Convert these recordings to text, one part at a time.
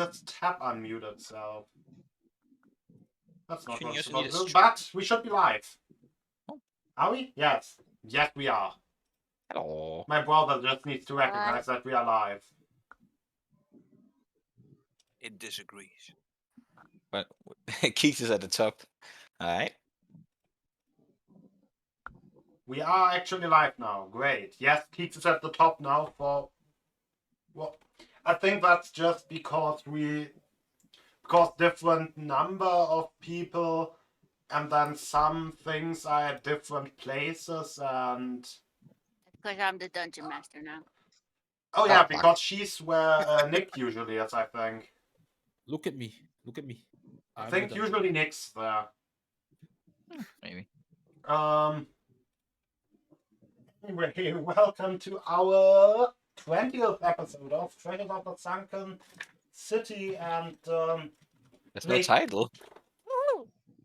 this tab unmute itself? That's not what Shouldn't it's you also need supposed a to do, but we should be live. Oh. Are we? Yes. Yes, we are. Hello. My brother just needs to recognize that we are live. It disagrees. But Keeks is at the top. Alright. We are actually live now. Great. Yes, Keeks is at the top now for... Well, I think that's just because different number of people and then some things are at different places and... Because I'm the dungeon master now. Oh yeah, because she's where Nick usually is, I think. Look at me. Look at me. I think usually Nick's there. Maybe. Anyway, welcome to our 20th episode of Dragons Lair Sunken City and There's no title.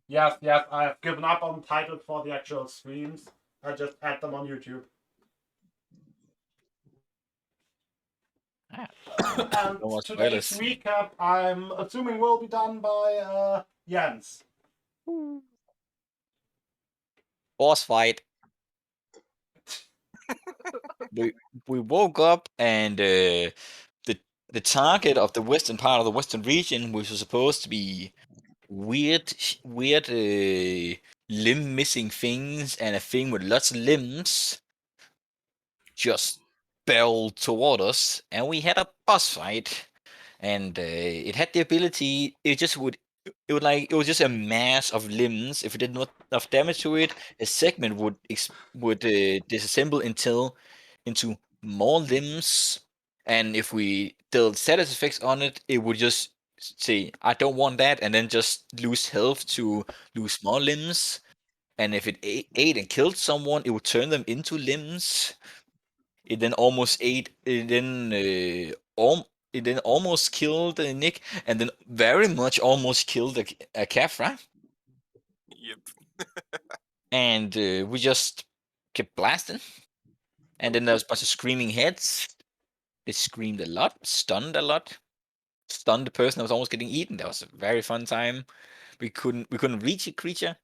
Yes, I've given up on title for the actual streams. I just had them on YouTube. And No more today's spoilers. recap, I'm assuming, will be done by Jens. Boss fight. we woke up and the target of the western part of the western region, which was supposed to be weird limb missing things and a thing with lots of limbs, just barreled toward us, and we had a boss fight. And it had the ability. It was just a mass of limbs. If it did not enough damage to it, a segment would disassemble into more limbs. And if we dealt status effects on it, it would just say, "I don't want that," and then just lose health to lose more limbs. And if it ate and killed someone, it would turn them into limbs. It then almost ate. It then almost killed Nick, and then very much almost killed a Kafra. Yep. And we just kept blasting. And then there was a bunch of screaming heads. They screamed a lot, stunned a lot, stunned the person that was almost getting eaten. That was a very fun time. We couldn't reach a creature.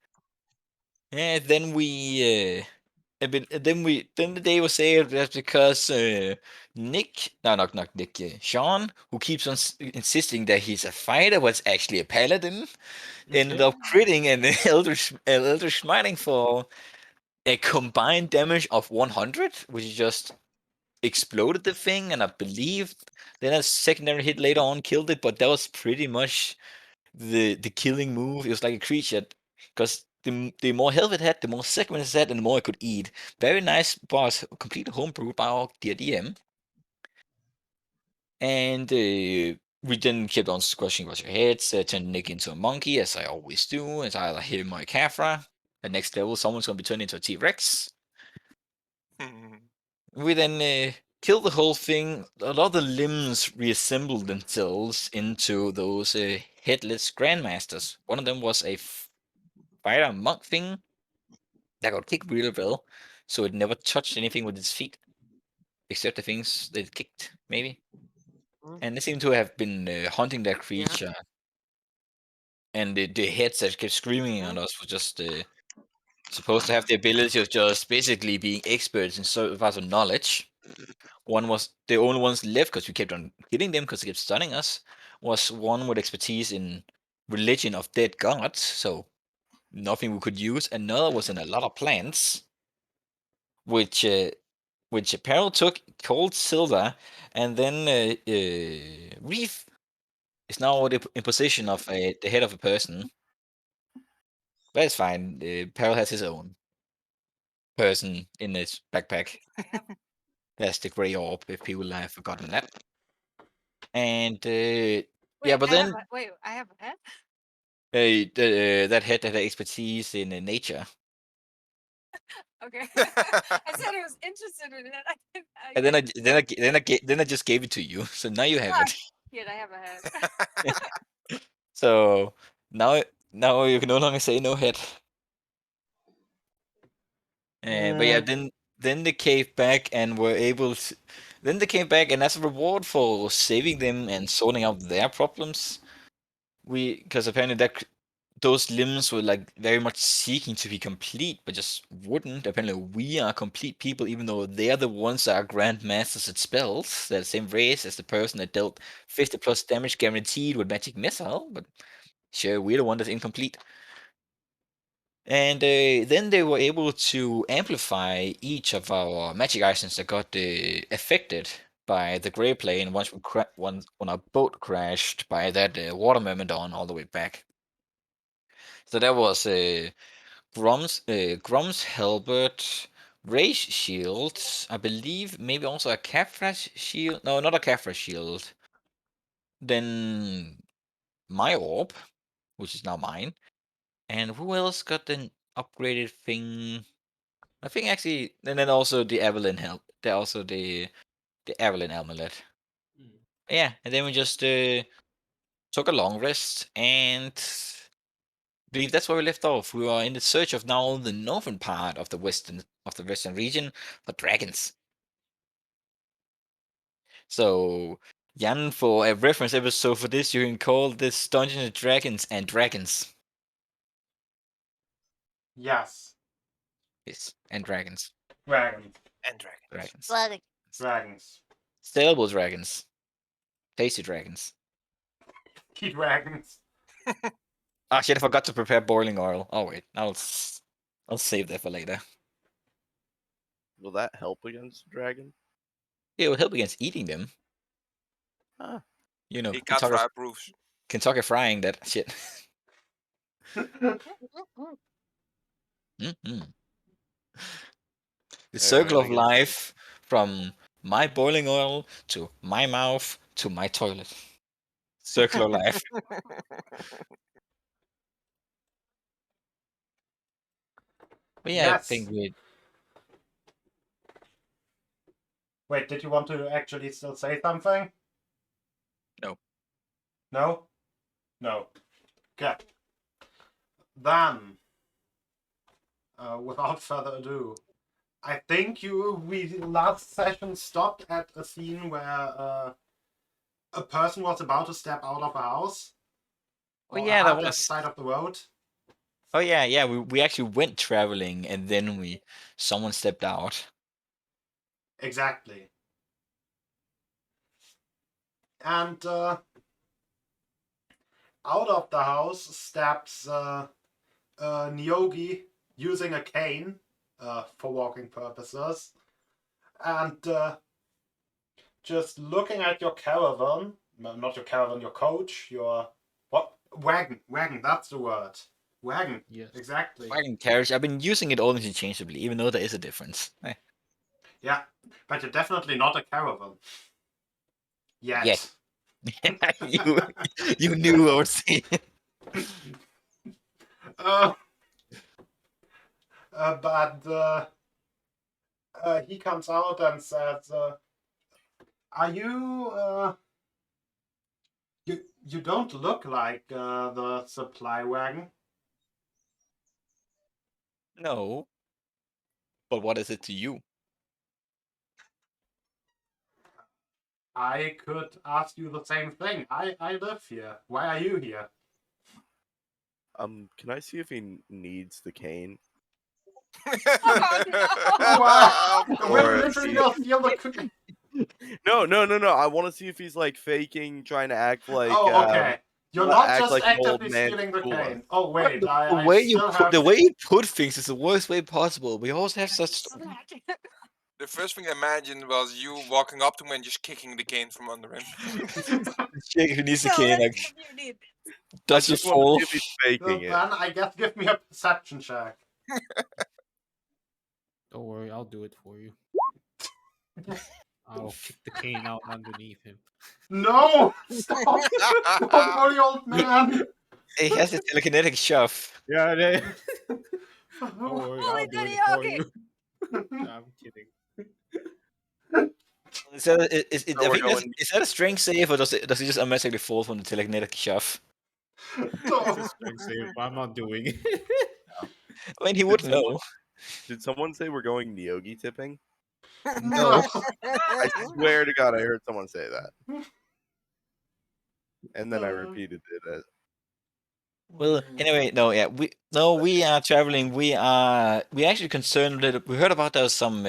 And then then the day was saved. That's because Nick, no, not Nick, Sean, who keeps on insisting that he's a fighter, was actually a paladin, ended up critting and Eldritch Smiting for a combined damage of 100, which just exploded the thing, and I believe then a secondary hit later on killed it, but that was pretty much the killing move. It was like a creature, because the more health it had, the more segments it had, and the more it could eat. Very nice boss, completely homebrewed by our dear DM. And we then kept on squashing across your heads, turned Nick into a monkey, as I always do, as I hear my Kafra. At next level, someone's going to be turned into a T-Rex. We then killed the whole thing. A lot of the limbs reassembled themselves into those headless grandmasters. One of them was a fighter monk thing that got kicked really well, so it never touched anything with its feet, except the things that it kicked, maybe. And they seem to have been hunting that creature. And the heads that kept screaming at us were just supposed to have the ability of just basically being experts in certain parts of knowledge. One was the only ones left, because we kept on killing them because they kept stunning us, was one with expertise in religion of dead gods, so nothing we could use. Another was in a lot of plants, which Peril took, called Silva, and then Reef is now in position of the head of a person. But it's fine. Peril has his own person in his backpack. That's the grey orb, if people have forgotten that. And yeah, but then I have a head? that head had expertise in nature. Okay. I said I was interested in it. And then I just gave it to you, so now you have it. Yeah, I have a head. So now you can no longer say no head. But yeah, then they came back and were able to, Then they came back, and as a reward for saving them and sorting out their problems, because apparently those limbs were like very much seeking to be complete, but just wouldn't. Apparently, we are complete people, even though they're the ones that are grandmasters at spells. They're the same race as the person that dealt 50 plus damage guaranteed with magic missile, but sure, we're the one that's incomplete. And then they were able to amplify each of our magic items that got affected by the Grey Plane once when our boat crashed by that water myrmidon all the way back. So that was Grom's Halberd, Ray's shield, I believe maybe also a Caphras shield. No, not a Caphras shield. Then my orb, which is now mine. And who else got an upgraded thing? I think actually, and then also the Evelyn help. They're also the Evelyn amulet. Mm. Yeah, and then we just took a long rest, and believe that's where we left off. We are in the search of now the northern part of the western region for dragons. So, Jan, for a reference episode for this, you can call this Dungeons and Dragons and Dragons. Yes. Yes, and dragons. Dragons. And dragons. Dragons. Bloody. Dragons. Sailable dragons. Tasty dragons. Key dragons. Ah, shit, I forgot to prepare boiling oil. Oh, wait. I'll save that for later. Will that help against a dragon? It will help against eating them. Ah. You know, He got fireproofs. Kentucky frying that shit. Mm-hmm. The circle of life from my boiling oil to my mouth to my toilet. Circle of life. But yeah, I Yes. think we. Wait, did you want to actually still say something? No. No? No. Okay. Then, without further ado, I think we last session stopped at a scene where a person was about to step out of a house. Oh, or yeah, a that hut at the was. side of the road. Oh yeah. We actually went traveling, and then someone stepped out. Exactly. And out of the house steps Nyogi using a cane for walking purposes. And just looking at your caravan, not your caravan, your coach, your what? Wagon, that's the word. Wagon, Yes. exactly. Wagon carriage. I've been using it all interchangeably, even though there is a difference. Yeah, but you're definitely not a caravan. Yet. you knew I would say it. But he comes out and says, "Are you? You don't look like the supply wagon." No. But what is it to you? I could ask you the same thing. I live here. Why are you here? Can I see if he needs the cane? Wow! Or We're if literally he- gonna steal the. No. I want to see if he's like faking, trying to act like. Oh, okay. You're wanna not act just like an old actively man stealing the fool us. cane. Oh wait, the I way you still put have. the way you put things is the worst way possible. We always have such. The first thing I imagined was you walking up to him and just kicking the cane from under him. Check if he needs the No, cane. that's Like, what you need. I does he just want to fall? see if he's faking Then it. I guess give me a perception check. Don't worry, I'll do it for you. I'll kick the cane out underneath him. No! Stop! Don't worry, old man! He has a telekinetic shove. Yeah, don't worry, Holy I'll do Daddy, it for okay. you. Nah, I'm kidding. Is that, So we're going- is that a strength save, or does it just automatically fall from the telekinetic shove? It's a strength save, but I'm not doing it. I mean, he would know. Did someone say we're going Nyogi tipping? No. I swear to God, I heard someone say that, and then I Uh. repeated it. Well, anyway, no, yeah, we are traveling. We actually concerned that we heard about there's some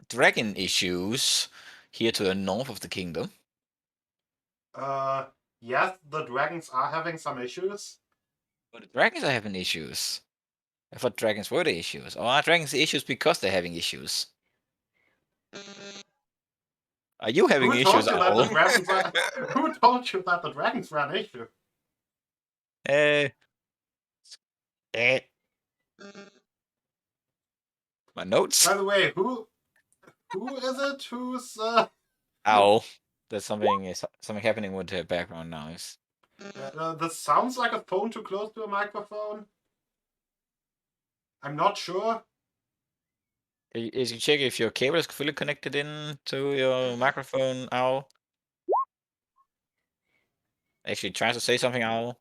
dragon issues here to the north of the kingdom. Yes, the dragons are having some issues. But the dragons are having issues. I thought dragons were the issues. Or are dragons the issues because they're having issues? Are you having Who issues, told you that the Owl? dragons are? Who told you that the dragons were an issue? Eh. My notes. By the way, who is it who's Owl. There's something happening with the background noise. this sounds like a phone too close to a microphone. I'm not sure. Is you check if your cable is fully connected in to your microphone, Owl? Actually, trying to say something, Owl.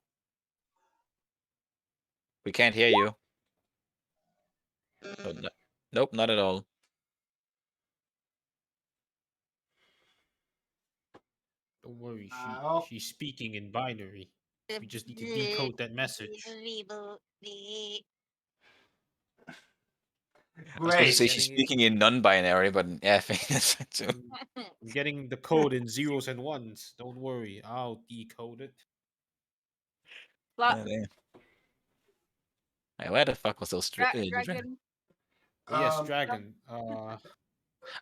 We can't hear you. Oh, nope, not at all. Don't worry, Ow. she's speaking in binary. We just need to decode that message. I was supposed to Great. say she's speaking in non-binary, but yeah, I think that's it too. I'm getting the code in zeros and ones. Don't worry, I'll decode it. Yeah, there. Hey, where the fuck was those dragon? Dragon. Yes, Um, dragon.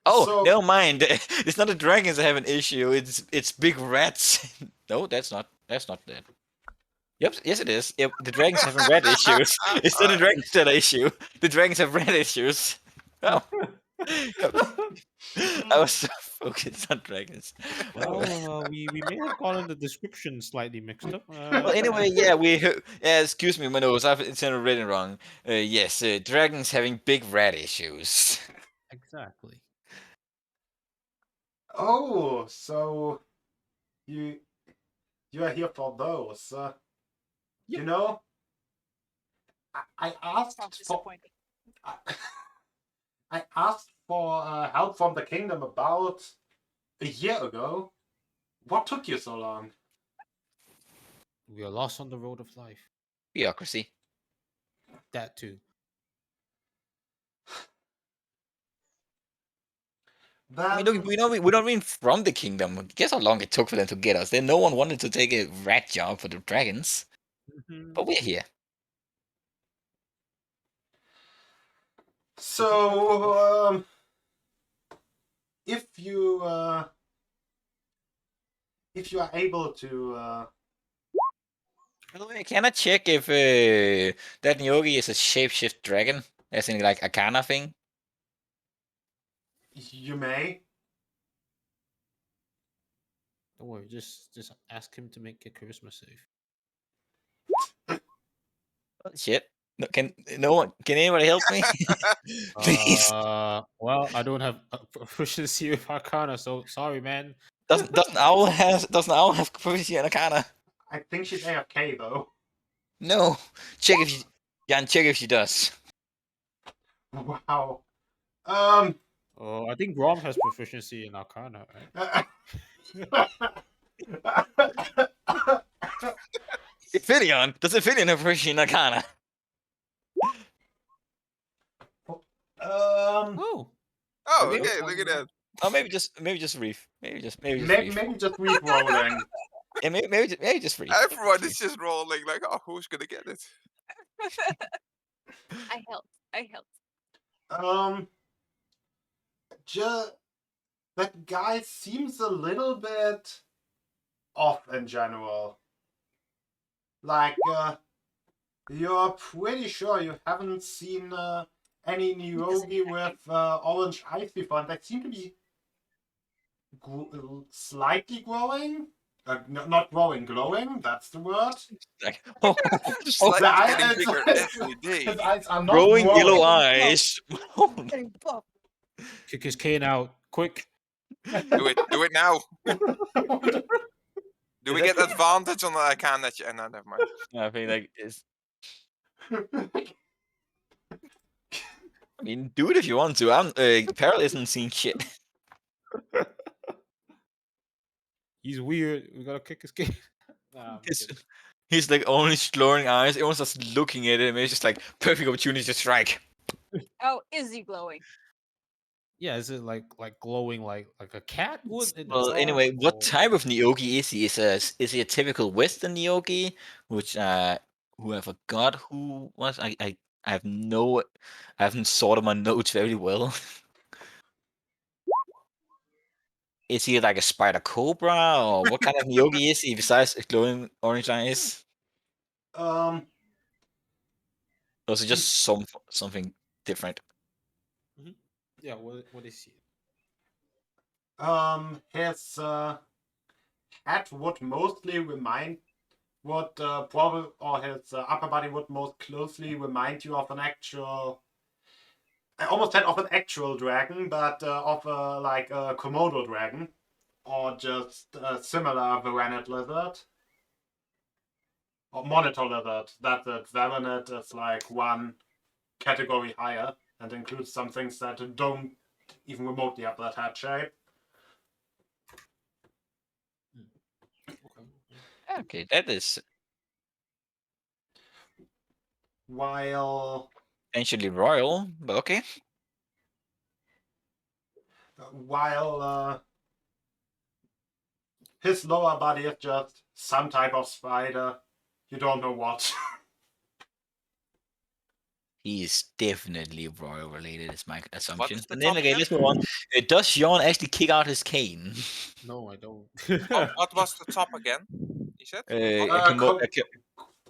Oh, So- never mind. It's not the dragons that have an issue. It's big rats. No, that's not that. Yep, yes it is. Yep, the dragons have rat issues. It's not the dragons that are issue. The dragons have rat issues. Oh. Yep. I was so focused on dragons. Well, we may have gotten the description slightly mixed up. Well, anyway, yeah, yeah, excuse me, my nose, I've it's written wrong. Yes, dragons having big rat issues. Exactly. Oh, so you are here for those. You know, I Sounds asked for disappointing. I asked for help from the kingdom about a year ago. What took you so long? We are lost on the road of life. Bureaucracy. That too. I mean, Then look, we don't mean from the kingdom. Guess how long it took for them to get us. Then no one wanted to take a rat job for the dragons. But we're here. so if you are able to By the way, can I check if that Nyogi is a shapeshift dragon? As in, like, a Kana thing? you may. Don't worry, just ask him to make a charisma save. Oh, shit. No, can anybody help me? Please. Well, I don't have proficiency with Arcana, so sorry, man. Doesn't Owl have proficiency in Arcana? I think she's AFK though. No. Check if she check if she does. Wow. Oh, I think Grom has proficiency in Arcana, right? Ophidian. Does Ophidian have proficiency in Arcana? Oh, Oh, Okay. okay, look at that. Oh, maybe just Reef. Maybe just Reef. maybe just re-rolling. Yeah, maybe just Reef. Everyone is just rolling like, oh, who's gonna get it? I helped. Just that guy seems a little bit off in general. Like, you're pretty sure you haven't seen any Nyogi with orange eyes before, and they seem to be slightly growing. Not growing, glowing. That's the word. Like, Just like the getting eyes- bigger every day. His eyes are not growing growing. yellow eyes. Getting buff. kick his cane out, quick. Do it now. Do we that get advantage on the Arcana? No, never mind. I think like it's I mean, do it if you want to. Peril isn't seeing shit. He's weird. We gotta kick his game. Nah, I'm He's, kidding. he's like only glowing eyes. Everyone's just looking at him. It's just like perfect opportunity to strike. Oh, is he glowing? Yeah, is it like glowing like a cat would in the Well, dark? anyway, what or- type of Nyogi is he? Is he a typical Western Nyogi, which who I forgot who was? I have no, I haven't sorted my notes very well. Is he like a spider cobra, or what kind of Nyogi is he besides glowing orange eyes? Um, Or is it just something different? Yeah, what is he? his head would mostly remind probably, or his upper body would most closely remind you of an actual. I almost said of an actual dragon, but of like a Komodo dragon, or just a similar Varanid lizard, or monitor lizard. That's it. Varanid is like one category higher and includes some things that don't even remotely have that head shape. Okay, that is While potentially royal, but okay. while his lower body is just some type of spider. You don't know what. He is definitely royal related, is my assumption. is the And then top okay, again? let's move on. Does Sean actually kick out his cane? No, I don't. What was the top again? You said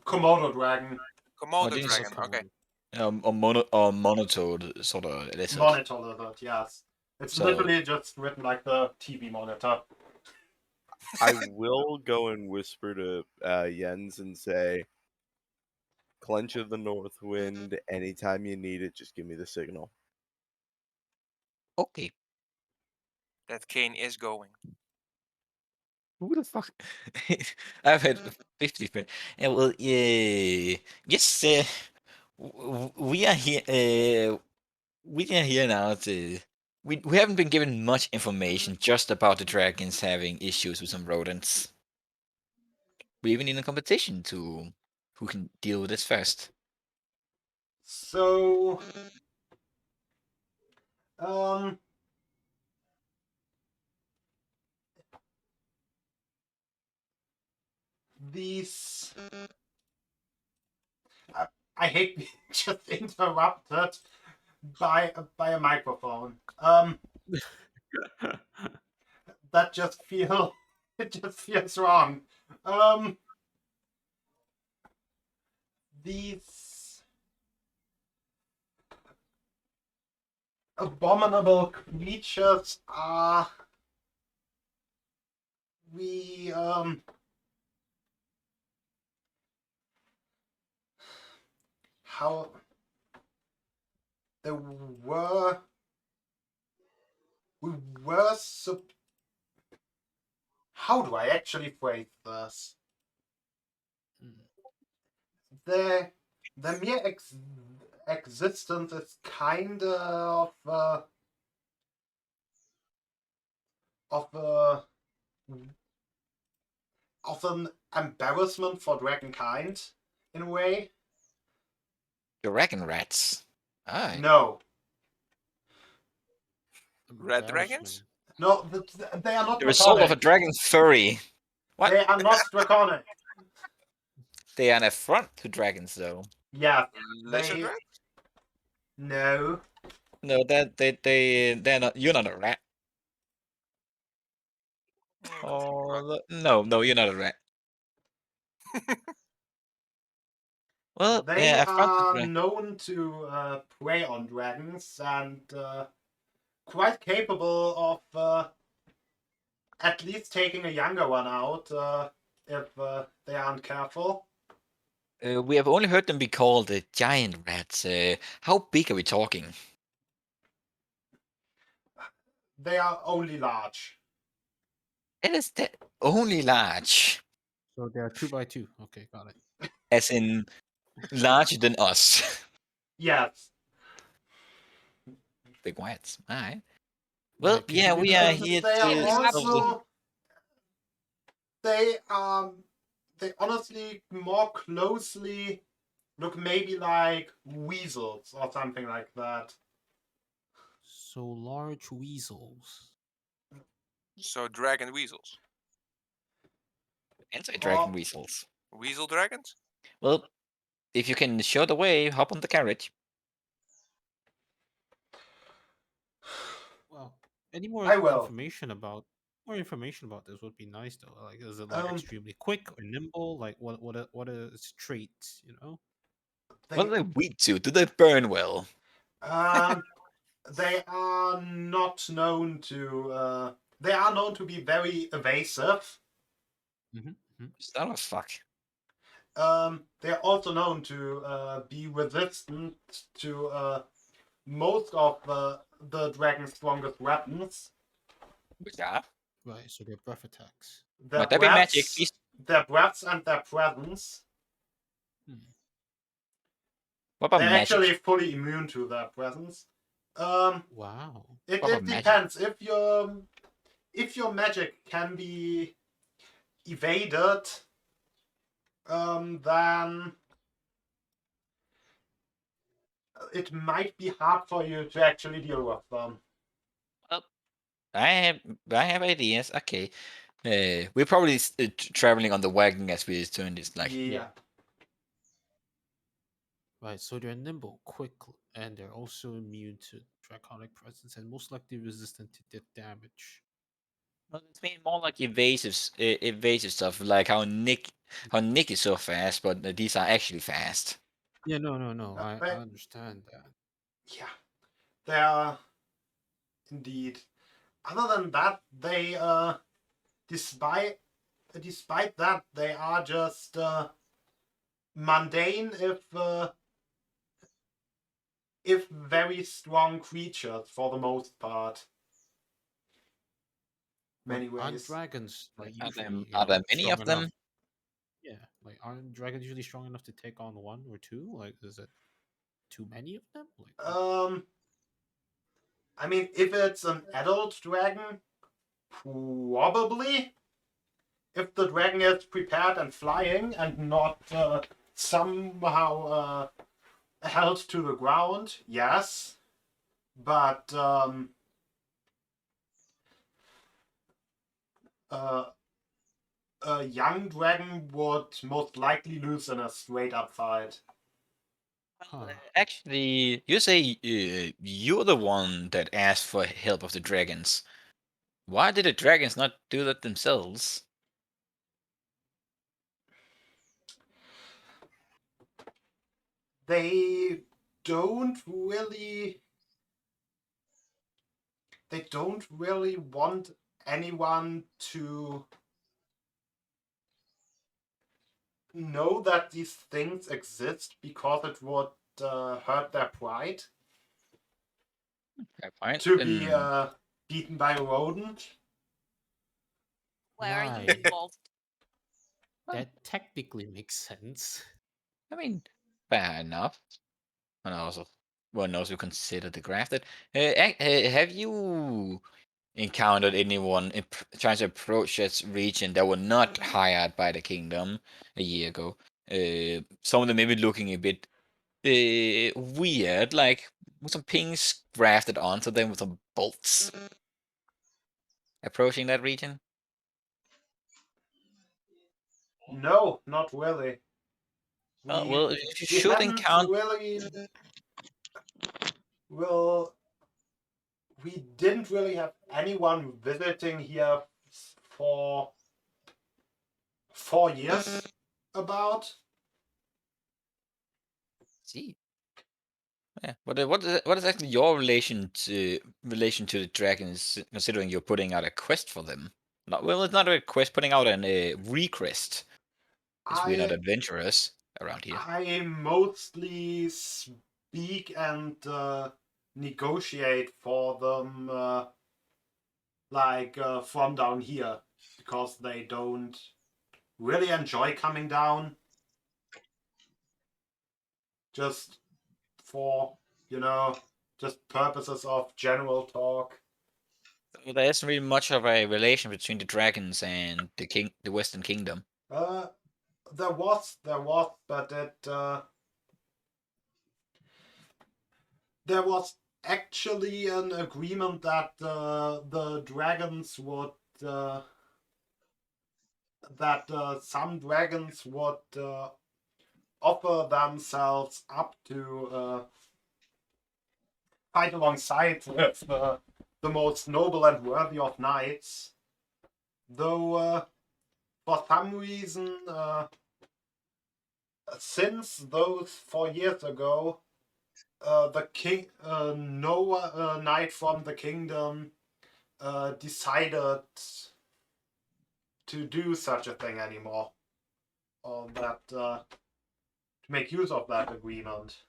Komodo dragon. Komodo this is dragon. Okay. or monotone sort of lizard. Monitor lizard, yes. It's So- literally just written like the TV monitor. I will go and whisper to Jens and say, "Clench of the North Wind. Anytime you need it, just give me the signal." Okay. That cane is going. Who the fuck? I've had 50 spin. Yeah, well, yeah. Yes, we are here. We are here now to. We haven't been given much information just about the dragons having issues with some rodents. We even need a competition to who can deal with this first. So, um, these. I hate being just interrupted by a microphone. That just feel it just feels wrong. These abominable creatures are we how there were we were how do I actually phrase this? The mere existence is kind of of an embarrassment for dragonkind in a way. Dragon rats. Ah, No, Red dragons? no, they are not the result of a draconic. dragon furry. What? They are not draconic. They are an affront to dragons, though. Yeah, Lizard they rat? no. No, they're not. You're not a rat. Oh no, you're not a rat. Well, They yeah, affront to are dragons. known to prey on dragons and quite capable of at least taking a younger one out if they aren't careful. We have only heard them be called giant rats. How big are we talking? They are only large. It is that only large, So they are 2x2. Okay, got it. as in larger than us. Yes. big whites. All right. Well, Right, could you yeah, maybe we are tell us here They are to solve the. also they they honestly more closely look maybe like weasels or something like that. So large weasels. So dragon weasels. Anti-dragon Or- weasels. Weasel dragons? Well, if you can show the way, hop on the carriage. Well, any more I will. information about this would be nice though. Like, is it like Um, extremely quick or nimble? Like, what are its traits? You know. What They are they weak to? Do they burn well? um they are not known to they are known to be very evasive. Son of a fuck. They are also known to be resistant to most of the dragon's strongest weapons. Yeah. Right. So they're breath attacks. Their Might that be magic? breaths, their breaths and their presence. What about They're magic? actually fully immune to their presence. Wow. It What about magic? depends. If your magic can be evaded, then it might be hard for you to actually deal with them. I have ideas. Okay. We're probably traveling on the wagon as we turn this. Like, Yeah. Right. So they're nimble, quick, and they're also immune to draconic presence and most likely resistant to death damage. well, it's been more like evasive stuff, like how Nick is so fast, but these are actually fast. Yeah. No. I Right. understand that. Yeah. They are indeed. Other than that, they despite that, they are just mundane if very strong creatures for the most part. Many Aren't ways. dragons like Are there, usually are there many strong of them? enough? Yeah, like aren't dragons usually strong enough to take on one or two? Like, is it too many of them? Like, I mean, if it's an adult dragon, probably. If the dragon is prepared and flying and not somehow held to the ground, yes. But a young dragon would most likely lose in a straight up fight. Huh. Actually, you say you're the one that asked for help of the dragons. Why did the dragons not do that themselves? They don't really want anyone to know that these things exist because it would hurt their pride Fair point. to be beaten by a rodent. Why are you Right. involved? That technically makes sense. I mean, fair enough. And also, one knows who consider the grafted. Have you encountered anyone trying to approach this region that were not hired by the kingdom a year ago? Some of them maybe looking a bit weird, like with some pings grafted onto them with some bolts. Approaching that region? No, not really. Well, if you we should haven't encounter. really. Well, we didn't really have anyone visiting here for 4 years. About. See. Yeah. What is actually your relation to the dragons, considering you're putting out a quest for them? Well, it's not a quest, putting out a request. Because we're not adventurers around here. I mostly speak and negotiate for them, from down here, because they don't really enjoy coming down. Just for, just purposes of general talk. Well, there isn't really much of a relation between the dragons and the Western Kingdom. There was, but there was actually an agreement that the dragons would some dragons would offer themselves up to fight alongside with the most noble and worthy of knights. Though for some reason, since those 4 years ago, the king, no knight from the kingdom decided to do such a thing anymore, or that to make use of that agreement.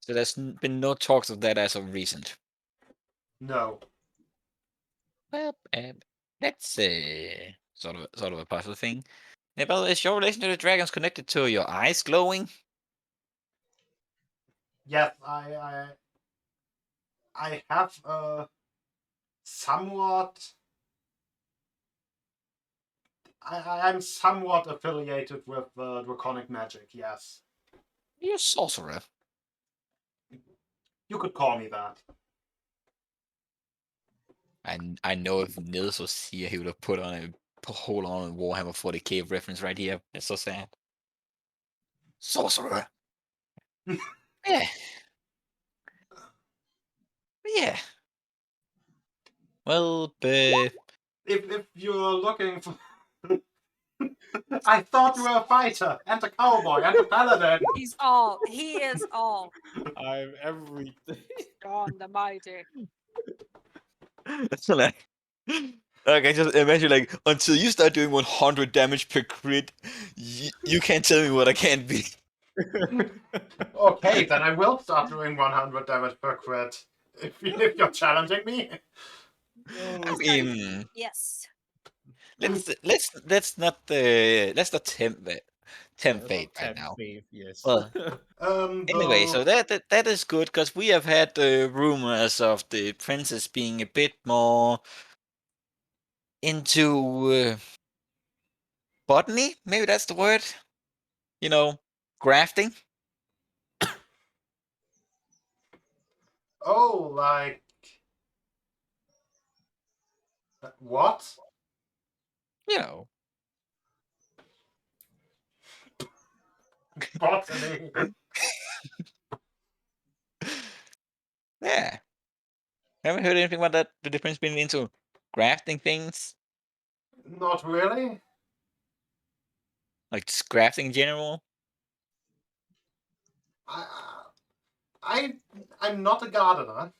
So there's been no talks of that as of recent. No. Well, that's sort of a puzzle thing. Yeah, but is your relation to the dragons connected to your eyes glowing? Yes, I have somewhat. I'm somewhat affiliated with draconic magic. Yes, You're a sorcerer. you could call me that. I know if Nils was here, he would have put on a whole on Warhammer 40k reference right here. It's so sad. Sorcerer. Yeah. Yeah. Well, If you're looking for, I thought you were a fighter and a cowboy and a paladin. He's all. He is all. I'm everything. Strong the mighty. so like, I just imagine like until you start doing 100 damage per crit, you can't tell me what I can't be. Okay, then I will start doing 100 damage per crit. If you're challenging me. I mean, Yes. let's not tempt fate right now. Yes. Well, anyway, so that is good because we have had rumors of the princess being a bit more into botany. Maybe that's the word. You know, grafting. Oh, like what? You know, Botany. yeah. Haven't heard anything about that. The difference being into grafting things, Not really. like just grafting in general. I'm not a gardener.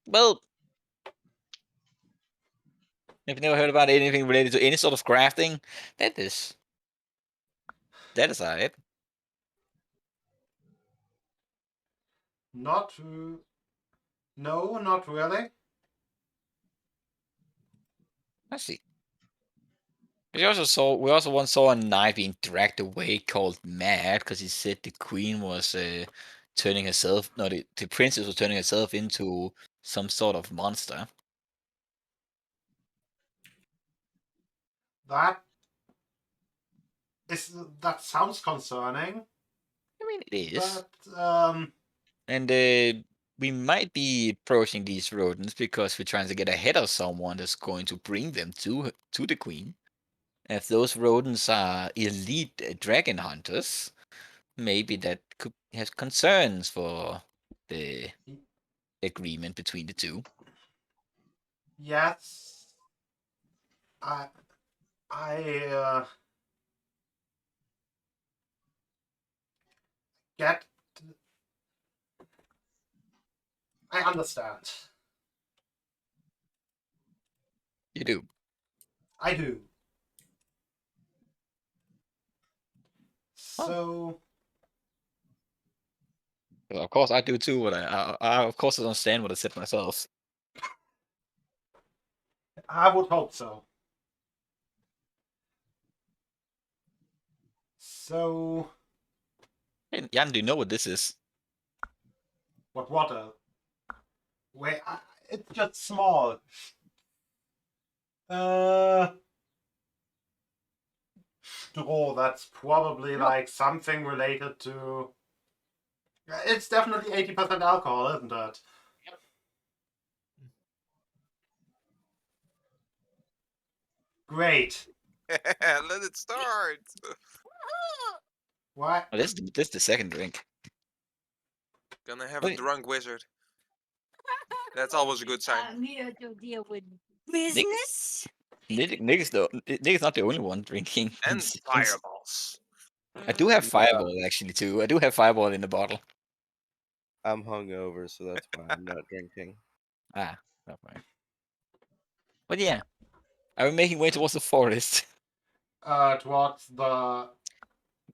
Well, if you've never heard about anything related to any sort of grafting, that is alright. Not. No, not really. I see. We also once saw a knight being dragged away called mad because he said the queen was turning herself, no, the princess was turning herself into some sort of monster. That sounds concerning. I mean, it is. But And we might be approaching these rodents because we're trying to get ahead of someone that's going to bring them to the queen. If those rodents are elite dragon hunters, maybe that could have concerns for the agreement between the two. yes, I get. I understand. You do. I do. Oh. So Well, of course, I do too. But I of course understand what I said myself. I would hope so. So And Jan, do you know what this is? What water? Wait, it's just small. Straw, that's probably like something related to... It's definitely 80% alcohol, isn't it? Great. Let it start. Why? Oh, this is the second drink. Gonna have a Wait. drunk wizard. That's always a good sign. I'm here to deal with business. Nick is not the only one drinking. And fireballs. I do have Yeah. Fireball actually too. I do have Fireball in the bottle. I'm hungover, so that's why I'm not drinking. Ah, not fine. But yeah, I'm making way towards the forest. Towards the...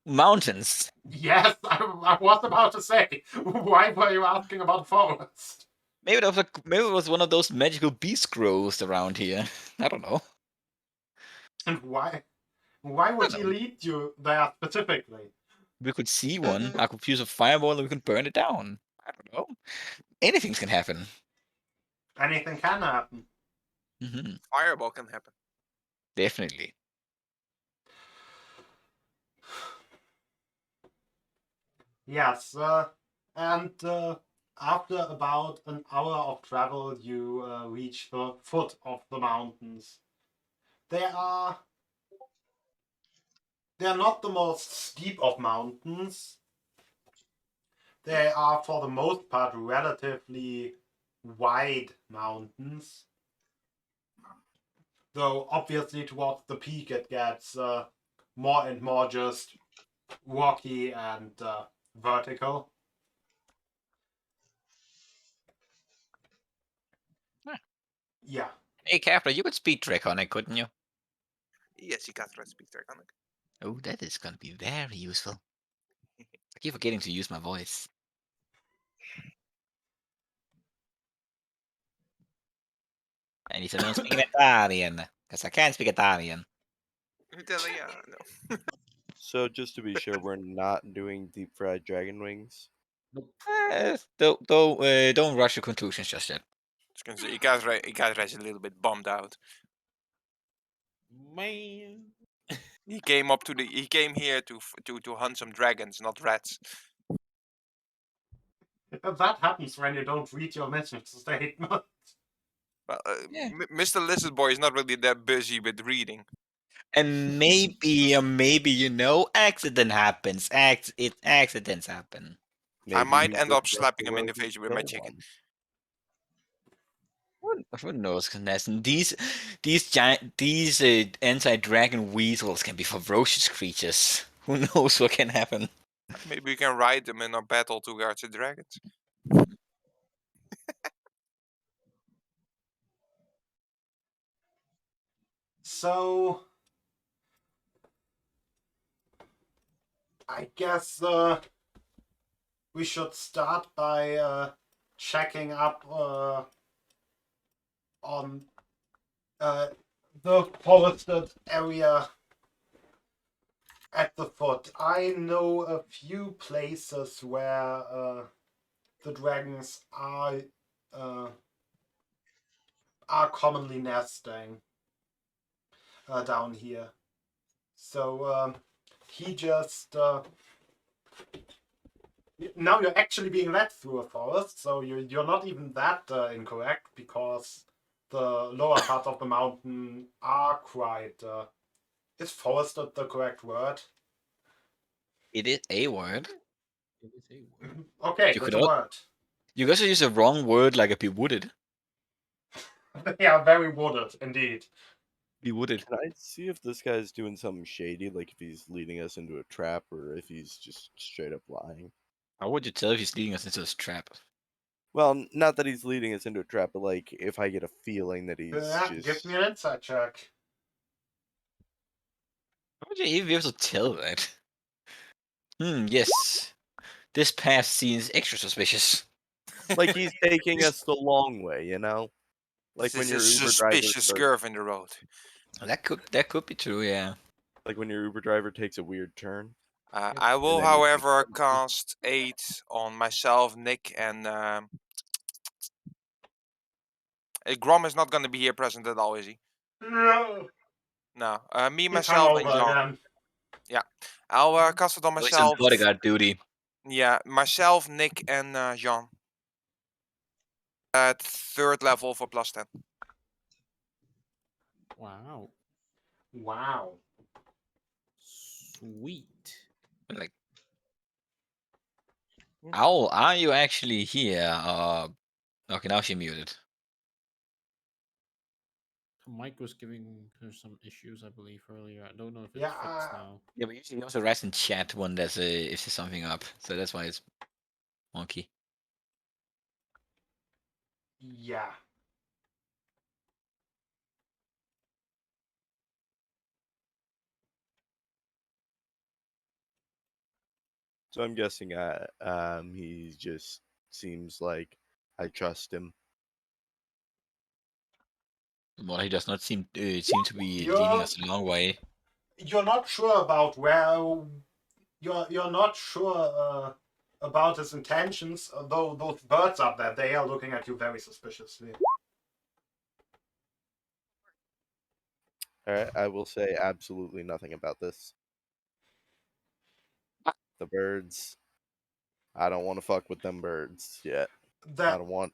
Mountains. Yes, I was about to say. Why were you asking about forest? Maybe it was one of those magical beast grows around here. I don't know. And why? Why would he lead you there specifically? We could see one. I could use a fireball and we could burn it down. I don't know. Anything can happen. Anything can happen. Hmm. Fireball can happen. Definitely. Yes, and after about an hour of travel, you reach the foot of the mountains. They're not the most steep of mountains. They are, for the most part, relatively wide mountains. Though, obviously, towards the peak, it gets more and more just rocky and vertical. Yeah. Hey, Captain, you could speak Draconic, couldn't you? Yes, you got to speak Draconic. Oh, that is going to be very useful. I keep forgetting to use my voice. I need to learn speaking Italian, because I can't speak Italian. Italiano. So just to be sure, we're not doing deep fried dragon wings. Don't rush your conclusions just yet. Just gonna say, Ikatra's a little bit bummed out. Man. He came here to hunt some dragons, not rats. That happens when you don't read your mission statement. Well, Yeah. Mr. Lizard Boy is not really that busy with reading. And maybe, accident happens. Accidents happen. I Maybe might he's end with up just slapping the him in the rogue face who with my killed chicken. one. Who knows, Knesset? These anti-dragon weasels can be ferocious creatures. Who knows what can happen? Maybe we can ride them in our battle towards the dragons. So, I guess we should start by checking up on the forested area at the foot. I know a few places where the dragons are commonly nesting down here. So he just now you're actually being led through a forest, so you're not even that incorrect, because the lower parts of the mountain are quite. Is forested the correct word? It is a word. It is a word. Okay, You that's could a word. You guys use a wrong word like a be wooded. They are very wooded, indeed. Be wooded. Can I see if this guy's doing something shady, like if he's leading us into a trap or if he's just straight up lying? How would you tell if he's leading us into this trap? Well, not that he's leading us into a trap, but like if I get a feeling that he's just... Give me an insight check. How would you even be able to tell that? Yes. This path seems extra suspicious. like he's taking us the long way, you know? Like This when is your a Uber driver suspicious starts, curve in the road. That could be true, yeah. like when your Uber driver takes a weird turn. I will, then you take however, 17. cast 8 on myself, Nick, and Grom is not going to be here present at all, is he? No. No. Me, He's myself, and hungover Jean. again. Yeah. I'll cast it on Oh, he's on myself. bodyguard duty. Yeah, myself, Nick, and Jean. At 3rd level for +10. Wow. Wow. Sweet. Like, Owl, are you actually here? Okay, now she muted. Mike was giving her some issues, I believe, earlier. I don't know if it's Yeah, fixed now. Yeah, but usually he also writes in chat when there's if there's something up, so that's why it's wonky. Yeah. So I'm guessing he just seems like I trust him. Well, he does not seem to be You're- leading us a long way. You're not sure about where. You're not sure about his intentions, though those birds up there, they are looking at you very suspiciously. Alright, I will say absolutely nothing about this. The birds. I don't want to fuck with them birds yet. I That don't want.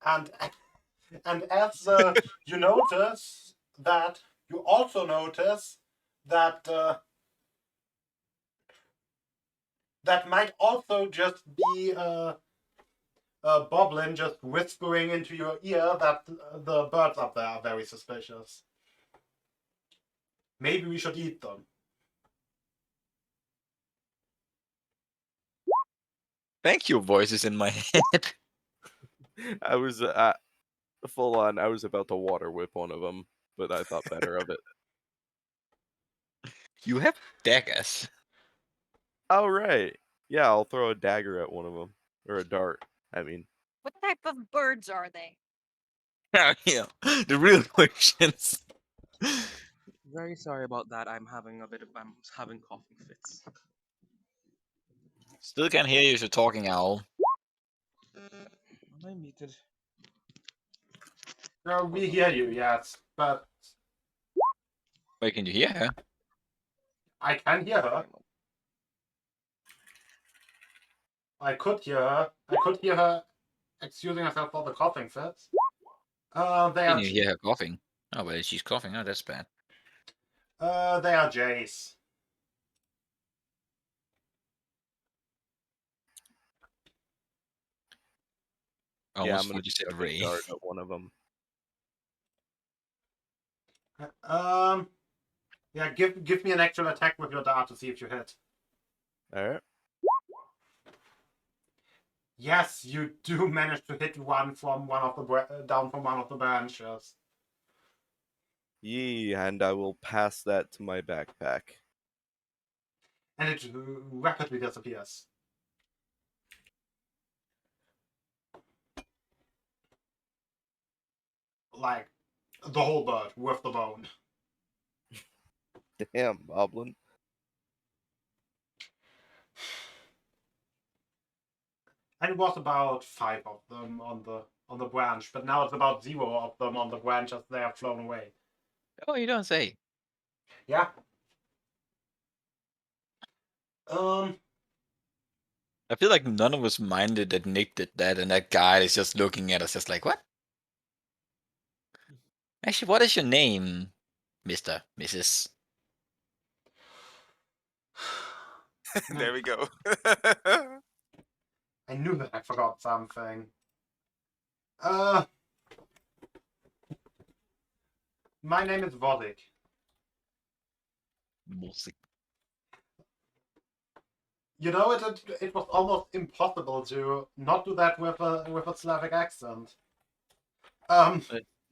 and as you notice that, you also notice that that might also just be Boblin just whispering into your ear that the birds up there are very suspicious. Maybe we should eat them. Thank you, voices in my head. I was full on. I was about to water whip one of them, but I thought better of it. You have daggers. Oh right, yeah, I'll throw a dagger at one of them or a dart. I mean, What type of birds are they? Yeah, the real questions. Very sorry about that. I'm having coughing fits. Still can't hear you if you're talking, Owl. Am I muted? We hear you, yes, but Wait, can you hear her? I can hear her. I could hear her. I could hear her excusing herself for the coughing fits. They Can are you hear her coughing? Oh, but she's coughing. Oh, that's bad. they are jays. I yeah, almost I'm gonna thought you said chuck a Ray. dart at one of them. Yeah, give me an actual attack with your dart to see if you hit. All right. Yes, you do manage to hit one from one of the down from one of the branches. Yee, and I will pass that to my backpack. And it rapidly disappears. Like the whole bird with the bone. Damn, Boblin. And it was about 5 of them on the branch, but now it's about 0 of them on the branch as they have flown away. Oh, you don't say. Yeah. I feel like none of us minded that Nick did that, and that guy is just looking at us, just like, what? Actually, what is your name, Mr. Mrs.? There we go. I knew that I forgot something. My name is Vodik. You know, it was almost impossible to not do that with a Slavic accent.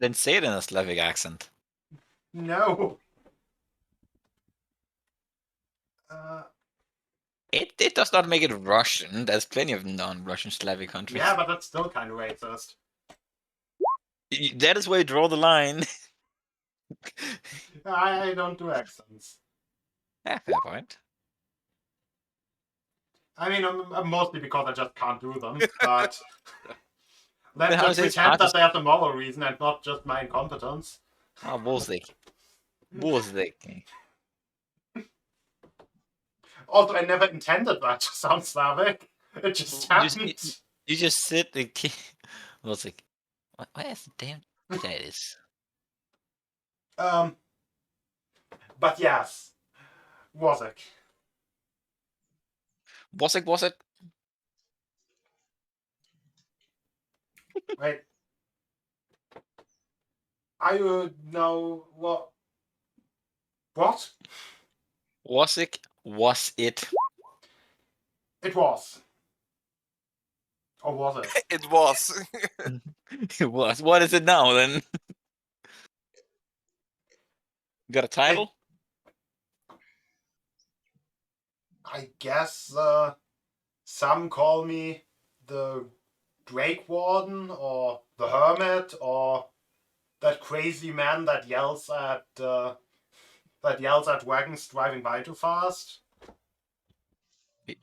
Then say it in a Slavic accent. No. It does not make it Russian. There's plenty of non-Russian Slavic countries. Yeah, but that's still kind of racist. That is where you draw the line. I don't do accents. Yeah, fair point. I mean, mostly because I just can't do them, but let's how just is it pretend hard to that there's a moral reason and not just my incompetence. Ah, Wolsik. Wolsik. Also, I never intended that to sound Slavic. It just happened. You just sit the key. Wolsik. Where is the damn? There it is. But yes, Wozek. Wolsik, was it? Wait. I would know what? What? Wolsik, was it? It was. Or was it? It was. It was. What is it now then? Got a title? I guess some call me the Drake Warden or the Hermit or that crazy man that yells at wagons driving by too fast.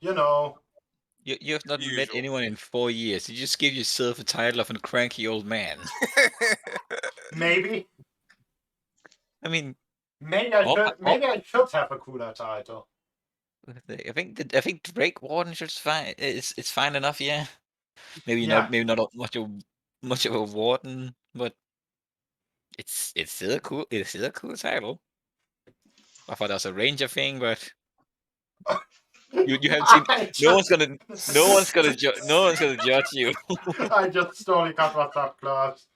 You know. You have not met Usual. anyone in 4 years. You just give yourself a title of a cranky old man. Maybe. I mean, Maybe I should have a cooler title. I think Drake Warden should fine. It's fine enough, yeah. Maybe Yeah. not much of a warden, but it's still a cool title. I thought that was a ranger thing, but you haven't seen. No one's gonna judge you. I just slowly cut what's up close.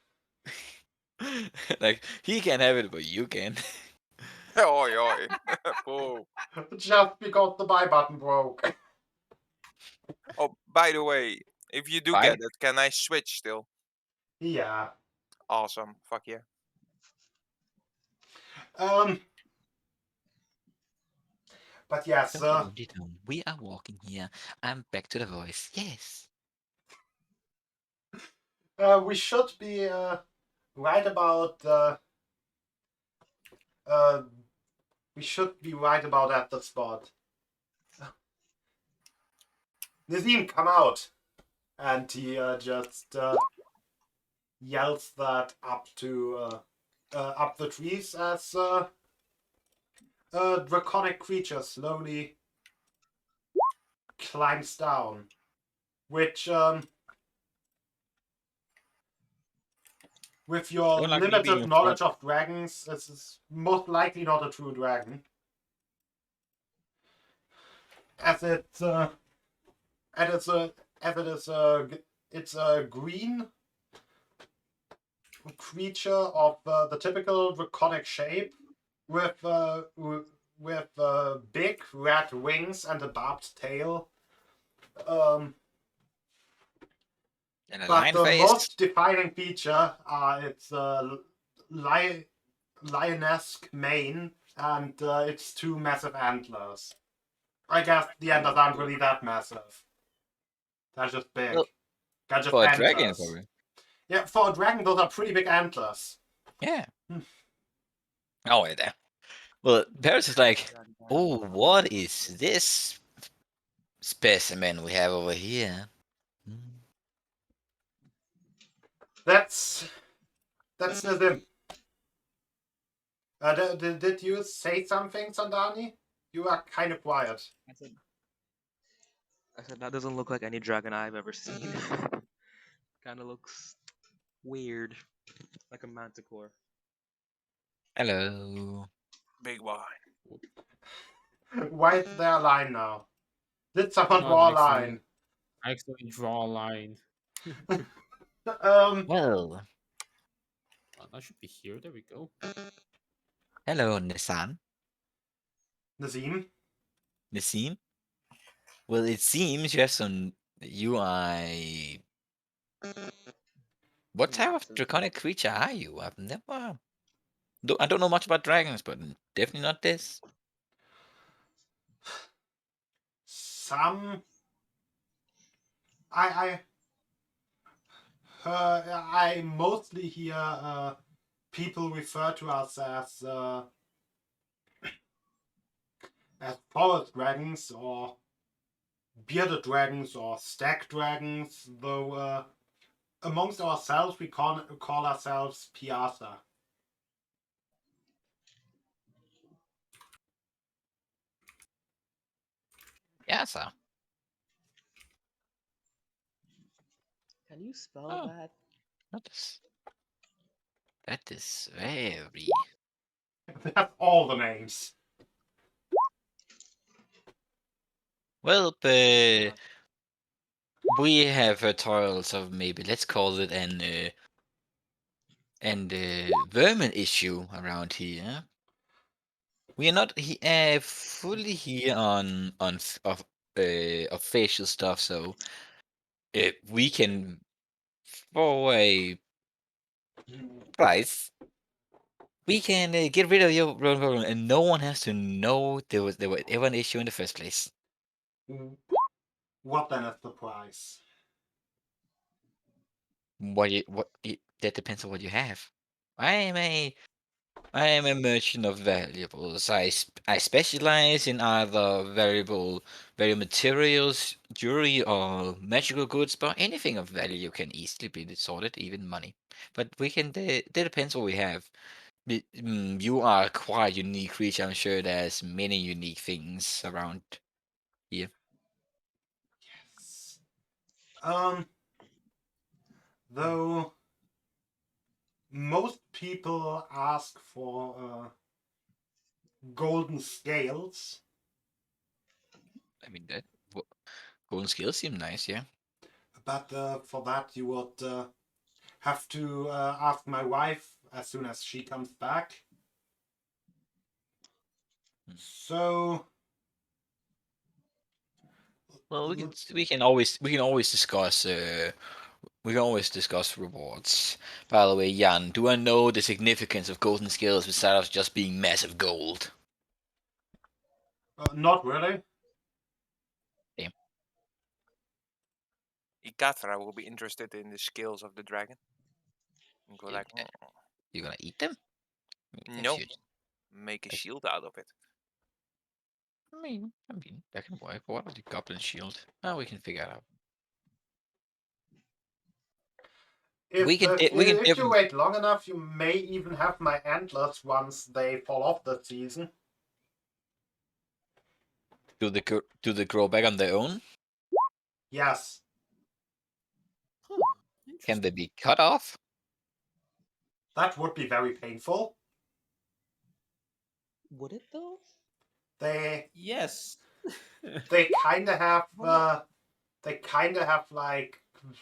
Like he can't have it, but you can. Oi, oi. Whoa. Just because the buy button broke. Oh, by the way, if you do Buy? get it, can I switch still? Yeah. Awesome. Fuck yeah. But yes, We are walking here. I'm back to the voice. Yes. we should be right about we should be right about at the spot. Nazim, come out! And he just yells that up the trees as a draconic creature slowly climbs down, which with your Don't like me being limited in knowledge front. of dragons, this is most likely not a true dragon. As it's a green creature of the typical draconic shape, with big red wings and a barbed tail. And a But lion the face. most defining feature are its lionesque mane and its two massive antlers. I guess the antlers aren't really that massive. They're just big. Well, They're just for a antlers. dragon, probably. Yeah, for a dragon, those are pretty big antlers. Yeah. Oh, wait there. Well, Paris is like, oh, what is this specimen we have over here? That's Nazim. Did you say something, Sandani? You are kind of quiet. I said that doesn't look like any dragon I've ever seen. Kind of looks weird, like a manticore. Hello. Big Y. Why is there a line now? Did someone No, draw a actually- line? I actually draw a line. Well, That should be here. There we go. hello, Nissan. Nazim? Nassim? Well, it seems you have some UI. What type of draconic creature are you? I've never. I don't know much about dragons, but definitely not this. Some. I mostly hear people refer to us as forest dragons or bearded dragons or stag dragons, though amongst ourselves we call ourselves Piazza. Yes, sir. Can you spell Oh. that? That is very. That's all the names. Well, we have trials of maybe, let's call it an vermin issue around here. We are not fully here on of facial stuff, so we can, for a price, we can get rid of your vermin, and no one has to know there was ever an issue in the first place. What then is the price? That depends on what you have. I am a merchant of valuables. I specialize in either variable materials, jewelry, or magical goods, but anything of value can easily be sorted, even money. But we can. That depends what we have. You are quite a unique creature. I'm sure there's many unique things around here. Yes. Though most people ask for golden scales. I mean that golden scales seem nice, yeah. But for that you would have to ask my wife as soon as she comes back. So Well, we can always discuss we can always discuss rewards. By the way, Jan, do I know the significance of golden scales besides just being massive gold? not really. Damn. Ikatra will be interested in the scales of the dragon. And go like, You're gonna eat them? no, make a shield out of it. I mean, that can work. What about the goblin shield? Oh, we can figure it out. If If you wait long enough, you may even have my antlers once they fall off the season. do they grow back on their own? Yes. Can they be cut off? That would be very painful. Would it though? Yes. They kind of have like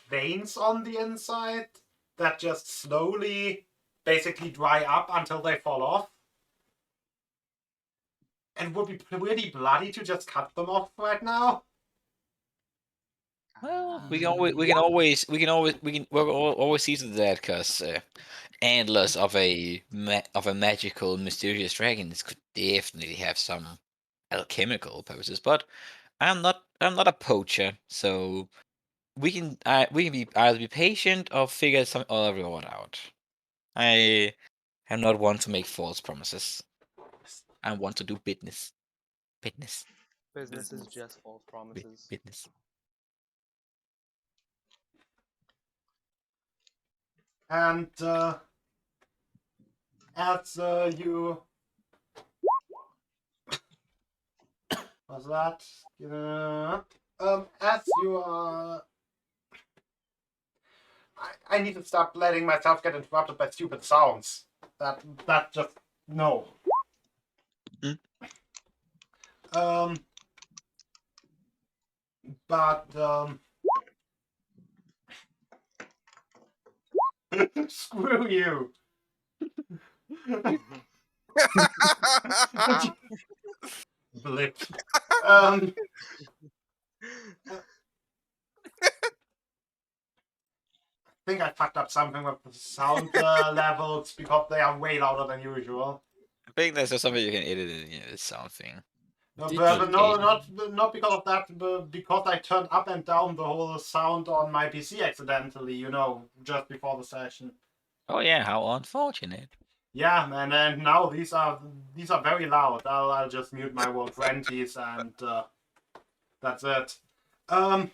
veins on the inside that just slowly basically dry up until they fall off. And would be pretty bloody to just cut them off right now. Well, we can always see to that, because antlers of a magical mysterious dragon could definitely have some alchemical purposes. But I'm not a poacher, so we can either be patient or figure some other reward out. I am not one to make false promises. I want to do business. Business is just false promises. Business. And as you was that as you are I need to stop letting myself get interrupted by stupid sounds. That just no. But screw you. Blip. I think I fucked up something with the sound levels because they are way louder than usual. I think that's just something you can edit in. It's something. No, but no, not because of that, but because I turned up and down the whole sound on my PC accidentally, just before the session. Oh yeah, how unfortunate. Yeah, man, and now these are very loud. I'll just mute my World 20s and that's it. Blood.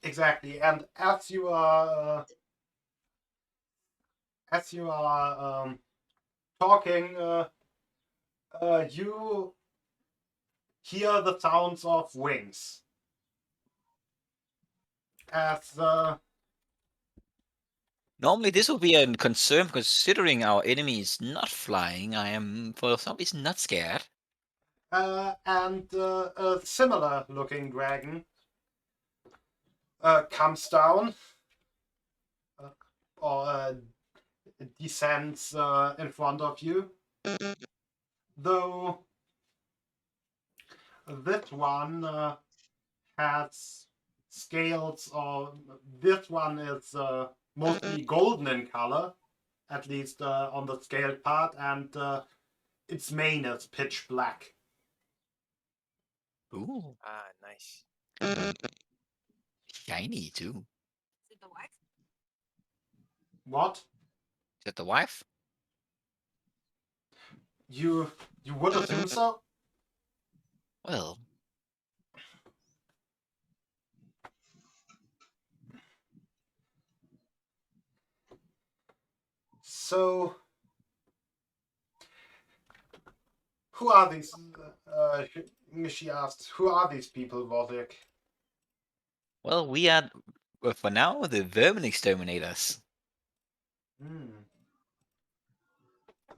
Exactly. And as you are talking, you hear the sounds of wings. As Normally, this would be a concern considering our enemy is not flying. I am, for some reason, not scared. and a similar looking dragon comes down or descends in front of you. Though this one has scales, or this one is mostly golden in color, at least on the scaled part, and its mane is pitch black. Ooh, Ah, nice. shiny too. Is it the wife? What? Is that the wife? You would assume so? Well, So, who are these? She asked, who are these people, Vordik? well, we are, well, for now, the vermin exterminators.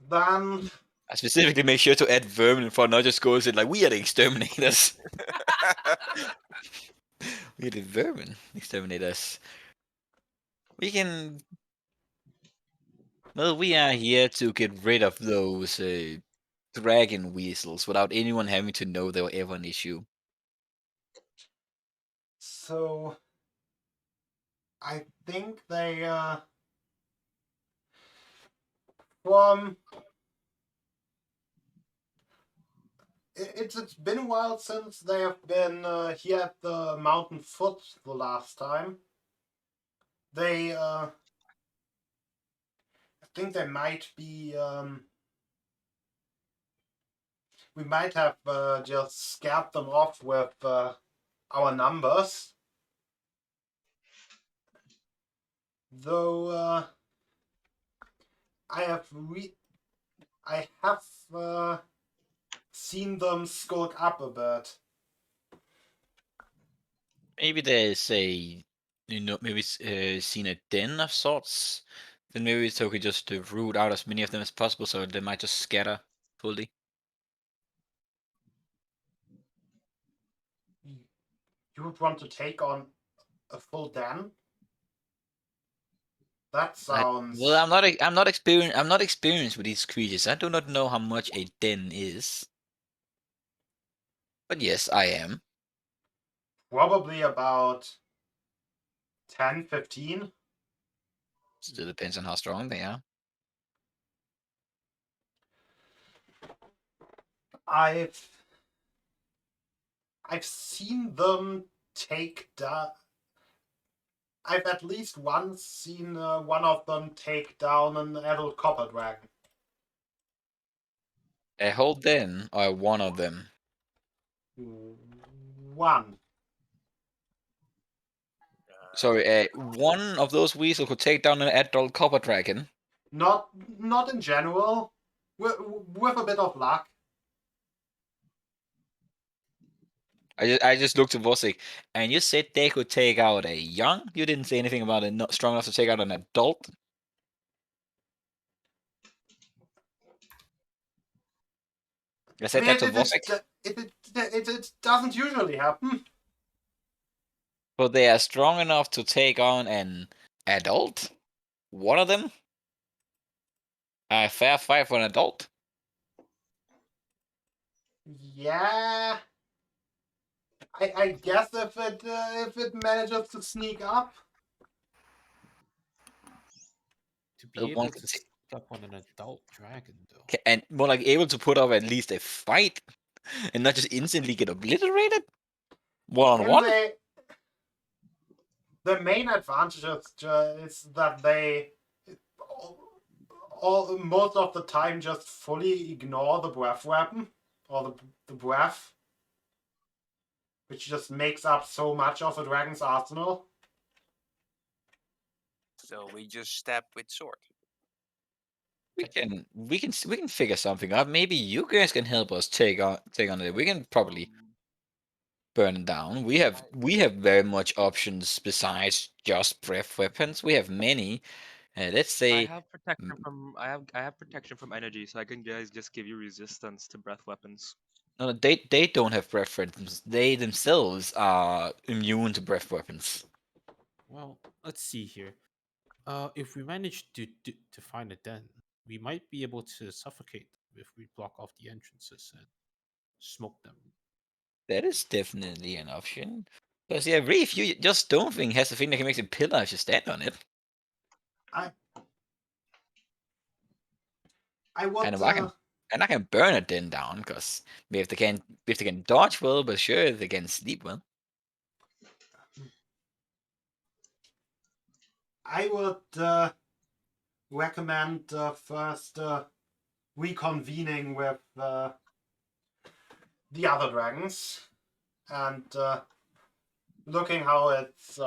Then, I specifically make sure to add vermin for not just goes in like, we are the exterminators. We are the vermin exterminators. We can. Well, we are here to get rid of those dragon weasels without anyone having to know they were ever an issue. so I think they from it's been a while since they have been here at the mountain foot the last time. They I think they might be we might have just scared them off with our numbers. Though I have seen them skulk up a bit. Maybe there's maybe seen a den of sorts. Then maybe so we could just root out as many of them as possible, so they might just scatter fully. You would want to take on a full den? That sounds. Well, I'm not experienced with these creatures. I do not know how much a den is. But yes, I am. Probably about 10, 15. Still depends on how strong they are. I've seen them take down. I've at least once seen one of them take down an adult copper dragon. A whole den or one of them? One. Sorry, one of those weasel could take down an adult copper dragon. Not in general. With a bit of luck. I just looked at Vosik, and you said they could take out a young? You didn't say anything about it not strong enough to take out an adult? I said that to Vosik. It doesn't usually happen. But they are strong enough to take on an adult? One of them? A fair fight for an adult? Yeah. I guess if it manages to sneak up. To be One able can to say- sneak up on an adult dragon, though. And more like able to put up at least a fight and not just instantly get obliterated? One on one? The main advantage is that they most of the time just fully ignore the breath weapon or the breath. which just makes up so much of a dragon's arsenal. So we just stab with sword. We can figure something out. Maybe you guys can help us take on it. We can probably burn it down. We have very much options besides just breath weapons. We have many. Let's I say have protection from I have protection from energy, so I can guys just give you resistance to breath weapons. no, they don't have breath weapons. They themselves are immune to breath weapons. Well, let's see here. If we manage to find a den, we might be able to suffocate them if we block off the entrances and smoke them. That is definitely an option. Because yeah, Reef, you just don't think has the thing that can make a pillar if you stand on it. I would. And I can burn a den down because if they can dodge well, but sure they can sleep well. I would recommend first reconvening with the other dragons and looking how it's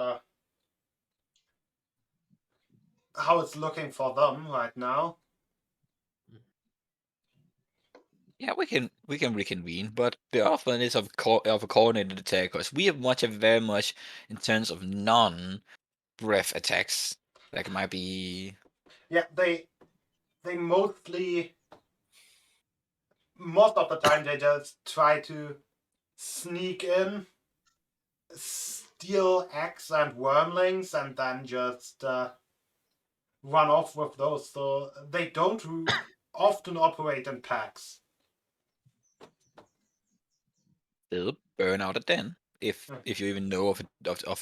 looking for them right now. Yeah, we can reconvene, but the often is of a coordinated attack because we have very much in terms of non-breath attacks. Like might be Yeah, they mostly, most of the time they just try to sneak in, steal eggs and wormlings, and then just run off with those. So they don't often operate in packs. still burn out a den if you even know of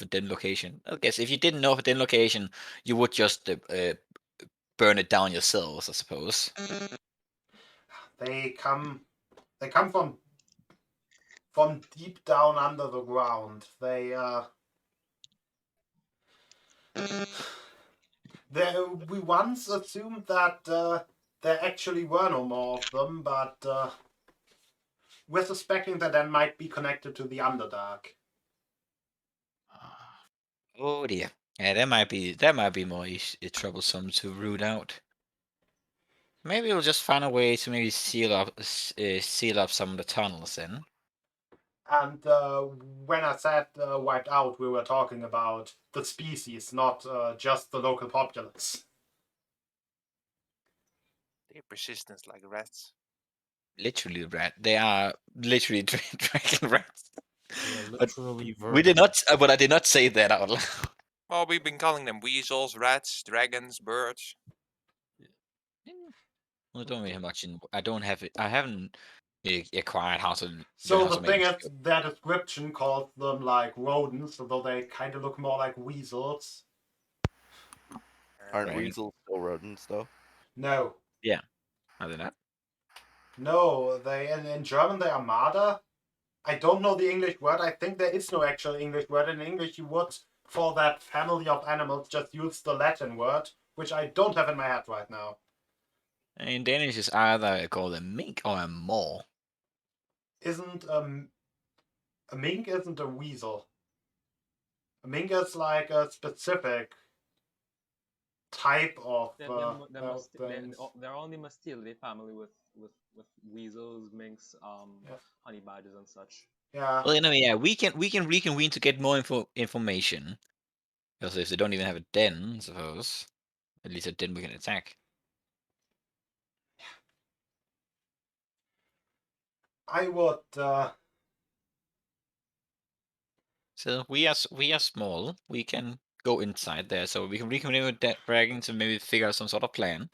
a den location. I guess if you didn't know of a den location, you would just burn it down yourselves, I suppose. They come from deep down under the ground. We once assumed that there actually were no more of them, but we're suspecting that that might be connected to the Underdark. Oh dear. Yeah, that might be more troublesome to root out. Maybe we'll just find a way to maybe seal up some of the tunnels then. And when I said wiped out, we were talking about the species, not just the local populace. They're persistent like rats. Literally rat. They are literally dragon rats. They are But literally we did vermin. not. But I did not say that out loud. Well, we've been calling them weasels, rats, dragons, birds. I don't really have much in. I don't have it. I haven't acquired how to. So the thing is, their description calls them like rodents, although they kind of look more like weasels. Aren't Right. weasels still rodents though? No. Yeah. Are they not? No, in German they are Marder. I don't know the English word. I think there is no actual English word. In English, you would, for that family of animals, just use the Latin word, which I don't have in my head right now. In Danish, it's either called a mink or a mole. Isn't a mink isn't a weasel. A mink is like a specific type of They're only Mastilidae family with weasels, minks, honey badgers, and such. Yeah. Well, yeah, we can reconvene to get more information. Because if they don't even have a den, I suppose, at least a den we can attack. I would. So we are small. We can go inside there, so we can reconvene with that dragons and maybe figure out some sort of plan.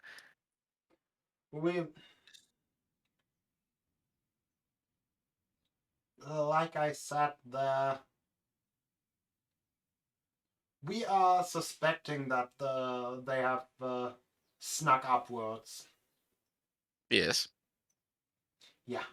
Like I said, we are suspecting that they have snuck upwards. Yes. Yeah.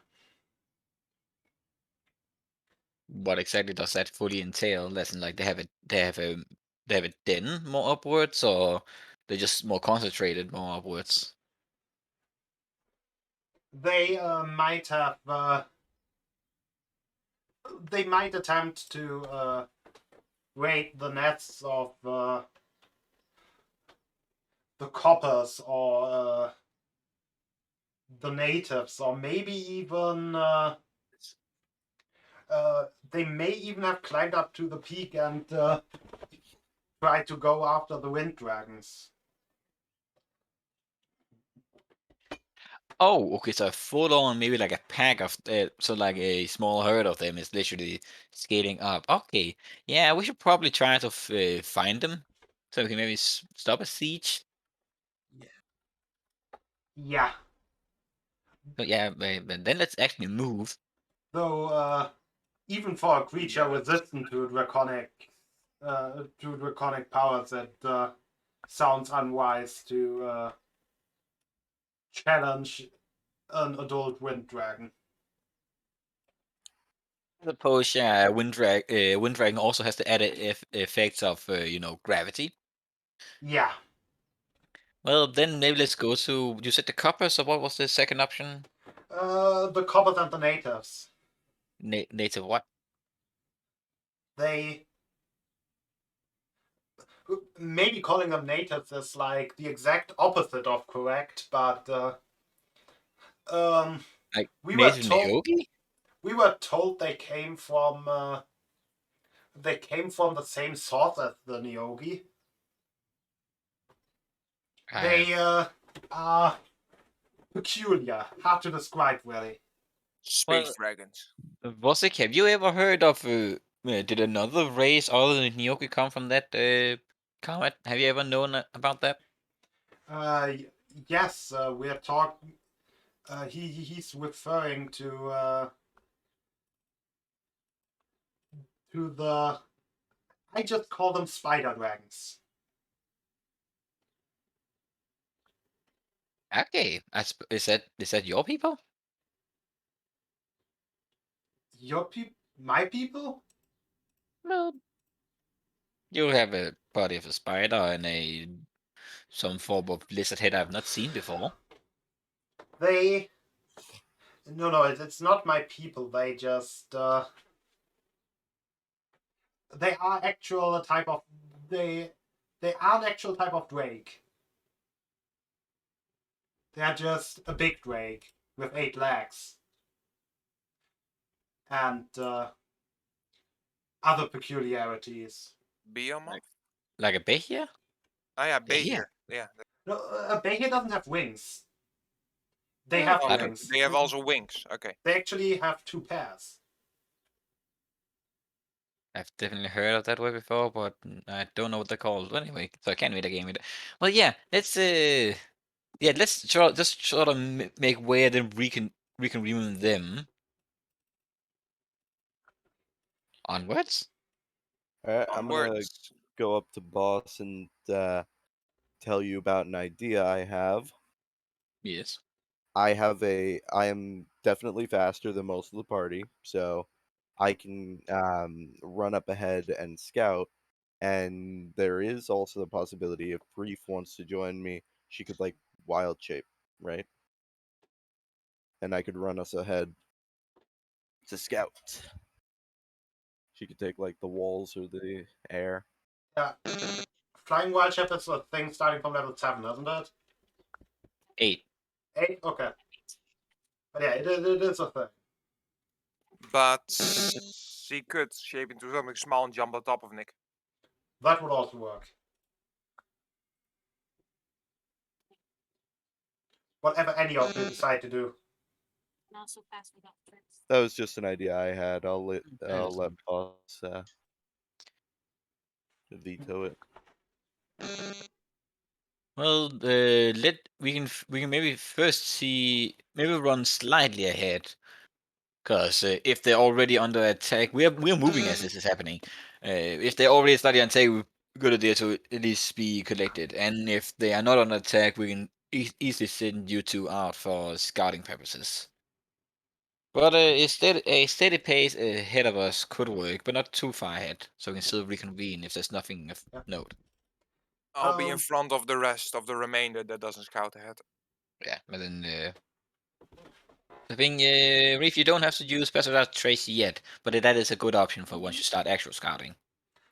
What exactly does that fully entail? As in, like they have a den more upwards, or they're just more concentrated more upwards. They might have They might attempt to raid the nests of the coppers or the natives, or maybe even they may even have climbed up to the peak and tried to go after the wind dragons. Oh, okay. So full on, maybe like a pack of, so like a small herd of them is literally scaling up. Okay, yeah, we should probably try to find them, so we can maybe stop a siege. Yeah. So yeah, but then let's actually move. Though even for a creature resistant to draconic powers, it sounds unwise to challenge an adult wind dragon. I suppose, yeah, Wind Dragon also has the added effects of, gravity. Yeah. Well, then maybe let's go to. You said the copper. So what was the second option? The coppers and the natives. Native what? They maybe calling them natives is like the exact opposite of correct, but Like we were native told Neogi? they came from the same source as the Neogi. They are peculiar, hard to describe really. Space Well, dragons. Vosik, have you ever heard of? Did another race other than Neogi come from that comet? Have you ever known about that? Yes, we're talking. He's referring to the. I just call them spider dragons. Okay, is that your people? Your people, my people. Well, you have a body of a spider and some form of lizard head I've not seen before. They. No, it's not my people. They just. They are actual type of. They. They are an actual type of drake. They are just a big drake with 8 legs. And other peculiarities. Behemoth? Like a behia? Ah, yeah, Behia. Behemoth. Yeah. No, a behia doesn't have wings. They Oh, have Okay. wings. They have also wings. Okay. They actually have 2 pairs. I've definitely heard of that word before, but I don't know what they're called. Anyway, so I can't read a game with it. Well, yeah, let's just sort of make where then we can remove them onwards. Alright, I'm gonna Onwards. go up to boss and tell you about an idea I have. Yes. I am definitely faster than most of the party, so I can run up ahead and scout. And there is also the possibility if Brief wants to join me, she could like wild shape, right? And I could run us ahead to scout. She could take like the walls or the air. Yeah. Flying Wild Shepherd's a thing starting from level 7, isn't it? 8. 8? Okay. But yeah, it is a thing. But she could shape into something small and jump on top of Nick. That would also work. Whatever any of you decide to do. Not so fast without tricks. That was just an idea I had. I'll let Awesome. boss veto it. Well, we can maybe first see, maybe run slightly ahead, because if they're already under attack, we're moving as this is happening. If they're already slightly under attack, we're good idea to at least be collected. And if they are not under attack, we can easily send you two out for scouting purposes. But a steady pace ahead of us could work, but not too far ahead, so we can still reconvene if there's nothing of Yeah. note. I'll be in front of the rest of the remainder that doesn't scout ahead. Yeah, but then I think, Reef, you don't have to use Specialized Trace yet, but that is a good option for once you start actual scouting.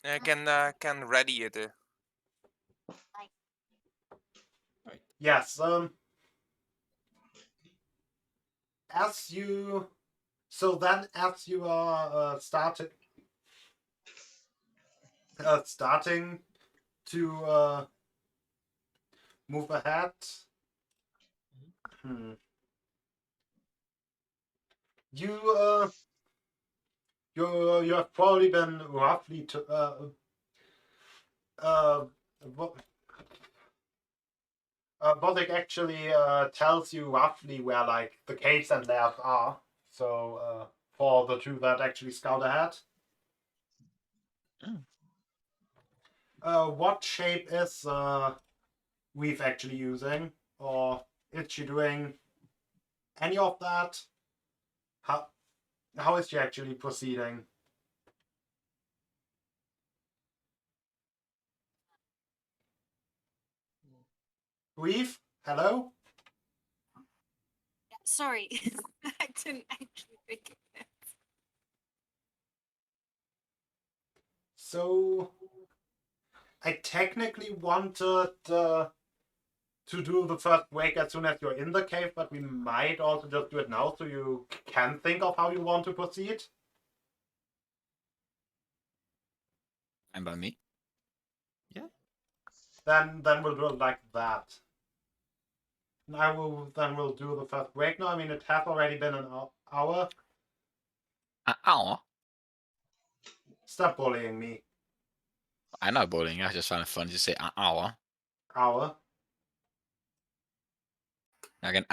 I can ready it. Yes. As you as you are starting to move ahead. You you have probably been roughly Bodek actually tells you roughly where like the caves and lairs are. So for the two that actually scout ahead. What shape is Weave actually using, or is she doing any of that? How is she actually proceeding? Weave, hello. Sorry, I didn't actually think of that. So I technically wanted to do the first break as soon as you're in the cave, but we might also just do it now so you can think of how you want to proceed. And by me. Yeah. Then we'll do it like that. We'll do the first break now. I mean, it has already been an hour. An hour? Stop bullying me. I'm not bullying. I just found it funny to say an hour. Hour. Like an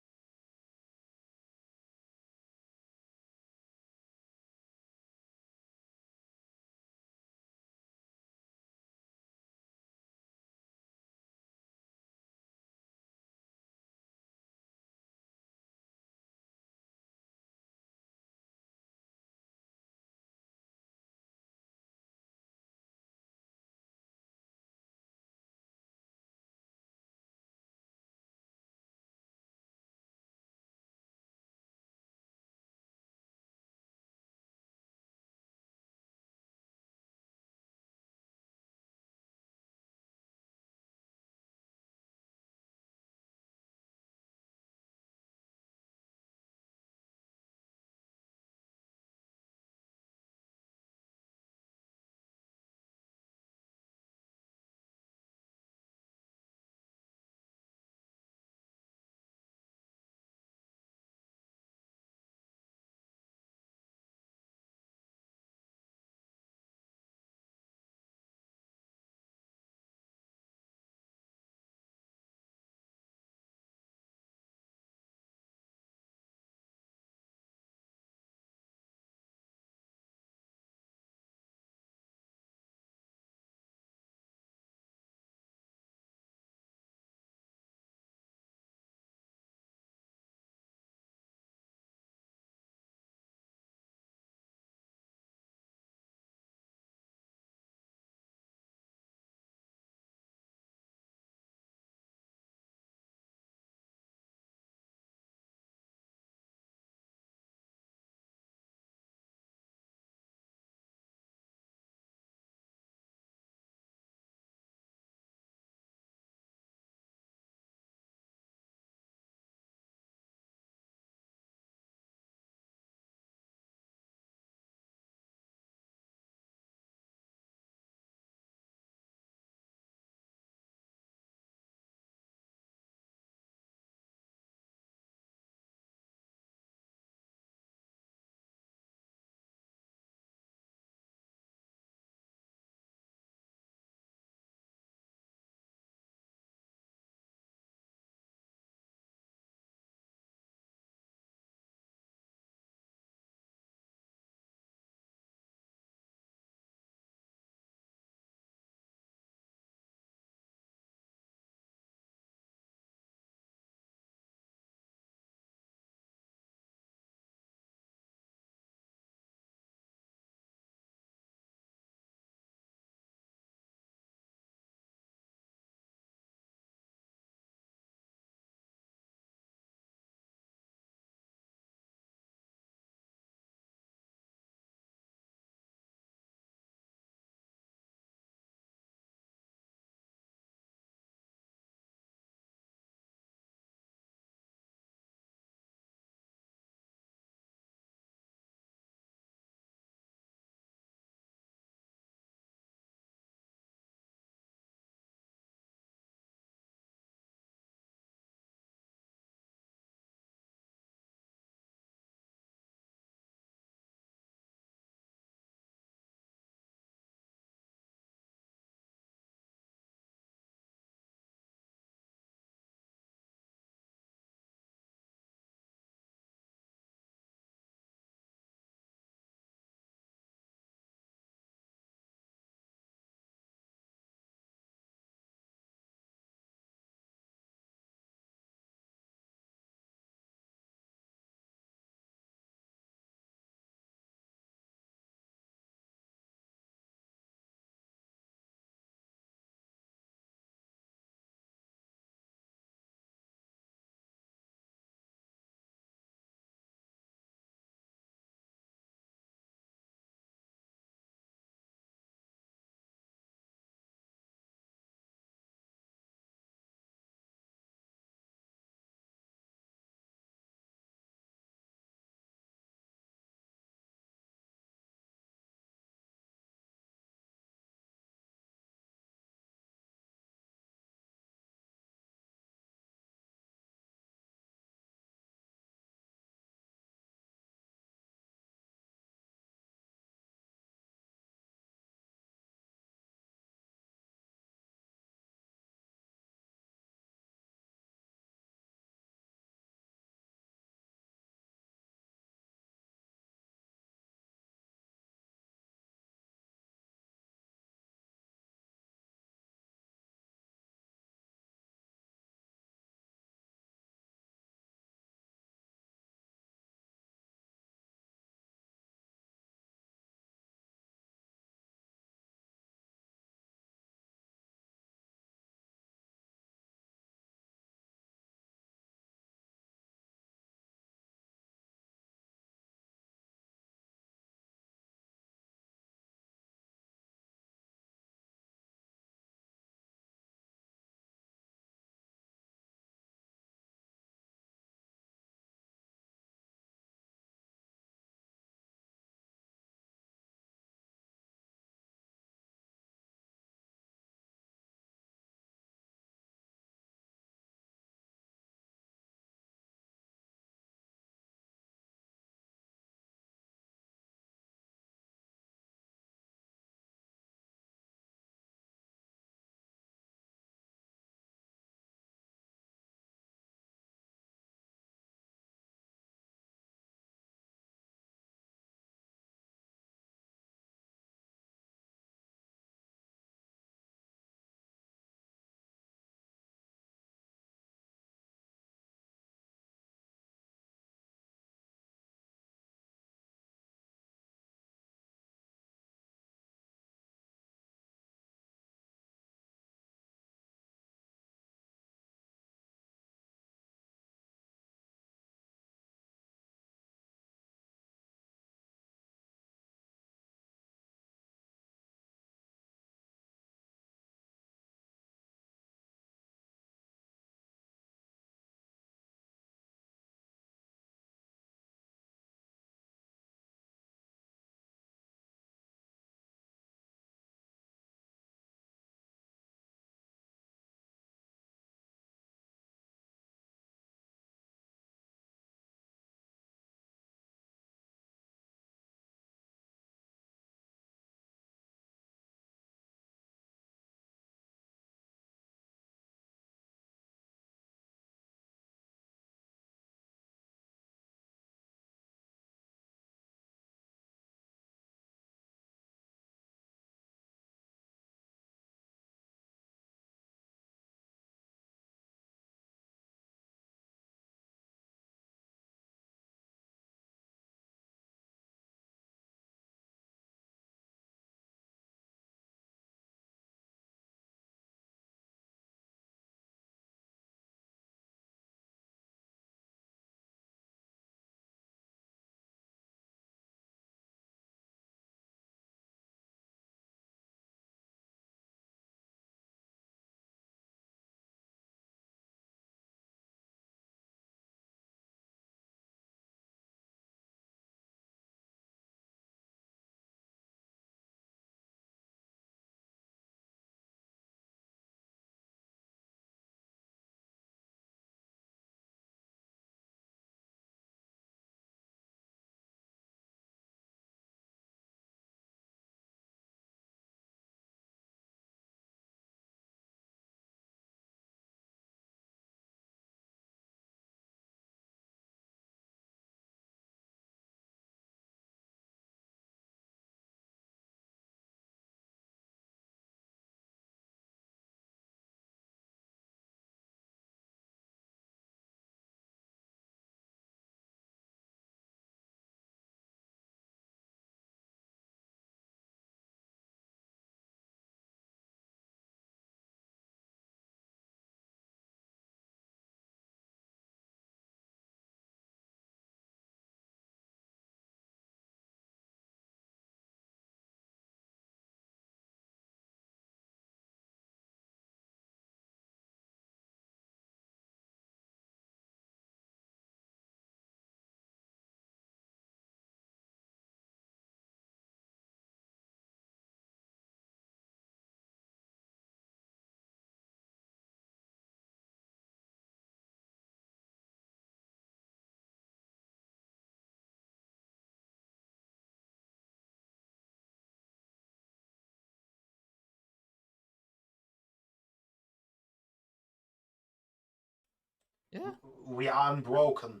Yeah. We are unbroken.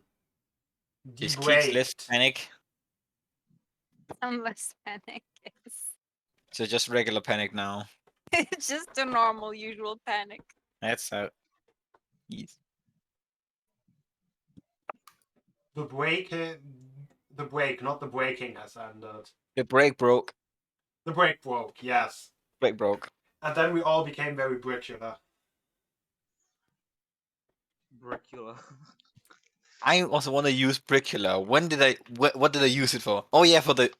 Is Keeks less Debreaked. panic? Unless panic is. So just regular panic now. It's just a normal, usual panic. That's how. Yes. The break, not the breaking has ended. The break broke. The break broke, yes. Break broke. And then we all became very brickular. Bricula. I also want to use Bricula. When did I? What did I use it for? Oh yeah, for the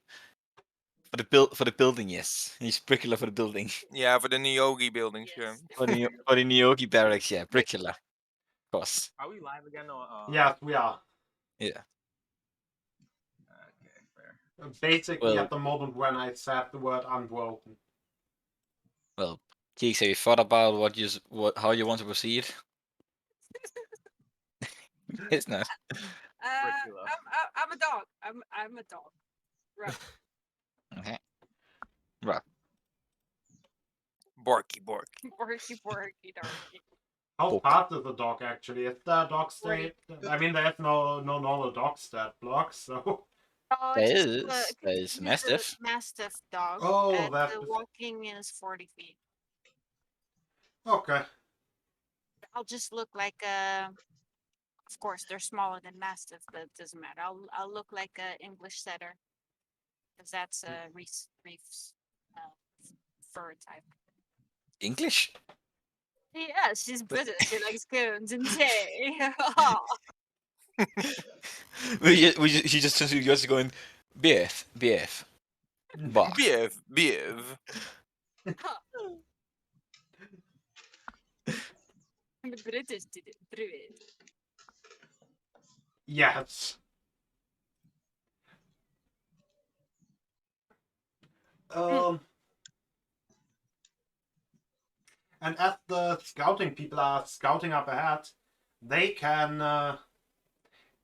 building. Yes, use Bricula for the building. Yeah, for the Nyogi buildings. Yes. for the Nyogi barracks. Yeah, Bricula. Of course. Are we live again or? Yes, we are. Yeah. Okay, fair. Basically, Well- at the moment when I said the word unbroken. Well, Keeks, have you thought about how you want to proceed? It's not. Bricula. I'm a dog. I'm a dog. Right. Okay. Right. Borky, borky. Borky, dorky. How Book. fast is the dog actually? Is there a dog Great. state? I mean, there's no normal dog stat block, so. Oh, There just, is. There is it's a Mastiff. Mastiff dog. Oh, and that the is- walking is 40 feet. Okay. I'll just look like a. Of course, they're smaller than Mastiff, but it doesn't matter. I'll look like a English setter, because that's a Reef's fur type. English. Yeah, she's British. She likes cones and tea. She just turns to you guys going, BF. Bark. Biev. The British did it. British. Yes. And as the scouting people are scouting up ahead, they can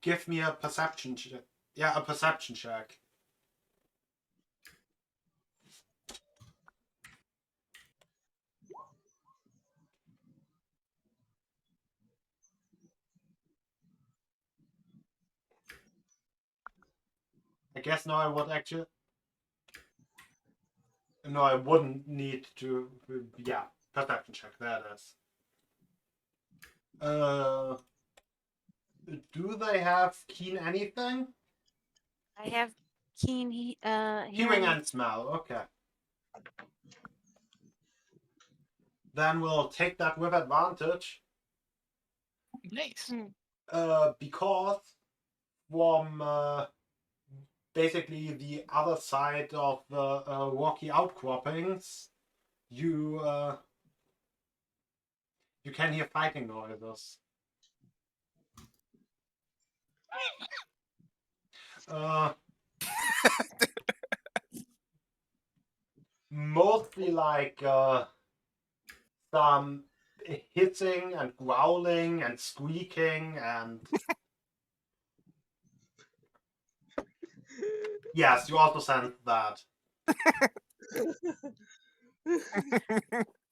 give me a perception check. Yeah, a perception check. I guess now I would actually. No, I wouldn't need to. Yeah, perception check. There it is. Do they have keen anything? I have keen Hearing and smell. Okay. Then we'll take that with advantage. Nice. Because from basically the other side of the rocky outcroppings, you can hear fighting noises. Mostly like some hissing and growling and squeaking and. Yes, you also sense that.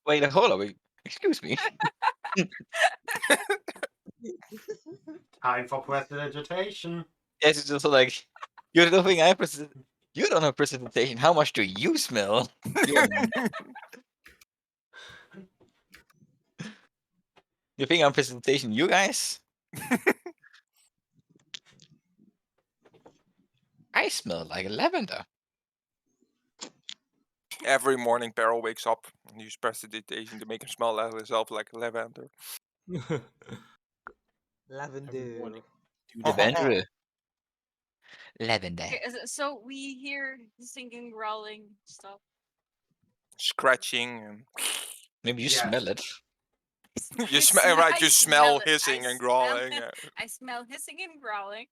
Wait, hold on. Wait. Excuse me. Time for prestidigitation. Yes, it's just like you're the thing I present. You don't have precipitation. How much do you smell? You think I'm precipitation, you guys? I smell like lavender. Every morning, Peril wakes up and uses prestidigitation to make him smell like himself like lavender. Lavender. morning. Lavender. Lavender. Okay, so we hear singing, growling stuff. Scratching and Maybe you Yes. smell it. you smell right. I You smell it. hissing I and smell growling. it. I smell hissing and growling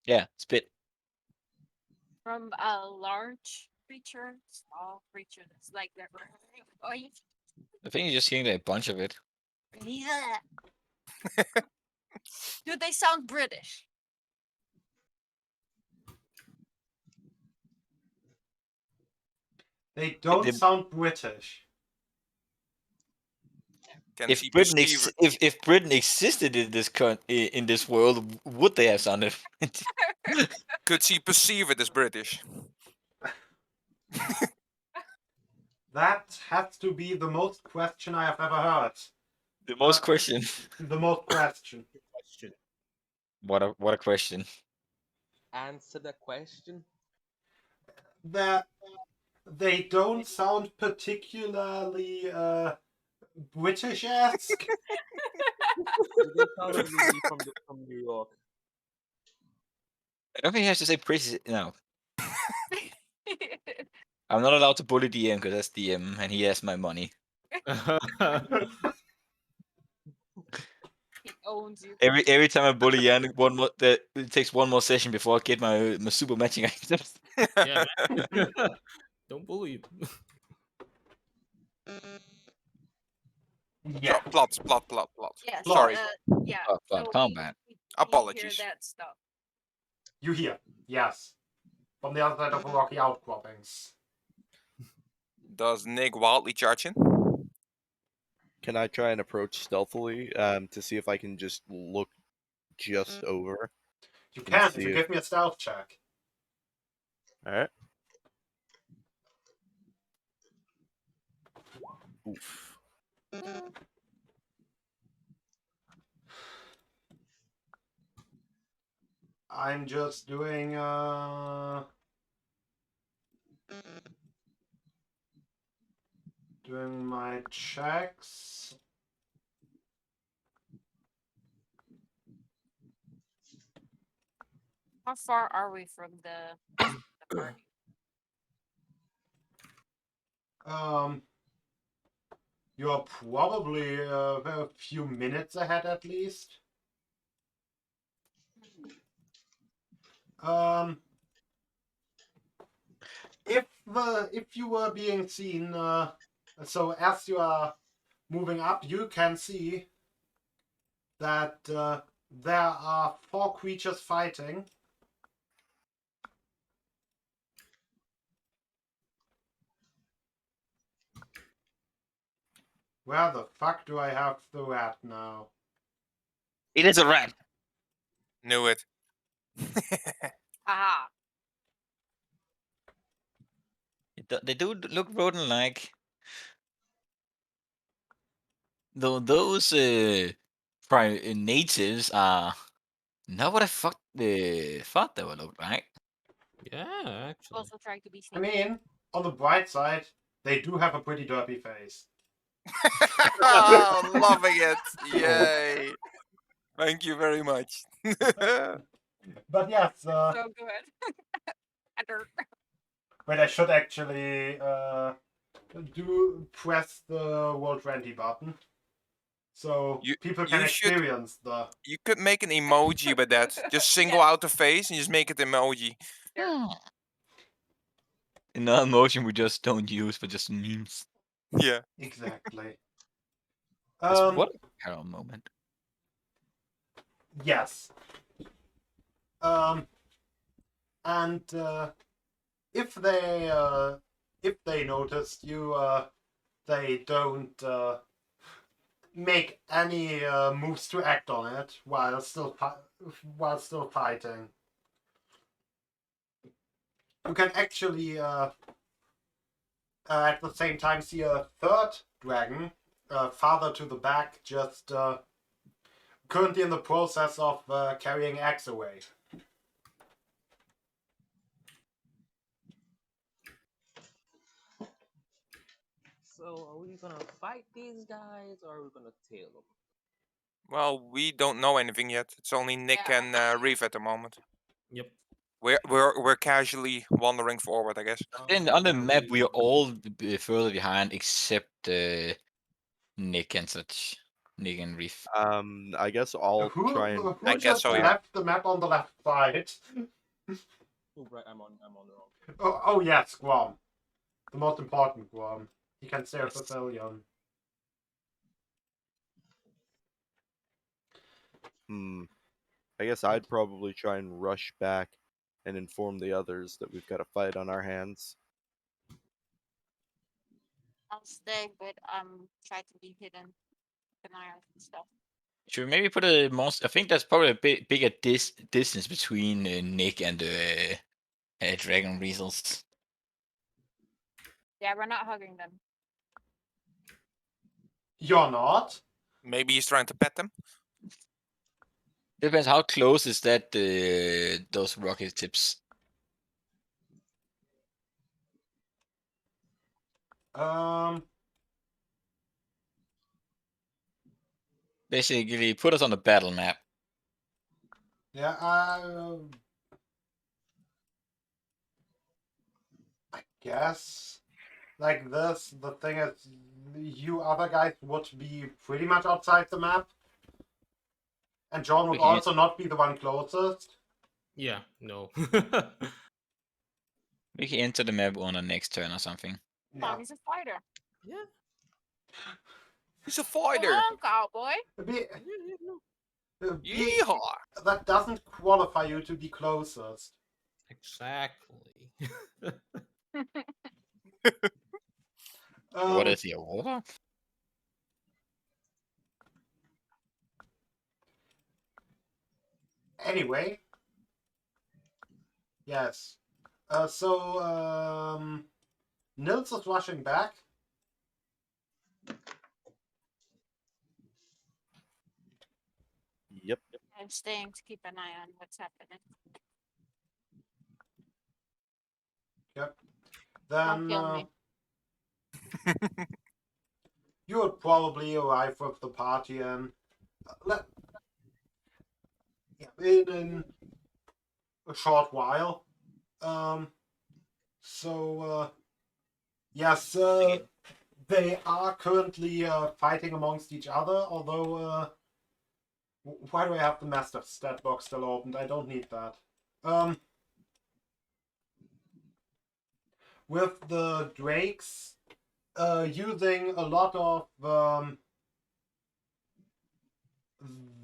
Yeah, spit. from a large creature, small creature that's like that. I think you're just hearing a bunch of it. Yeah. Do they sound British? They don't They- sound British. Can If she Britain perceive it? if Britain existed in in this world, would they have sounded? Could she perceive it as British? That has to be the most question I have ever heard. The most Uh, question. The most question. Good question. What a question. Answer the question. They don't sound particularly British-esque. They sound like they'd be from New York. I don't think he has to say British. No, I'm not allowed to bully DM because that's DM, and he has my money. He owns you. Every time I bully Jan, it takes one more session before I get my super matching items. Yeah, man. Don't bully him. Yeah. Plot. Yes. Sorry. Yeah. Plot so combat. we hear Apologies. that stuff. You hear, yes. From the other side of the rocky outcroppings. Does Nick wildly charge in? Can I try and approach stealthily to see if I can just look just over? You And can if see you if- give me a stealth check. All right. Oof. I'm just doing my checks. How far are we from the party? You're probably a few minutes ahead at least. If you were being seen, so as you are moving up, you can see that there are 4 creatures fighting. Where the fuck do I have the rat now? It is a rat. Knew it. Aha. They do look rodent-like. Though those natives are not what I thought they would look like. Yeah, actually. Also trying to be I sneaky. mean, on the bright side, they do have a pretty derpy face. Loving it. Yay. Thank you very much. But yes, So good. wait, I should actually do press the Roll 20 button. So people can you should- experience the... You could make an emoji with that. Just single out the face and just make it emoji. Another emotion we just don't use for just memes. Yeah. Exactly. What a hell moment. Yes. And if they noticed you, they don't make any moves to act on it while still fighting. You can actually at the same time see a third dragon farther to the back, just currently in the process of carrying eggs away. So are we gonna fight these guys or are we gonna tail them? Well, we don't know anything yet. It's only Nick Yeah. and Reeve at the moment. Yep. We're casually wandering forward, I guess. Then on the map we are all further behind except Nick and such. Nick and Reef. I guess I'll try and. Who I guess just so, yeah. left the map on the left side? Oh, right, I'm on the wrong. Oh yes, Guam. The most important Guam. He can stay a pavilion. I guess I'd probably try and rush back and inform the others that we've got a fight on our hands. I'll stay, but try to be hidden. an eye on stuff. Should we maybe put a more? I think there's probably a bigger distance between Nick and Dragon Weasels. Yeah, we're not hugging them. You're not? Maybe he's trying to pet them. Depends how close is that those rocket tips. Basically, put us on the battle map. Yeah, I guess like this. The thing is, you other guys would be pretty much outside the map, and John would We can't- also not be the one closest. Yeah, no. We can enter the map on the next turn or something. Oh, he's a fighter. yeah. He's a Come fighter. on, cowboy. Be- No. be- Yeehaw! that doesn't qualify you to be closest. Exactly. What is the order? Anyway, yes. Nils is rushing back. Yep. I'm staying to keep an eye on what's happening. Yep. Don't Then kill me. you would probably arrive with the party and in a short while. Yes, they are currently fighting amongst each other, although why do I have the master stat box still opened? I don't need that. With the drakes using a lot of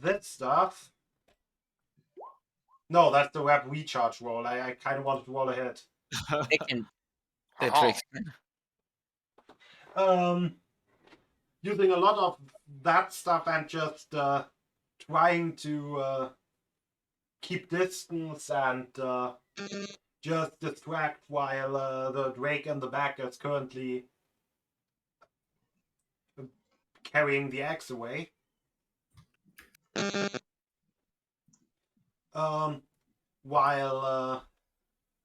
this stuff. No, that's the web recharge roll. I kind of wanted to roll a hit. The Oh. tricks. Using a lot of that stuff and just trying to keep distance and just distract while the Drake in the back is currently carrying the axe away. While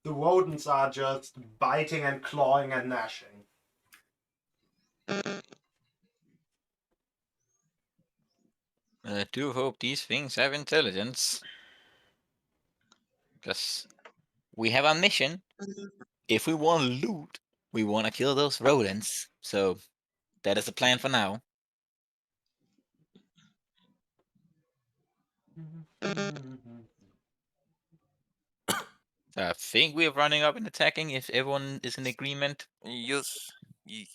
the rodents are just biting and clawing and gnashing. I do hope these things have intelligence. Because we have a mission. If we want loot, we want to kill those rodents. So that is the plan for now. So I think we're running up and attacking if everyone is in agreement. Yes. Yes.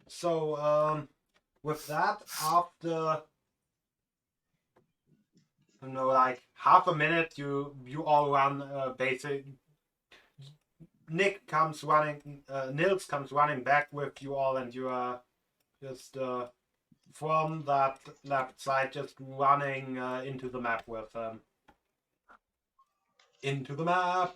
So, with that, after like half a minute, you all run basic. Nick comes running, Nils comes running back with you all, and you are just from that left side, just running into the map with them. Into the map.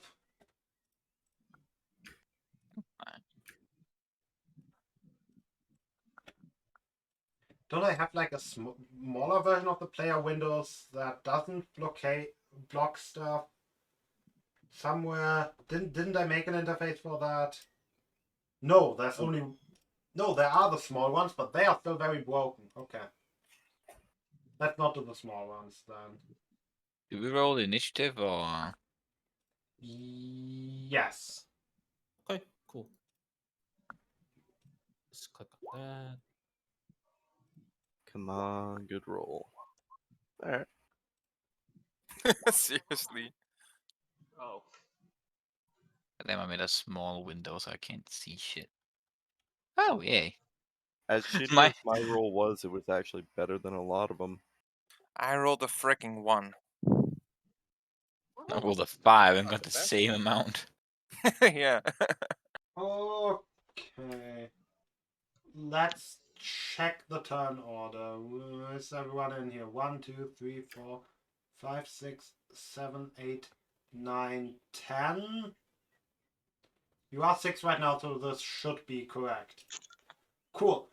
Don't I have like a smaller version of the player windows that doesn't block stuff? Somewhere didn't I make an interface for that? No, there's only there are the small ones, but they are still very broken. Okay. Let's not do the small ones then. Do we roll initiative or? Yes. Okay, cool. Let's click on that. Come on, good roll. Alright. Seriously. Oh. Then I made a small window so I can't see shit. Oh yay! As shitty My- as my roll was, it was actually better than a lot of them. I rolled a freaking 1. I rolled a 5 and Not got the the best. same amount. Yeah. Okay. Let's check the turn order. Is everyone in here? 1, 2, 3, 4, 5, 6, 7, 8, 9, 10. You are 6 right now, so this should be correct. Cool.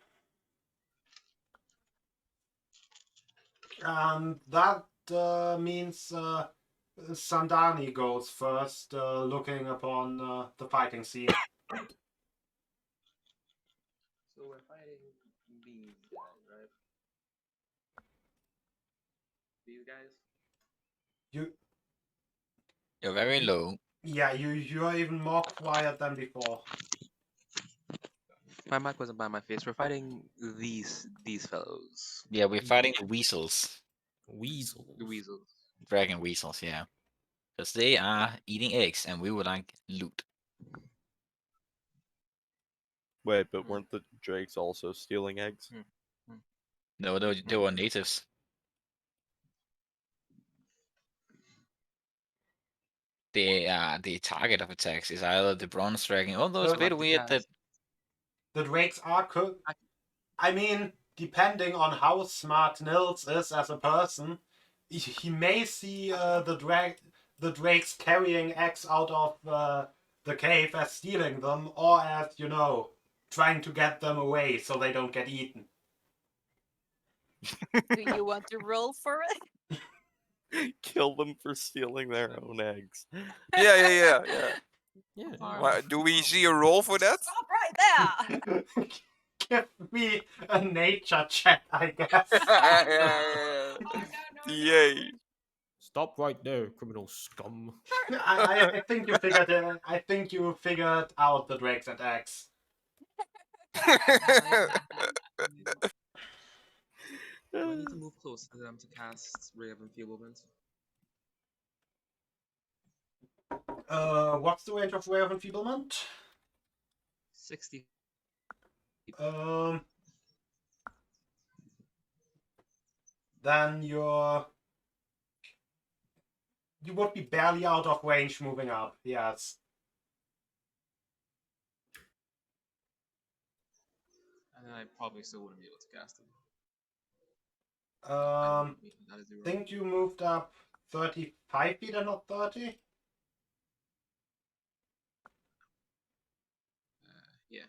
And that means Sandani goes first, looking upon the fighting scene. So we're fighting these guys, right? These guys? You're very low. Yeah, you're even more quiet than before. My mic wasn't by my face. We're fighting these fellows. Yeah, we're fighting the weasels. Weasel. The weasels. Dragon weasels, yeah. Because they are eating eggs and we would like loot. Wait, but weren't the drakes also stealing eggs? No, they were natives. The target of attacks is either the bronze dragon, although it's a bit weird that The drakes are I mean, depending on how smart Nils is as a person, he may see the drakes carrying eggs out of the cave as stealing them, or as, trying to get them away so they don't get eaten. Do you want to roll for it? Kill them for stealing their own eggs. Yeah. Yeah. Why, do we see a roll for that? Stop right there! Give me a nature check, I guess. Yeah. Yay. Stop right there, criminal scum. I think you figured it. I think you figured out the drakes and eggs. Do I need to move closer to them to cast Ray of Enfeeblement? What's the range of Ray of Enfeeblement? 60. Then you would be barely out of range moving up. Yes. And then I probably still wouldn't be able to cast it. I think you moved up 35 feet and not 30. Yeah.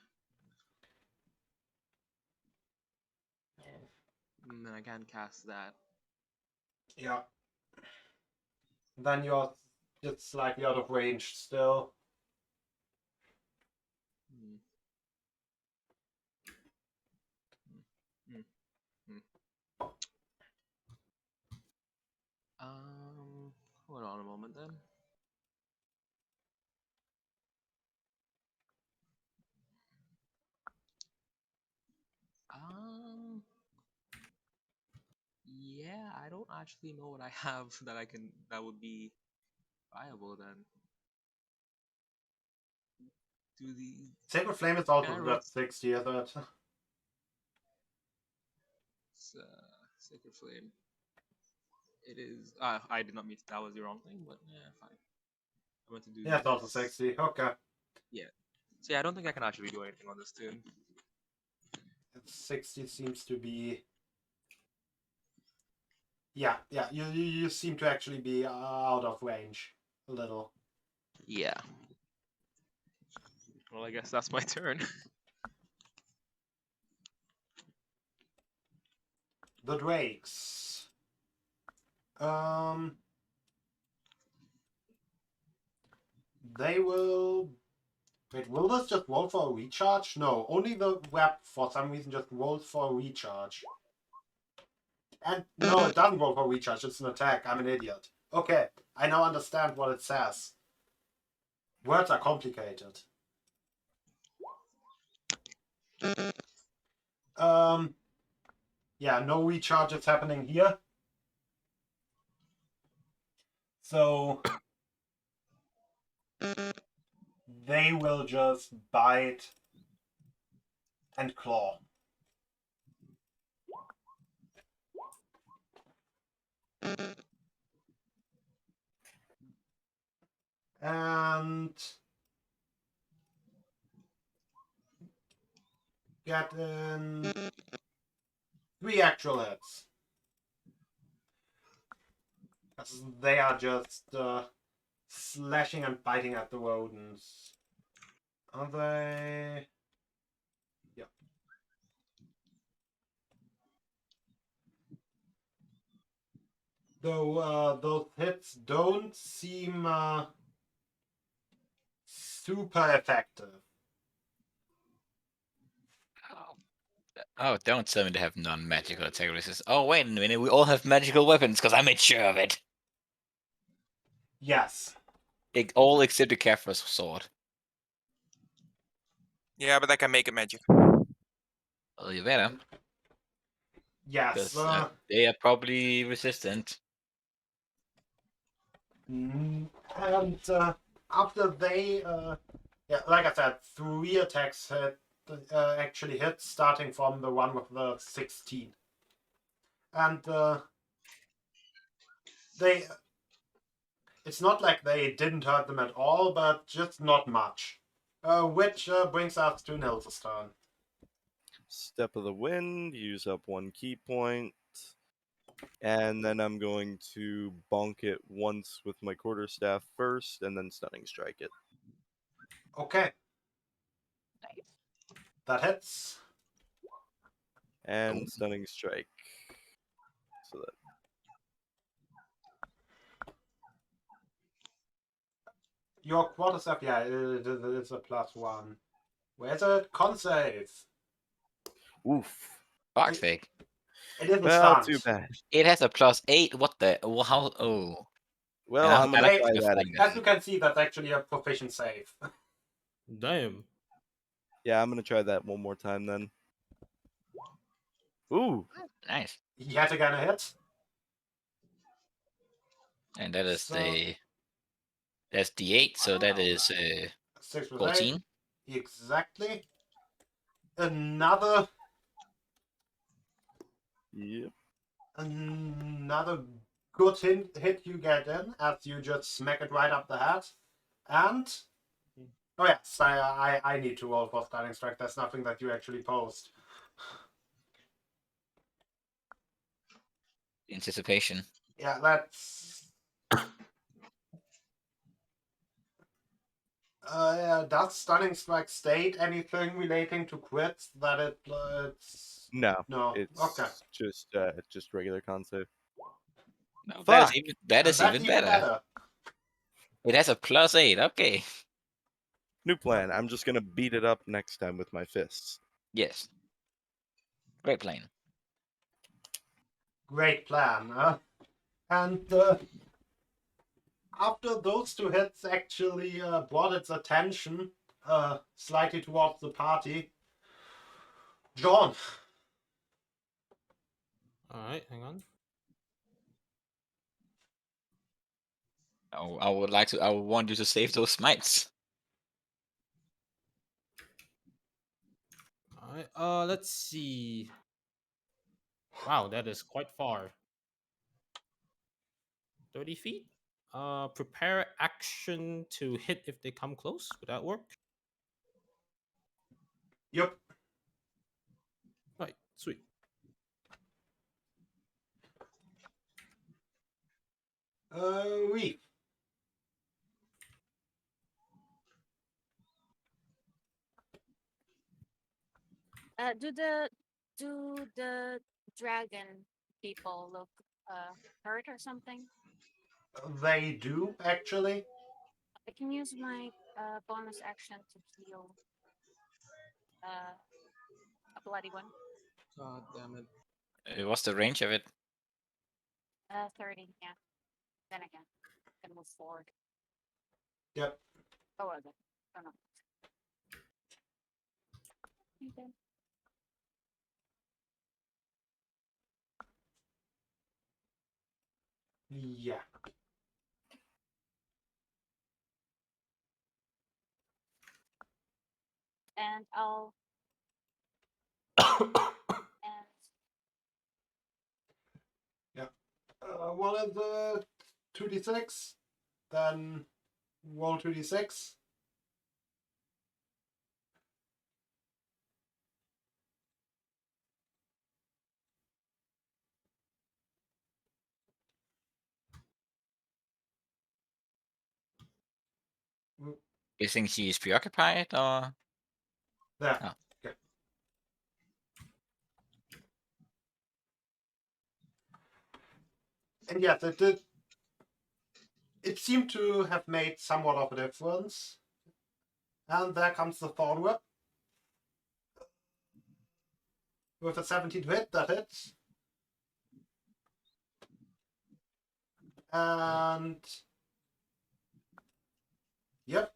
And then I can cast that. Yeah. Then you're just slightly out of range still. Hold on a moment then. Yeah, I don't actually know what I have that would be viable then. Do the Sacred Flame is also Can I roll? just 60, isn't it? Sacred Flame. It is. I did not mean that was the wrong thing, but yeah, fine. I meant to do. Yeah, it's also this. 60. Okay. Yeah. So yeah, I don't think I can actually do anything on this turn. 60 seems to be. Yeah. You seem to actually be out of range a little. Yeah. Well, I guess that's my turn. The drakes. They will. Wait, will this just roll for a recharge? No, only the web for some reason just rolls for a recharge. And no, it doesn't roll for a recharge, it's an attack. I'm an idiot. Okay, I now understand what it says. Words are complicated. Yeah, no recharge is happening here. So they will just bite and claw. And get in 3 actual hits. As they are just slashing and biting at the rodents. Are they? Yeah. Though those hits don't seem super effective. Oh, don't tell me they have non-magical attack resistance. Oh, wait a minute, we all have magical weapons, because I made sure of it. Yes. All except the Kefra's sword. Yeah, but I can make it magic. Well, you better, Yes. because they are probably resistant. And after they, yeah, like I said, 3 attacks actually hit, starting from the one with the 16. And they, it's not like they didn't hurt them at all, but just not much. Which brings us to Nils' turn. Step of the Wind, use up 1 key point. And then I'm going to bonk it once with my quarterstaff first, and then Stunning Strike it. Okay. That hits. And Stunning Strike. So that Your quarterstaff, yeah, it's a +1. Where's it? Con save. oof. Fuck's sake. It isn't Well, stunned. too bad. It has a +8. What the? How? Oh. Well, And I'm I gonna like try the that flying As you weapon. can see, that's actually a proficient save. Damn. Yeah, I'm gonna try that one more time then. Ooh. Nice. Yet again a hit. And that is So- that's D8, so that is 6 plus 8. 14. Exactly. Another Yep. good hit you get in as you just smack it right up the head. And oh yes, I need to roll for Stunning Strike. That's nothing that you actually post. Anticipation. Yeah, that's. Does Stunning Strike state anything relating to crits that it's No. no? It's Okay. just regular con save. No, Fuck. that is That's even better. It has a +8. Okay. New plan. I'm just gonna beat it up next time with my fists. Yes. Great plan. Great plan. And after those 2 hits actually brought its attention slightly towards the party, John. Alright, hang on. I would want you to save those smites. Alright, let's see. Wow, that is quite far. 30 feet? Prepare action to hit if they come close. Would that work? Yep. Right, sweet. Reef. Do the dragon people look hurt or something? They do actually. I can use my bonus action to heal a bloody one. God damn it. What's the range of it? 30, yeah. Then again, can move forward. Yep. Oh, was it? Oh no. Okay. Yeah. And I'll and One of the 2d6, then roll 2d6. You think she's preoccupied or? There. Oh. Okay. And yes, it did. It seemed to have made somewhat of a difference. And there comes the Thorn Whip. With a 17 hit, that hits. And... Yep.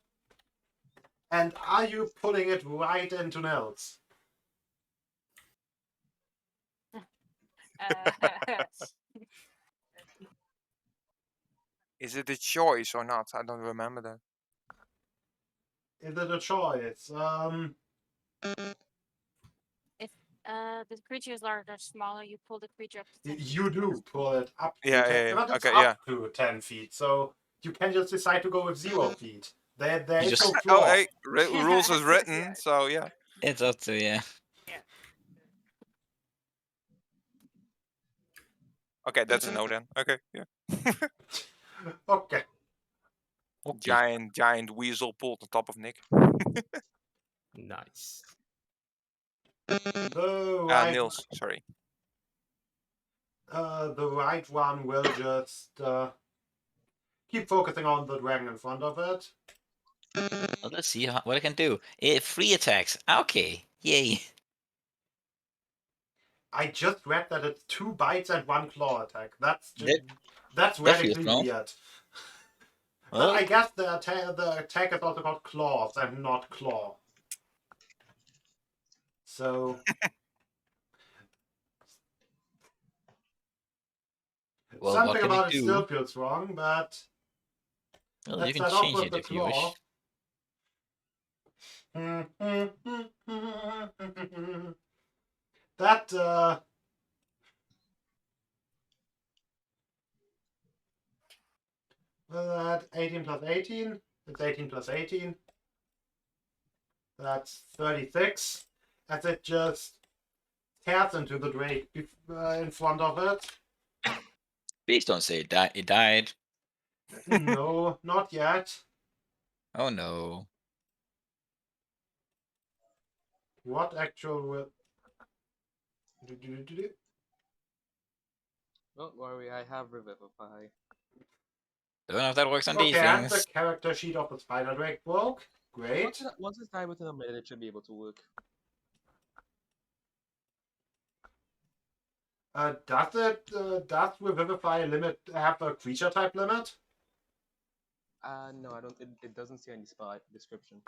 And are you putting it right into Nils? Is it a choice or not? I don't remember that. Is it a choice? If the creature is larger or smaller, you pull the creature up to 10 feet. You do pull it up to Yeah, 10, yeah, yeah. but it's Okay, up yeah. to 10 feet, so you can just decide to go with 0 feet. There You is just- no Oh, floor. hey, rules is written, so yeah. It's up to yeah. Okay, that's a no then. Okay, yeah. Okay. Okay. Giant weasel pulled on top of Nick. Nice. Nils, sorry. The right one will just keep focusing on the dragon in front of it. Well, let's see what I can do. 3 attacks. Okay. Yay. I just read that it's 2 bites and 1 claw attack. That's That- that's that feels radically wrong. weird. Well, I guess the attack is also called claws and not claw. So well, something what can I about it do? still feels wrong, but Well, let's you can start off change with it the if you wish. claw. That that 18 plus 18. It's 18 plus 18. That's 36. As it just tears into the drake in front of it. Please don't say it died. No, not yet. Oh no. What actual... Don't worry, I have Revivify. Don't know if that works on these Okay, and the things. character sheet of the spider drake broke. Great. Once it's died within a minute, it should be able to work. Does Revivify limit have a creature type limit? No, I don't. It doesn't say any spot description.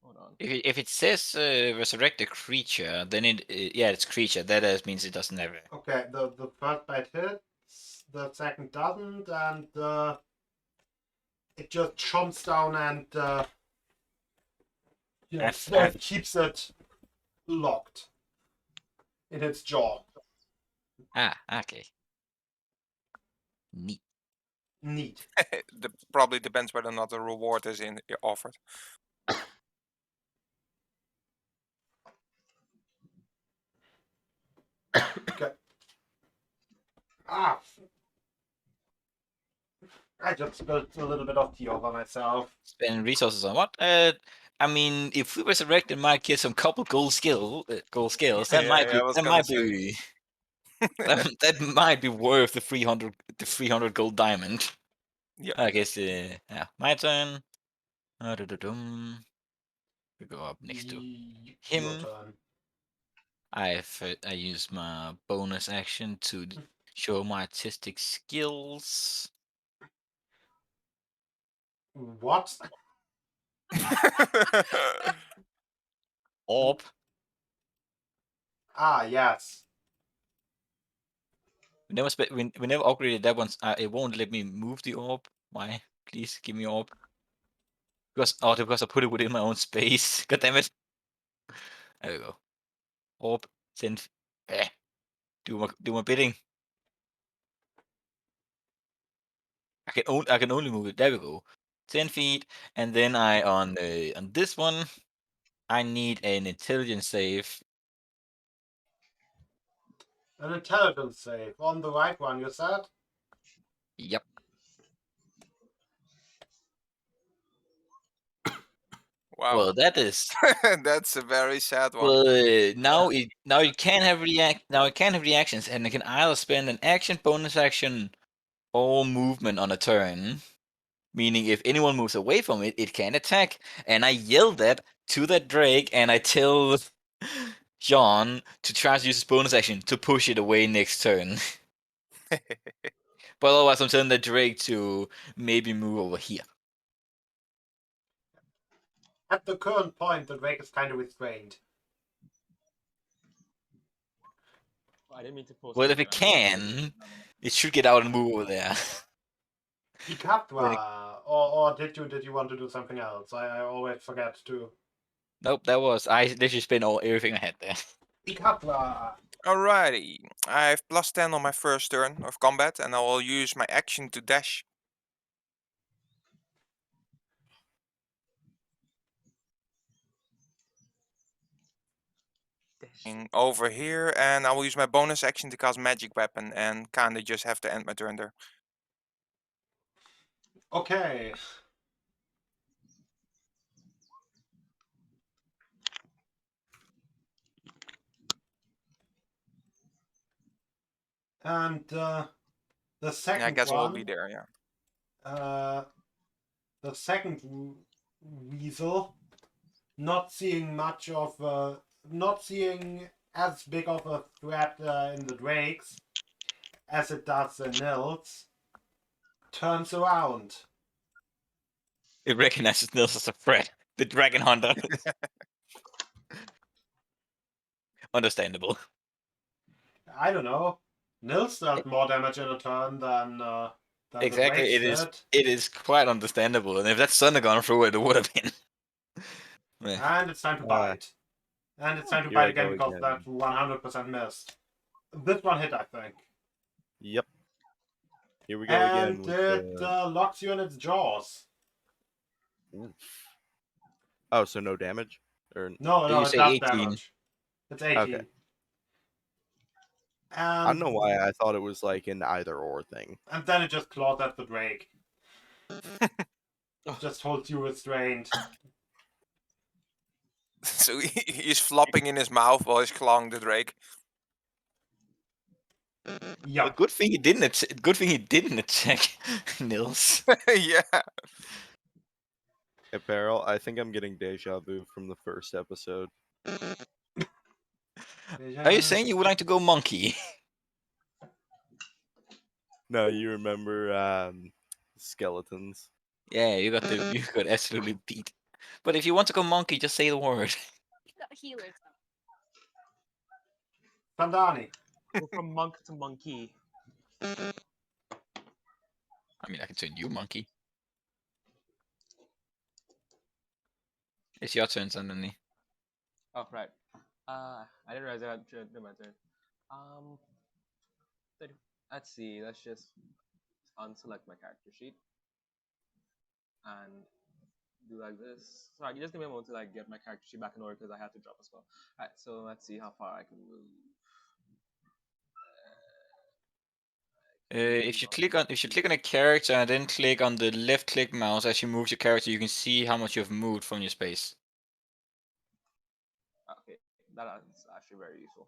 Hold on. If it says resurrect a creature, then yeah, it's creature. That means it doesn't have it. Okay, the first bite hits, the second doesn't, and it just chomps down and keeps it locked in its jaw. Ah, okay. Neat. Neat. Probably depends whether or not the reward is offered. Okay. Ah! I just spilled a little bit of tea over myself. Spend resources on what? I mean, if we resurrect, it might get some couple gold skills. That Yeah, might yeah, be. I was That gonna might say. be. that might be worth the 300 gold diamond. Yeah. I guess. Yeah. My turn. Dum. We go up next to Your him. turn. I use my bonus action to show my artistic skills. What? Orb. Ah, yes. We never upgraded that one. It won't let me move the orb. Why? Please give me orb. Because I put it within my own space. God damn it. There we go. Orb. Send. Do my bidding. I can only move it. There we go. 10 feet, and then on this one, I need an intelligence save. An intelligence save. On the right one, you said? Yep. Wow. Well, that is. That's a very sad one. Well, now you can't have reactions, and you can either spend an action, bonus action, or movement on a turn. Meaning, if anyone moves away from it, it can attack. And I yell that to that Drake, and I tell John to try to use his bonus action to push it away next turn. But otherwise, I'm telling the Drake to maybe move over here. At the current point, the Drake is kind of restrained. I didn't mean to post. Well, if it can, it should get out and move over there. Ikatra, or did you want to do something else? I always forget to. Nope, that was I literally spent everything I had there. Ikatra. Alrighty. I have +10 on my first turn of combat, and I will use my action to dash. Over here, and I will use my bonus action to cast Magic Weapon, and kinda just have to end my turn there. Okay. And the second Yeah, I guess one. I'll be there. Yeah. The second weasel, not seeing as big of a threat in the drakes as it does in Nils, turns around. It recognizes Nils as a threat. The Dragon Hunter. Understandable. I don't know. Nils dealt more damage in a turn than Exactly, the drakes did. it is quite understandable. And if that son had gone through it, it would have been. Yeah. And it's time to bite. And it's time to Here I bite again go because again. that 100% missed. This one hit, I think. Yep. Here we go again. And With it locks you in its jaws. Oof. Oh, so no damage? Or No, You it say does 18. damage. It's 18. Okay. I don't know why I thought it was like an either or thing. And then it just claws at the Drake. Just holds you restrained. So he's flopping in his mouth while he's clawing the Drake. Yeah. Well, good thing he didn't. Good thing he didn't attack Nils. Yeah. Hey, Peril, I think I'm getting deja vu from the first episode. Are you saying you would like to go monkey? No, you remember skeletons? Yeah, you got absolutely beat. But if you want to go monkey, just say the word. You got healers though. Sandani. Go from monk to monkey. I mean, I can turn you monkey. It's your turn, Sandani. Oh right. I didn't realize I had to do my turn. Let's see. Let's just unselect my character sheet and do like this. Sorry, just give me a moment to like get my character sheet back in order because I have to drop a spell. Alright, so let's see how far I can move. If you click on a character and then click on the left click mouse as you move your character, you can see how much you've moved from your space. Okay, that is actually very useful.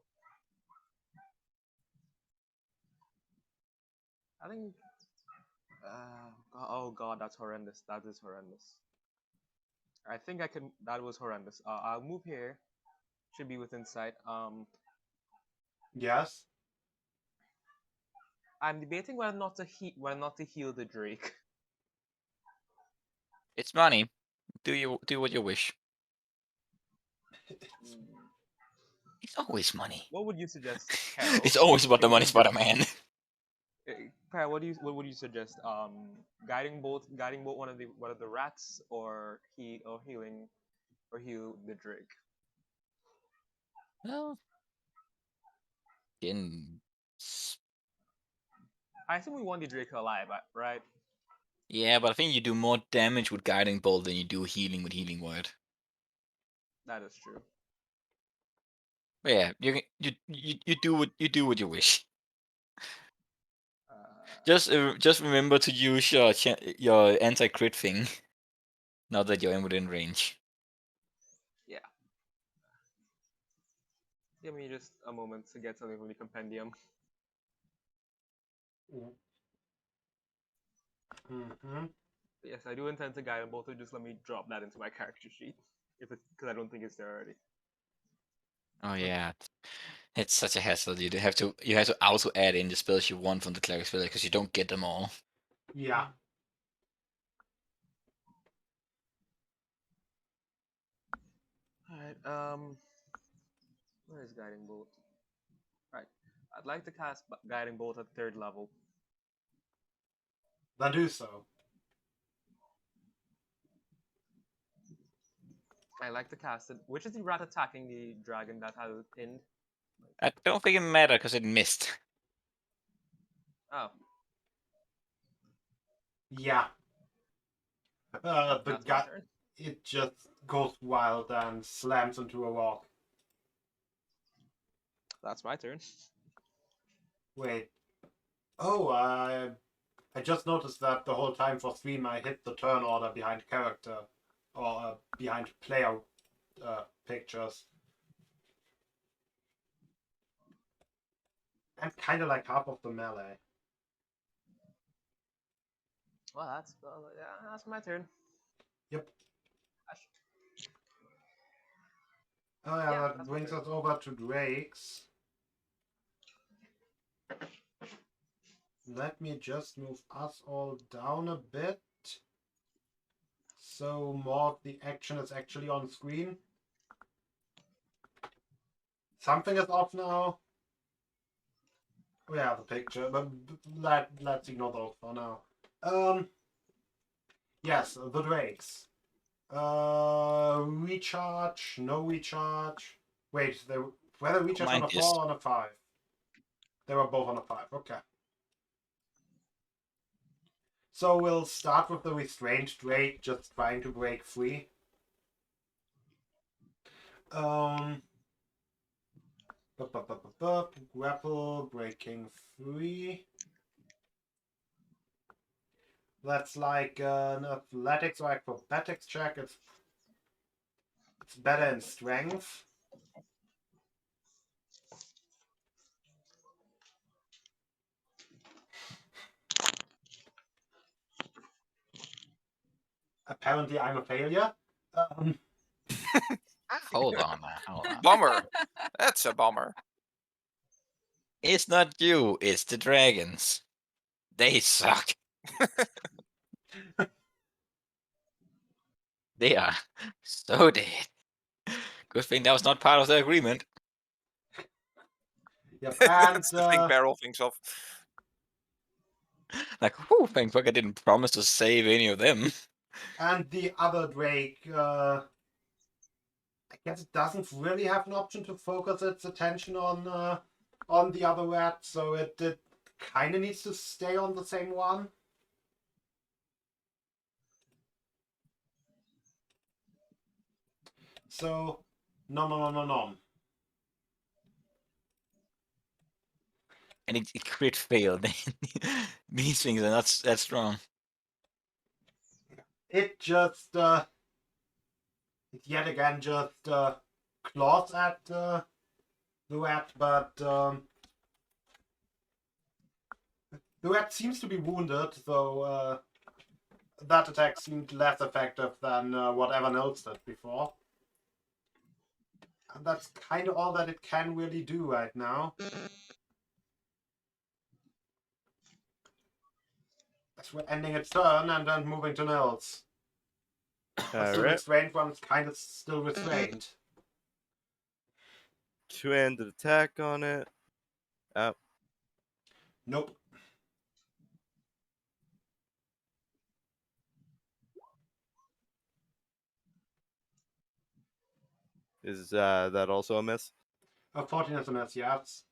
I think. Oh god, that's horrendous. That is horrendous. I think I can. That was horrendous. I'll move here. Should be within sight. Yes. I'm debating whether not to heal the Drake. It's money. Do what you wish. It's always money. What would you suggest? It's always about the money, Spider-Man. Kyle, what would you suggest? Guiding bolt one of the rats, or heal the Drake. Well, I assume we want the Drake alive, right? yeah, but I think you do more damage with guiding bolt than you do healing with healing word. That is true. But yeah, you do what you wish. Just remember to use your anti-crit thing. Now that you're in within range. Give me just a moment to get something from the compendium. Mm-hmm. Yes, I do intend to guide them both. So just let me drop that into my character sheet, if it's because I don't think it's there already. Oh yeah, it's such a hassle. You have to auto add in the spells you want from the cleric spell because you don't get them all. Yeah. Alright, where is Guiding Bolt? Right. I'd like to cast Guiding Bolt at 3rd level. Then do so. I like to cast it. Which is the rat attacking the dragon that has it pinned? I don't think it matters because it missed. Oh, Yeah. The that's my guy, turn. it just goes wild and slams into a rock. That's my turn. Wait. Oh, I just noticed that the whole time for stream I hit the turn order behind character or behind player pictures. And kind of like half of the melee. Well, that's my turn. Yep. Ash. Oh yeah, Yeah, that that's my brings turn. us over to Drake's. Let me just move us all down a bit. So more of the action is actually on screen. Something is off now. Oh yeah, the picture, but let's ignore those for now. Yes, the Drakes. Recharge, no recharge. Wait, they were they recharge on Mind a this. 4 or on a 5? They were both on a 5, okay. So we'll start with the restrained Drake just trying to break free. Grapple, breaking free. That's like an athletics or acrobatics check. It's better in strength. Apparently, I'm a failure. Hold on, man. Hold on. Bummer. That's a bummer. It's not you. It's the dragons. They suck. They are so dead. Good thing that was not part of the agreement. Yep, and That's the thing Beryl thinks of. Like, whew, thank fuck I didn't promise to save any of them. and the other Drake. I guess it doesn't really have an option to focus its attention on the other rat, so it kind of needs to stay on the same one. So, no. And it crit failed. These things are not that strong. It just yet again just claws at the rat, but the rat seems to be wounded, so that attack seemed less effective than what Evan else did before. And that's kind of all that it can really do right now. As we're ending its turn and then moving to Nils. But the Alright. restrained one's kind of still restrained. Two-handed attack on it. Oh, Nope. is that also a miss? 14 is a miss, yes.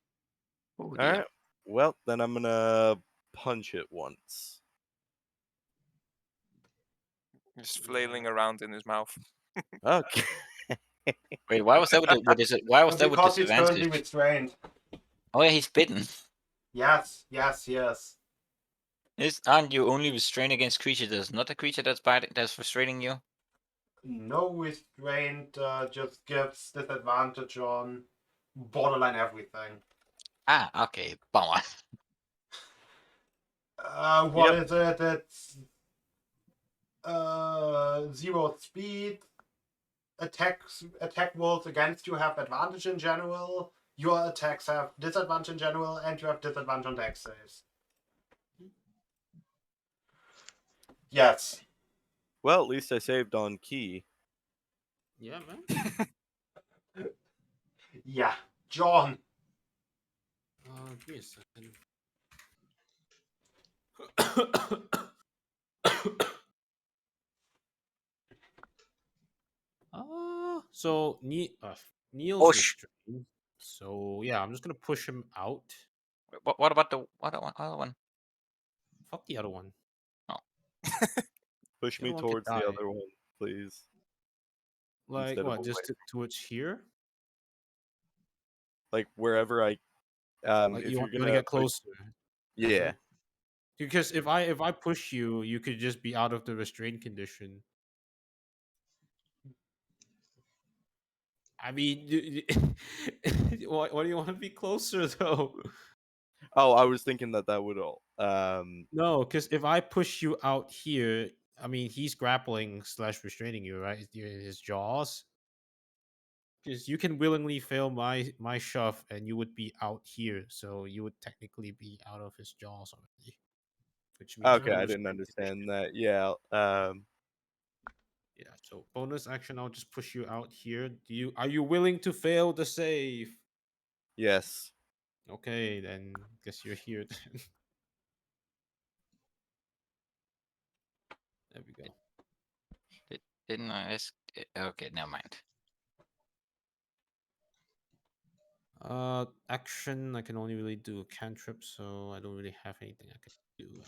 Oh, All right. Well, then I'm gonna punch it once. Just flailing around in his mouth. Okay. Wait, why was that why was that with Because he's currently disadvantage? restrained. Oh yeah, he's bitten. Yes. Aren't you only restrained against creatures? There's not a creature that's restraining you? No restraint just gives disadvantage on borderline everything. Ah, okay, bummer. What is it? It's 0 speed. Attack rolls against you have advantage in general. Your attacks have disadvantage in general, and you have disadvantage on dex saves. Yes. Well, at least I saved on key. Yeah, man. Yeah. John. Give me a second. So Neil's Push. restrained. So yeah, I'm just gonna push him out. What about the other one? Fuck the other one. Push The me other one could towards the die. other one, please. Like Instead of what? away. Just towards here? Like wherever I Like if you you're want to gonna get push, closer? yeah. Because if I push you, you could just be out of the restraint condition. I mean, why do you want to be closer though? Oh, I was thinking that would all No, because if I push you out here, I mean he's grappling / restraining you, right? You're in his jaws. Because you can willingly fail my shove, and you would be out here, so you would technically be out of his jaws already. Which means okay, you're in I didn't restraint understand condition. that. Yeah. Yeah. So bonus action, I'll just push you out here. Are you willing to fail the save? Yes. Okay, then guess you're here then. There we go. Didn't I ask? Okay, never mind. Action. I can only really do a cantrip, so I don't really have anything I can do.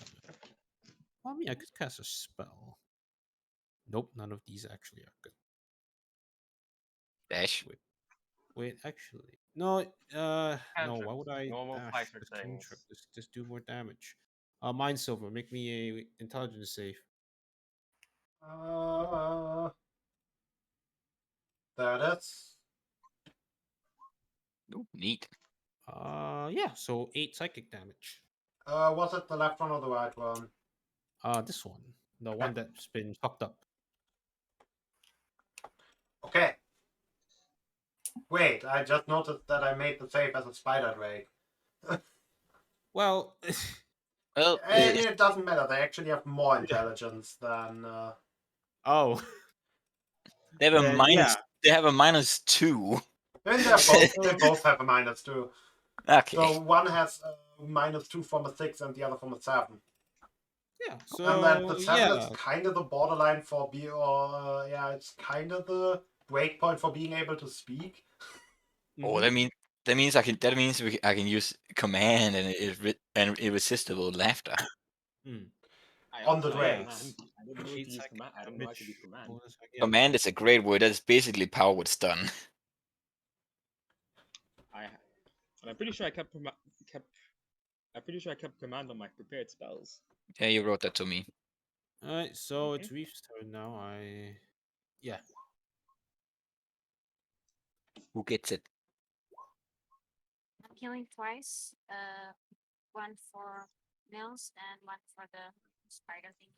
Well, I mean, I could cast a spell. Nope, none of these actually are good. Dash. Wait, actually, no. No. Cantrips. Why would I Normal dash fighter the things. cantrip? Just do more damage. Mind silver. Make me a intelligence save. That is. Ooh, neat. Yeah. So 8 psychic damage. Was it the left one or the right one? This one, the one that's been fucked up. Okay. Wait, I just noticed that I made the save as a spider drake. Well, Well, It doesn't matter. They actually have more intelligence than. oh, they have a then, minus. yeah. They have a -2. I mean, they both have a -2. Okay. So one has a -2 from a 6 and the other from a 7. Yeah. So And then the 7 yeah. is kind of the borderline for it's kind of the breakpoint for being able to speak. Oh, Mhm. that means I can. That means I can use command and irresistible laughter. Hmm. On the also drakes. I didn't know 8 to use psychic command. I didn't know I could use damage. command. Bonus action. Command is a great word. That's basically power with stun. I'm pretty sure I kept. I'm pretty sure I kept command on my prepared spells. Yeah, you wrote that to me. All right. So Okay. it's Reef's turn now. Yeah. Who gets it? I'm healing twice. One for Nils and one for the spider thing.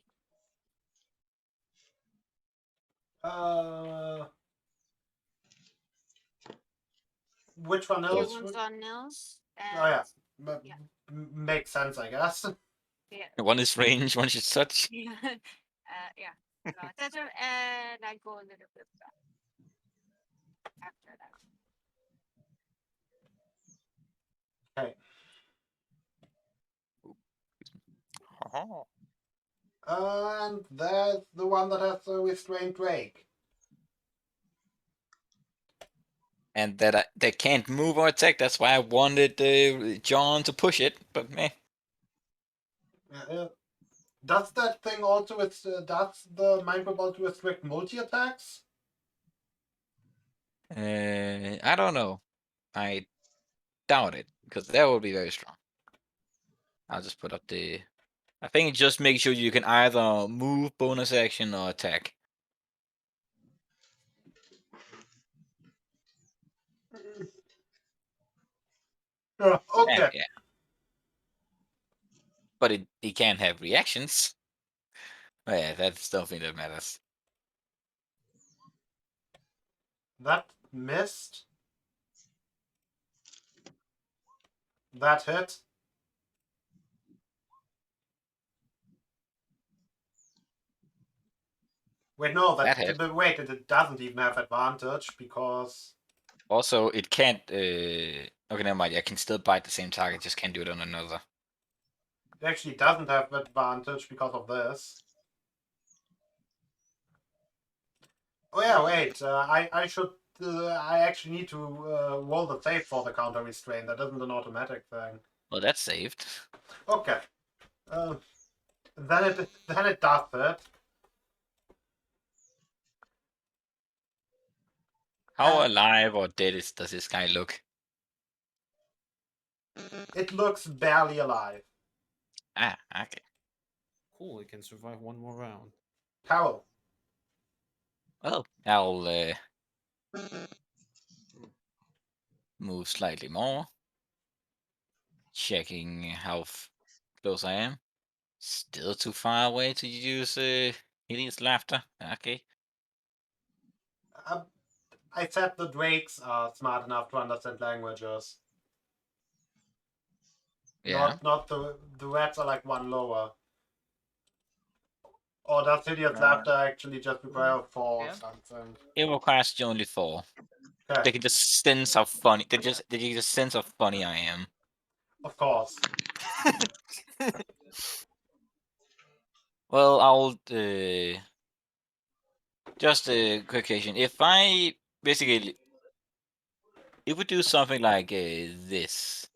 Which one The else? one's on Nils. Oh yeah. Yeah. Makes sense, I guess. Yeah. One is range, one is touch. Yeah. Yeah. So that's what, and I go a little bit back after that. Okay. Oh. And that's the one that has the restrained drake. And that they can't move or attack. That's why I wanted John to push it, but meh. Does that thing also does the mindful ball to restrict multi attacks? I don't know. I doubt it because that would be very strong. I'll just put up the. I think it just makes sure you can either move, bonus action, or attack. he can't have reactions. Oh, yeah, that's something that matters. That missed. That hit. Wait, no, That hit. wait, it doesn't even have advantage because Also, it can't. Okay, never mind. I can still bite the same target, just can't do it on another. it actually doesn't have advantage because of this. Oh yeah, wait. I should. I actually need to roll the save for the counter restraint. That isn't an automatic thing. Well, that's saved. Okay. Then it does it. How alive or dead does this guy look? It looks barely alive. Ah, okay. Cool, it can survive one more round. Carol. Well, I'll move slightly more. Checking how close I am. Still too far away to use hideous laughter. Okay. I said the drakes are smart enough to understand languages. Yeah. Not the rats are like one lower. Or does hideous laughter actually just require 4 or Yeah. something? It requires only 4. They Okay, can just sense how funny. They can just sense how funny I am. of course. Well, I'll just a quick question. If I basically, if we do something like this,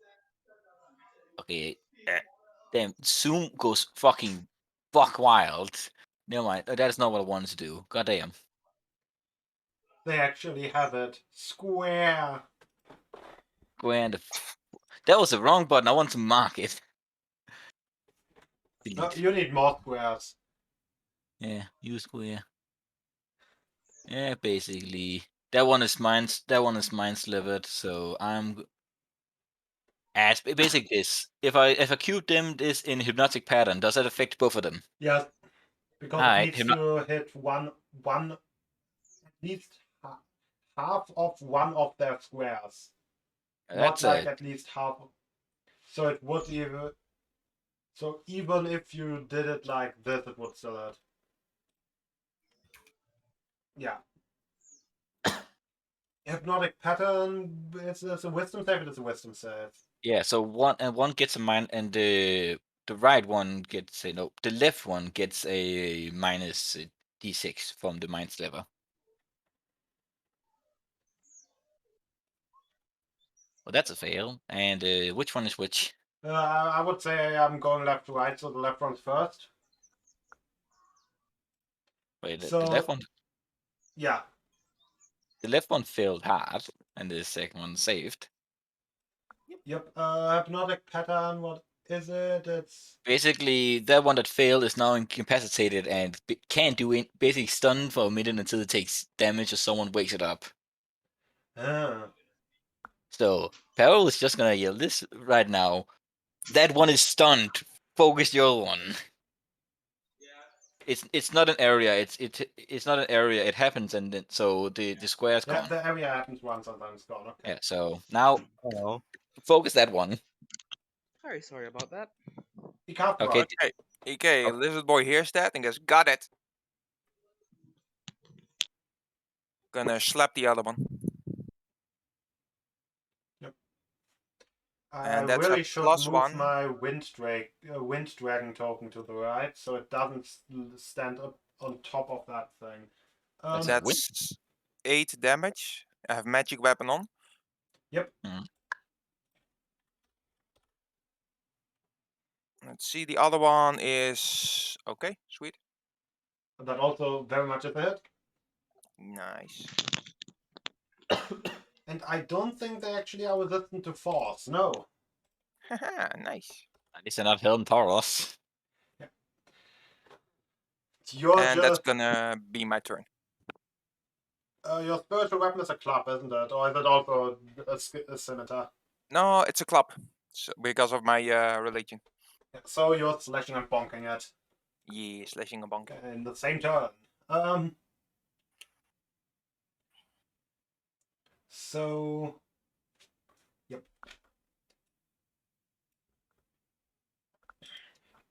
okay, then Zoom goes fucking fuck wild. Never mind. That is not what I wanted to do. Goddamn. They actually have it square. Grand. That was the wrong button. I want to mark it. No, Delete. you need more squares. Yeah, use square. Yeah, basically. That one is mine. That one is mine slivered. So I'm as basic this. If I cube them this in hypnotic pattern, does that affect both of them? Yes, because it Alright, needs to hit one at least half of one of their squares. Not that's like a at least half. So it would even. So even if you did it like this, it would still hit. Yeah. Hypnotic pattern. It's a wisdom save. It is a wisdom save. yeah. So one gets a mine, and the right one gets a no. The left one gets a minus d6 from the mind sliver. Well, that's a fail. And which one is which? I would say I'm going left to right, so the left one's first. Wait, the So left one. yeah, The left one failed hard, and the second one saved. yep. Hypnotic pattern. What is it? It's Basically, that one that failed is now incapacitated and can't do it. Basically, stunned for a minute until it takes damage or someone wakes it up. uh, So Peril is just gonna yell this right now. That one is stunned. Focus the other one. It's not an area. It's not an area. It happens, and then, so the square's yeah. gone. The area happens once and then it's gone. Okay. Yeah. So now Oh, focus that one. Very sorry about that. He can't Okay. right. Okay, EK, Lizard Boy hears that and goes, got it. Gonna slap the other one. I And that's a really should move +1. my wind dragon token to the right, so it doesn't stand up on top of that thing. That's a win. That's 8 damage. I have magic weapon on. Yep. Let's see, the other one is okay, sweet. That also very much is a hit. Nice. And I don't think they actually are resistant to force. No. Haha, nice. At least they're not Helm Tauros. You're And that's just gonna be my turn. your spiritual weapon is a club, isn't it? Or is it also a scimitar? No, it's a club. So, because of my religion. So you're slashing and bonking it Yeah, slashing a bonk. in the same turn. So, yep.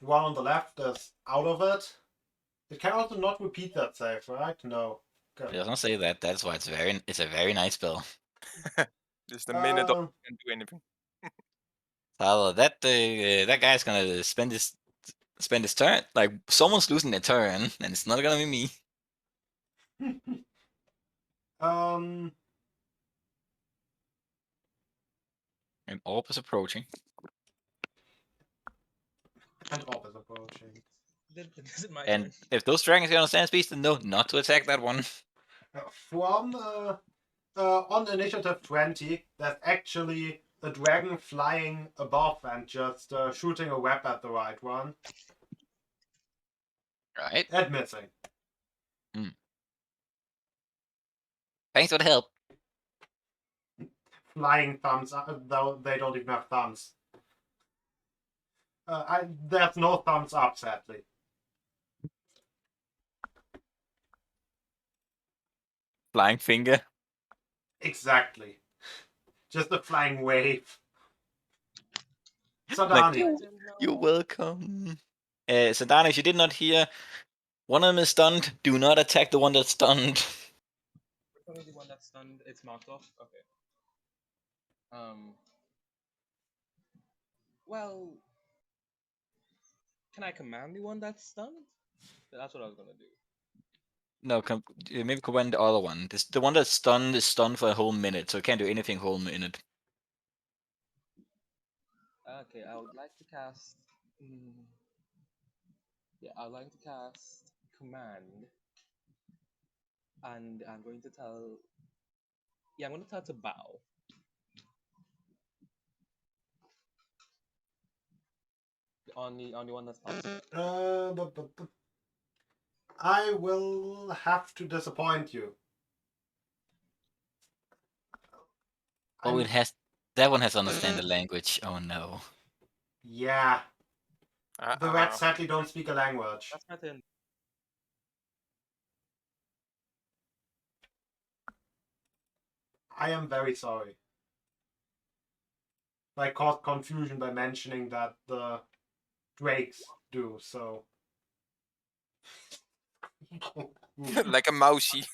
The one on the left is out of it. It can also not repeat that save, right? No. I Good. was gonna say that. That's why it's a very nice spell. Just a minute of Uh, can't do anything. Tyler, that guy's gonna spend his turn. Like someone's losing their turn, and it's not gonna be me. um, And Orb is approaching. and Orb is approaching. This is my And turn. if those dragons get on stand speed, then no, not to attack that one. From on initiative 20, there's actually a dragon flying above and just shooting a web at the right one Right. and missing. Thanks for the help. Flying thumbs, though they don't even have thumbs. There's no thumbs up, sadly. Flying finger. Exactly. Just a flying wave. Like, Sadani. you're welcome. Sadani, if you did not hear, one of them is stunned. Do not attack the one that's stunned. Which one is the one that's stunned? It's marked off? Okay. Well, can I command the one that's stunned? That's what I was gonna do. No, maybe command the other one. The one that's stunned is stunned for a whole minute, so it can't do anything whole minute. Okay, I would like to cast. Yeah, I'd like to cast command, and I'm going to tell. Yeah, I'm going to tell it to bow. On the one that's possible. I will have to disappoint you. Oh, that one has to understand the language. Oh no. Yeah. The Uh-oh. rats sadly don't speak a language. That's my turn. I am very sorry. I caused confusion by mentioning that the drakes do, so. Like a mousey.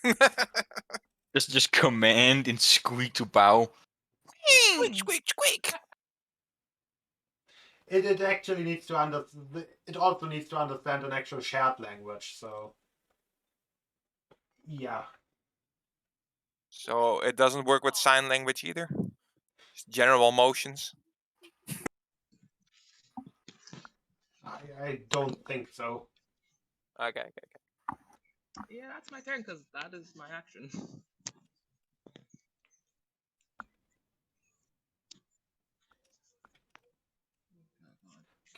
Just command and squeak to bow. Squeak, squeak, squeak. It actually needs to understand. It also needs to understand an actual shared language. So, yeah. So it doesn't work with sign language either. Just general motions. I don't think so. Okay. Yeah, that's my turn because that is my action.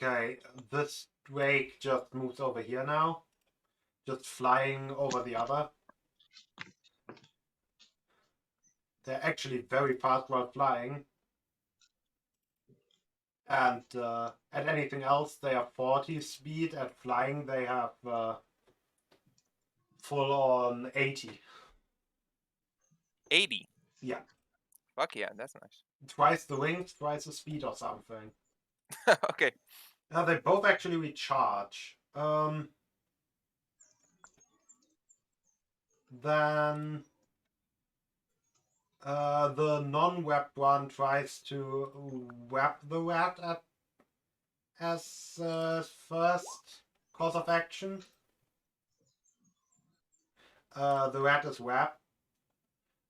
Okay, this drake just moves over here now, just flying over the other. They're actually very fast while flying. And at anything else, they are 40 speed. At flying, they have full on 80. 80. Yeah. Fuck yeah, that's nice. Twice the wings, twice the speed or something. Okay. They both actually recharge. Then the non-web one tries to web the rat as first course of action. The rat is webbed.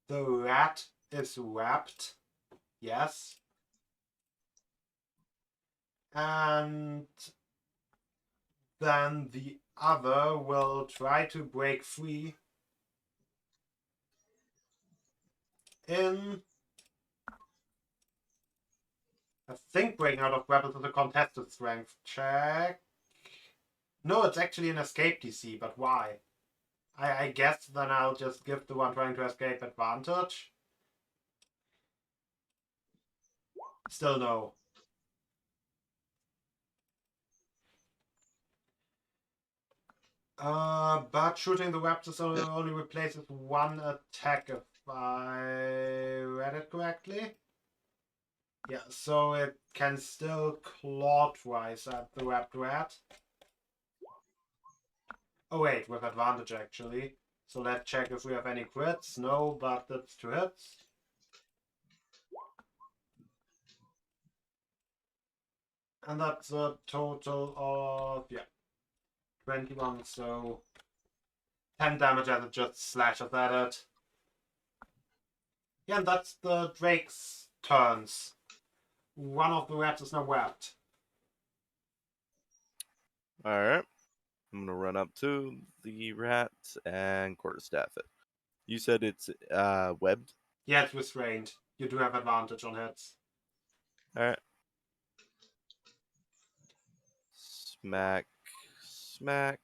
The rat is webbed. Yes. And then the other will try to break free in. I think breaking out of weapons is a contested strength check. No, it's actually an escape DC, but why? I guess then I'll just give the one trying to escape advantage. Still no. But shooting the raptors only replaces one attack if I read it correctly. Yeah, so it can still claw twice at the wrapped rat. Oh wait, with advantage actually. So let's check if we have any crits. No, but that's 2 hits. And that's a total of, yeah, 21, so 10 damage as it just slashes at it. Yeah, and that's the Drake's turns. One of the rats is now wrapped. Alright. I'm gonna run up to the rat and quarterstaff it. You said it's webbed? Yeah, it's restrained. You do have advantage on hits. Alright. Smack. Smack.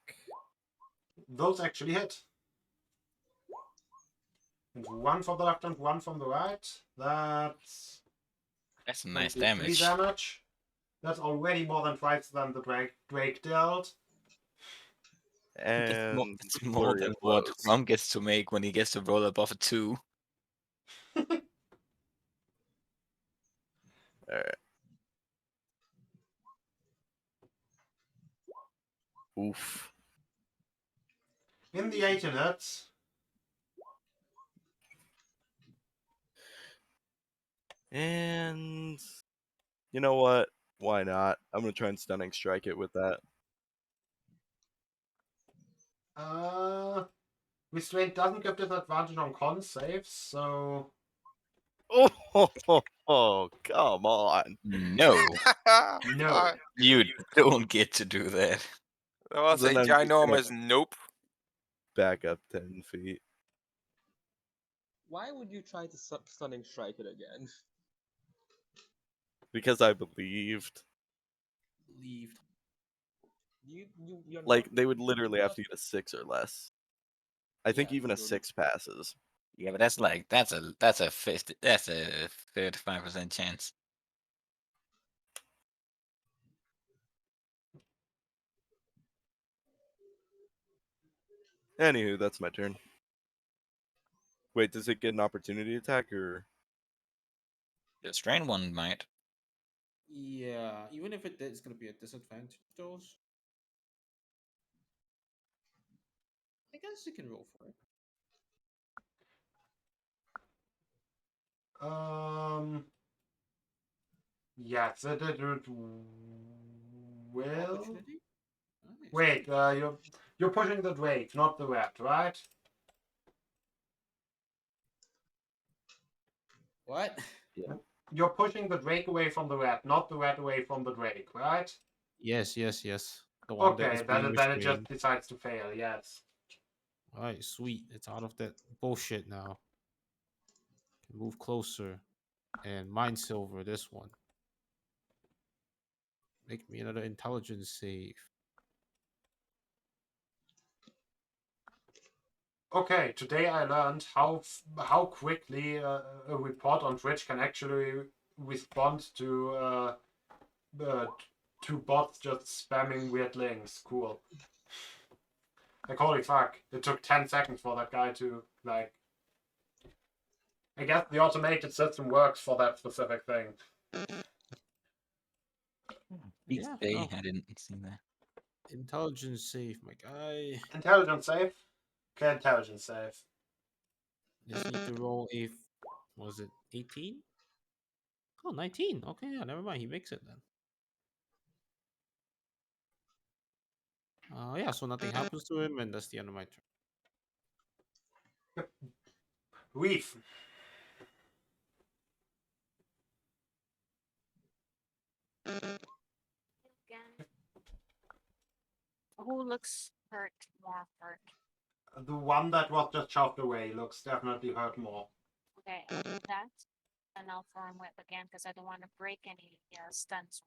Those actually hit. And one from the left and one from the right. That's That's some nice 23 damage. damage. That's already more than twice than the Drake dealt. And It's more flurry than of what blows. Rum gets to make when he gets to roll above a 2. Alright. Oof. In the 18 hits. And you know what? Why not? I'm gonna try and stunning strike it with that. Restraint doesn't give disadvantage on con saves, so Oh, come on. No, no. you don't get to do that. That was Then a I'm just gonna ginormous nope. back up 10 feet. Why would you try to stunning strike it again? Because I believed. Leave. You're Like, not, they would literally have not- to get a 6 or less. I think Yeah, even a true. 6 passes. Yeah, but that's a 50, that's a 35% chance. Anywho, that's my turn. Wait, does it get an opportunity attack or? The strain one might. Yeah, even if it did, it's gonna be a disadvantage. Those. I guess you can roll for it. Yes, it will. Opportunity? Nice. Wait, you're pushing the Drake, not the rat, right? What? You're pushing the Drake away from the rat, not the rat away from the Drake, right? Yes, yes, yes. The one that Okay, is being then it just restrained. decides to fail, yes. Alright, sweet. It's out of that bullshit now. Can move closer. And mine silver, this one. Make me another intelligence save. Okay, today I learned how quickly a report on Twitch can actually respond to bots just spamming weird links. Cool. Like holy fuck! It took 10 seconds for that guy to like. I guess the automated system works for that specific thing. Each Yeah, day, no. I didn't see that. Intelligence save, my guy. Intelligence save. Okay, intelligence save. Just need to roll a. Was it 18? Oh, 19. Okay, yeah, never mind. He makes it then. Yeah, so nothing happens to him, and that's the end of my turn. Reef. Again. Who looks hurt? More hurt. The one that was just shoved away looks definitely hurt more. Okay, I'll do that. And I'll form whip again because I don't want to break any stuns.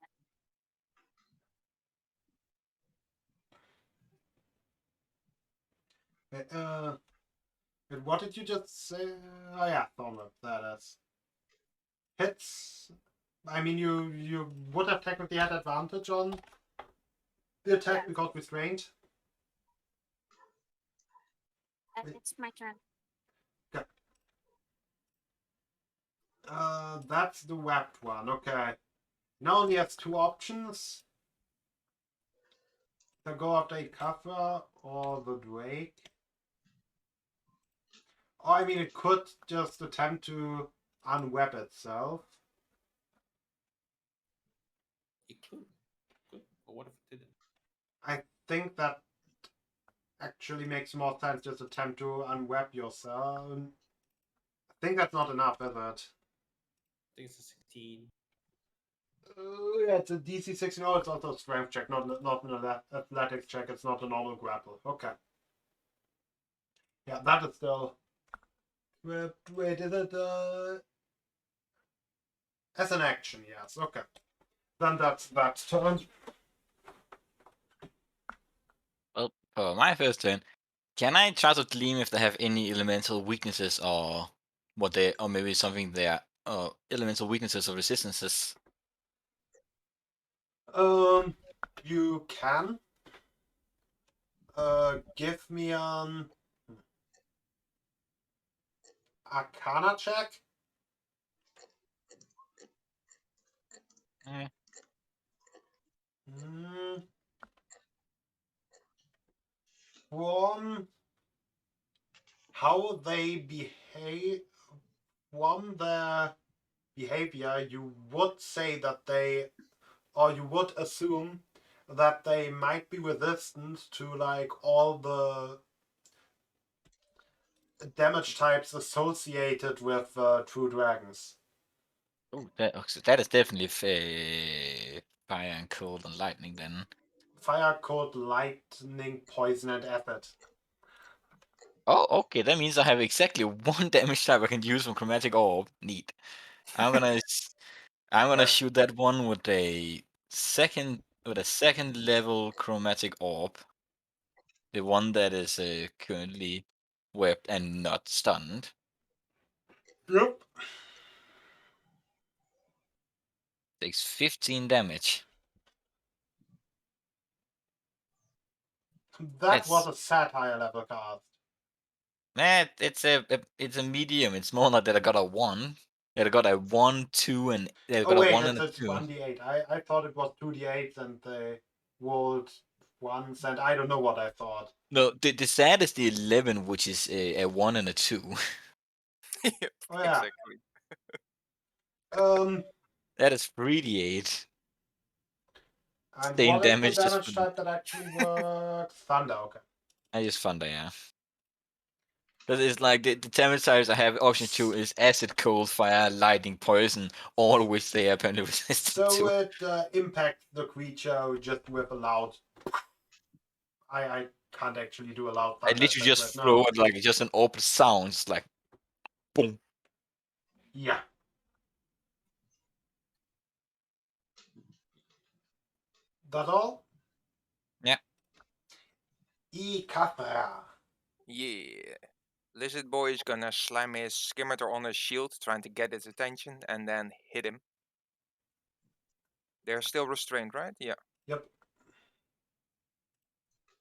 What did you just say? Oh yeah, Thornwhip, that is. Hits. I mean, you would have technically had advantage on the attack Yeah. because restrained. It's my turn. That's the webbed one. Okay. Now only has two options. To go after a cover or the Drake. Or I mean, it could just attempt to unweb itself. It could. But what if it didn't? I think that actually makes more sense. Just attempt to unweb yourself. I think that's not enough, is it? I think it's a 16. Yeah, it's a DC 16. Oh, it's also a strength check, not an athletics check. It's not a normal grapple. Okay. Yeah, that is still. Wait, is it as an action? Yes. Okay. Then that's that turn. Well, for my first turn, can I try to glean if they have any elemental weaknesses or or maybe something there, elemental weaknesses or resistances? You can. Give me an Arcana check. Eh. From how they behave, from their behavior, you would say that they, or you would assume that they might be resistant to like all the damage types associated with true dragons. Oh, that is definitely fire and cold and lightning then. Fire, cold, lightning, poison, and acid. Oh, okay. That means I have exactly one damage type I can use from chromatic orb. Neat. I'm gonna I'm gonna shoot that one with a second level chromatic orb. The one that is currently webbed and not stunned. Yep. Takes 15 damage. That was a satire level cast. Nah, it's a medium. It's more like that I got a 1. That I got a 1, 2, and I got Oh a wait, 1 and a it's 2. 1d8. I thought it was 2d8 and they rolled ones, and I don't know what I thought. No, the sad is the 11, which is a 1 and a 2. Yep, Oh yeah. exactly. That is 3d8. And Same what is the damage, just damage type that actually works? Thunder. Okay. I use Thunder, yeah. Because it's like the damage types I have option 2 is acid, cold, fire, lightning, poison, all which they are apparently resistant So to. it impacts the creature just with a loud. I can't actually do a loud I thunder literally effect just right throw now. it like just an orb sounds like boom. Yeah. That all? Yeah. Ikatra. Yeah. Lizard Boy is gonna slam his scimitar on his shield, trying to get its attention, and then hit him. They're still restrained, right? Yeah. Yep.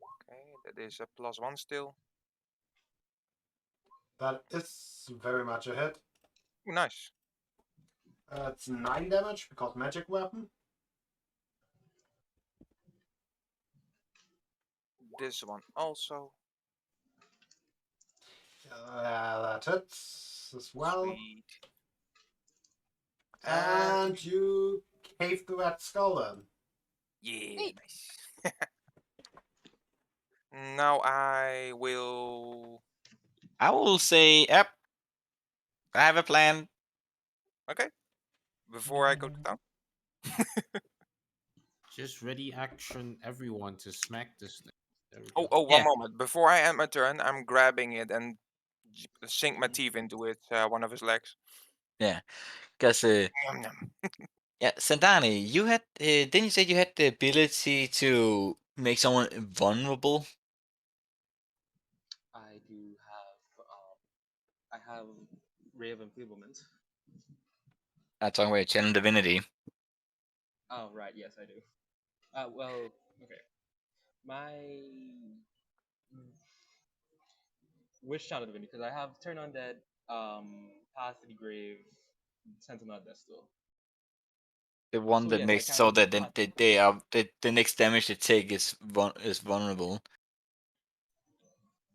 Okay, that is a +1 still. That is very much a hit. Ooh, nice. It's 9 damage because magic weapon. This one also. That hits as well. Sweet. And you cave through that skull then. Yeah, nice. Now I will. I will say, yep. I have a plan. Okay. Before I go to town. Just ready action everyone to smack this thing. There we Oh, go. oh, Yeah. one moment. Before I end my turn, I'm grabbing it and sink my teeth into it. One of his legs. Yeah. Because Yum, yum. yeah, Sandani, you had didn't you say you had the ability to make someone vulnerable? I do have. I have Ray of Enfeeblement. I'm talking about channel divinity. Oh right, yes I do. Well, okay. My which channel do we need? Because I have Turn Undead, Path to the Grave, Sentinel at Death Stool. The one So that yes, I makes can so use that Path. the next damage they take is vulnerable.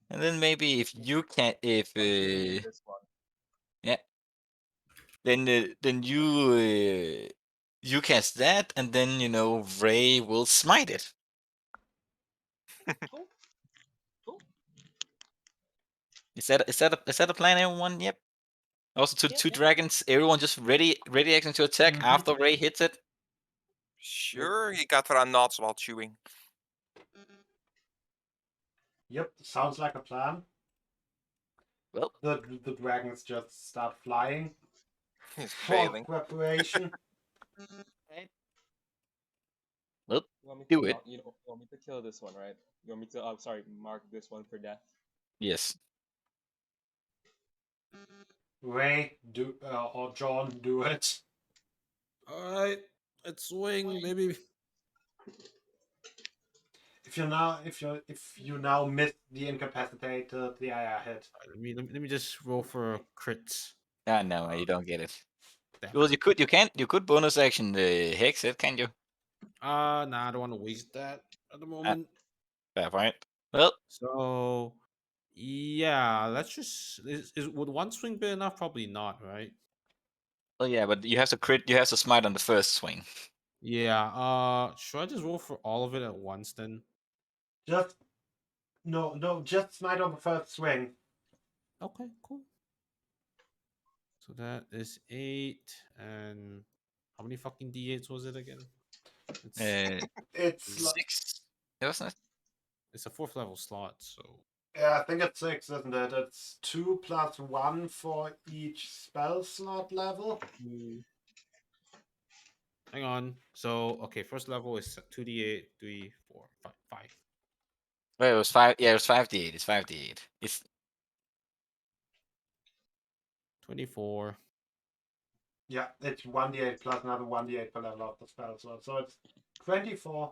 And then maybe if you can if Considering in this one. yeah, then you cast that, and then Ray will smite it. Cool. Cool. Is that a plan, everyone? Yep. Also, Yep, two yep. dragons. Everyone just ready action to attack after Ray hits it. Sure, you got for nods while chewing. Yep, sounds like a plan. Well, The dragons just start flying. He's For failing. preparation. well, You want me do to it. you want me to kill this one, right? You want me to sorry, mark this one for death. Yes. Ray or John do it. All right, let's swing, baby. If you now miss the incapacitated, the IR hit. Let me just roll for crits. Ah, no, you don't get it. Damn. Well, you could bonus action the hex it, can't you? Nah, I don't want to waste that at the moment. Fair point. Well, So, yeah, let's just would one swing be enough? Probably not, right? well, yeah, but you have to crit. You have to smite on the first swing. Yeah. Should I just roll for all of it at once then? Just just smite on the first swing. Okay, cool. So that is 8, and how many fucking d8s was it again? It's 6. It was not. It's a 4th level slot, so yeah, I think it's 6, isn't it? It's 2 plus 1 for each spell slot level. hang on. So okay, first level is 2d8, 3, 4, 5, 5. Well, it was 5. Yeah, it was 5d8. It's 5d8. It's 24. Yeah, it's 1d8 plus another 1d8 per level of the spell slot. So it's 24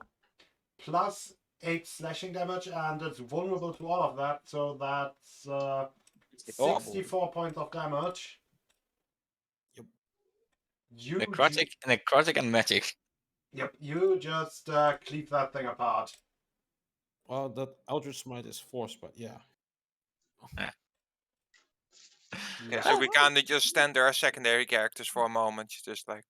plus 8 slashing damage, and it's vulnerable to all of that. So that's 64 points of damage. Yep. necrotic and magic. Yep, you just cleave that thing apart. Well, the Eldritch Smite is force, but yeah. Yeah, so we kind of just stand there as secondary characters for a moment, just like,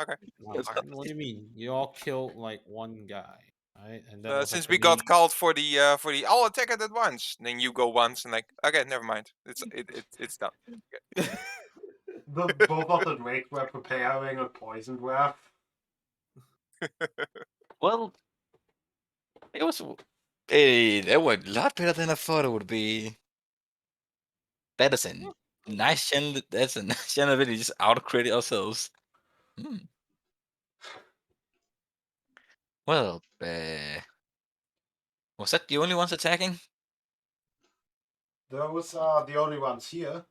okay. No, what do you mean? You all killed like one guy, right? And that was Since like we got called for the I'll attack it at once, then you go once and like, okay, never mind, it's done. Both of the drakes were preparing a poison breath. Well, it was. That was a lot better than I thought it would be. That is a nice channel. That's a nice channel. Really, just out credit ourselves. Well, was that the only ones attacking? Those are the only ones here.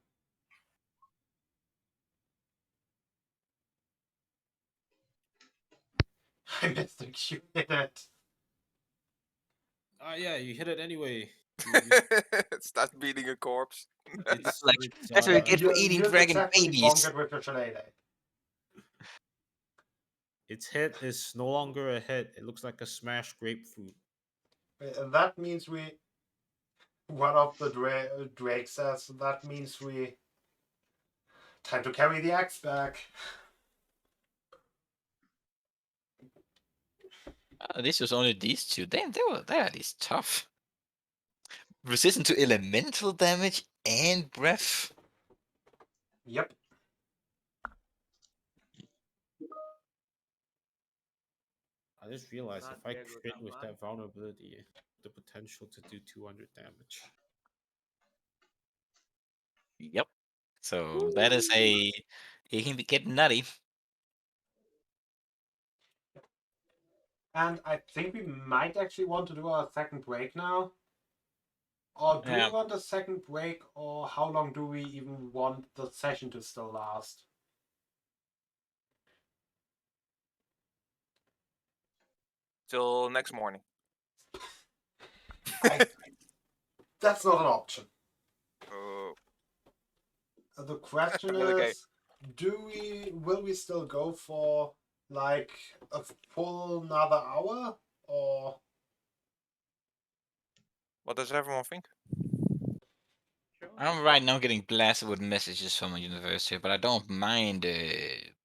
I missed the cue in it. yeah, you hit it anyway. Start beating a corpse. It's Like, it's that's what you get for eating You dragon successfully babies. bonk it with your shillelagh. its hit is no longer a hit. It looks like a smashed grapefruit. That means one of the Drake says, that means we time to carry the axe back. This was only these two. Damn, they are these tough. Resistant to elemental damage and breath. Yep. I just realized Not if I there goes crit that with plan. that vulnerability, the potential to do 200 damage. Yep. So that is a. He can get nutty. And I think we might actually want to do our second break now. Or do we want a second break, or how long do we even want the session to still last? Till next morning. That's not an option. The question Okay. is, will we still go for like a full another hour or What does everyone think? I'm right now getting blasted with messages from a university, but I don't mind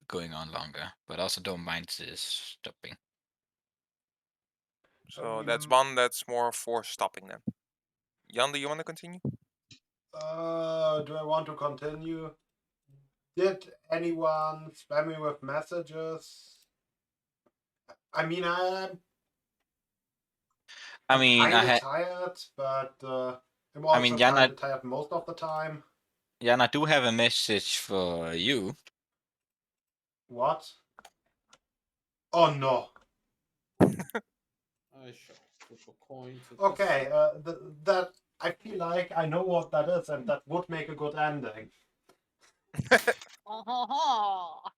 going on longer. But I also don't mind stopping. So that's one that's more for stopping then. Jan, do you want to continue? do I want to continue? Did anyone spam me with messages? I mean, I I'm mean, kind of tired, but I'm also Jan, kind of tired most of the time. Jan, I do have a message for you. What? Oh no. I shall flip a coin to Okay, that I feel like I know what that is, and that would make a good ending. Oh, ho, ho.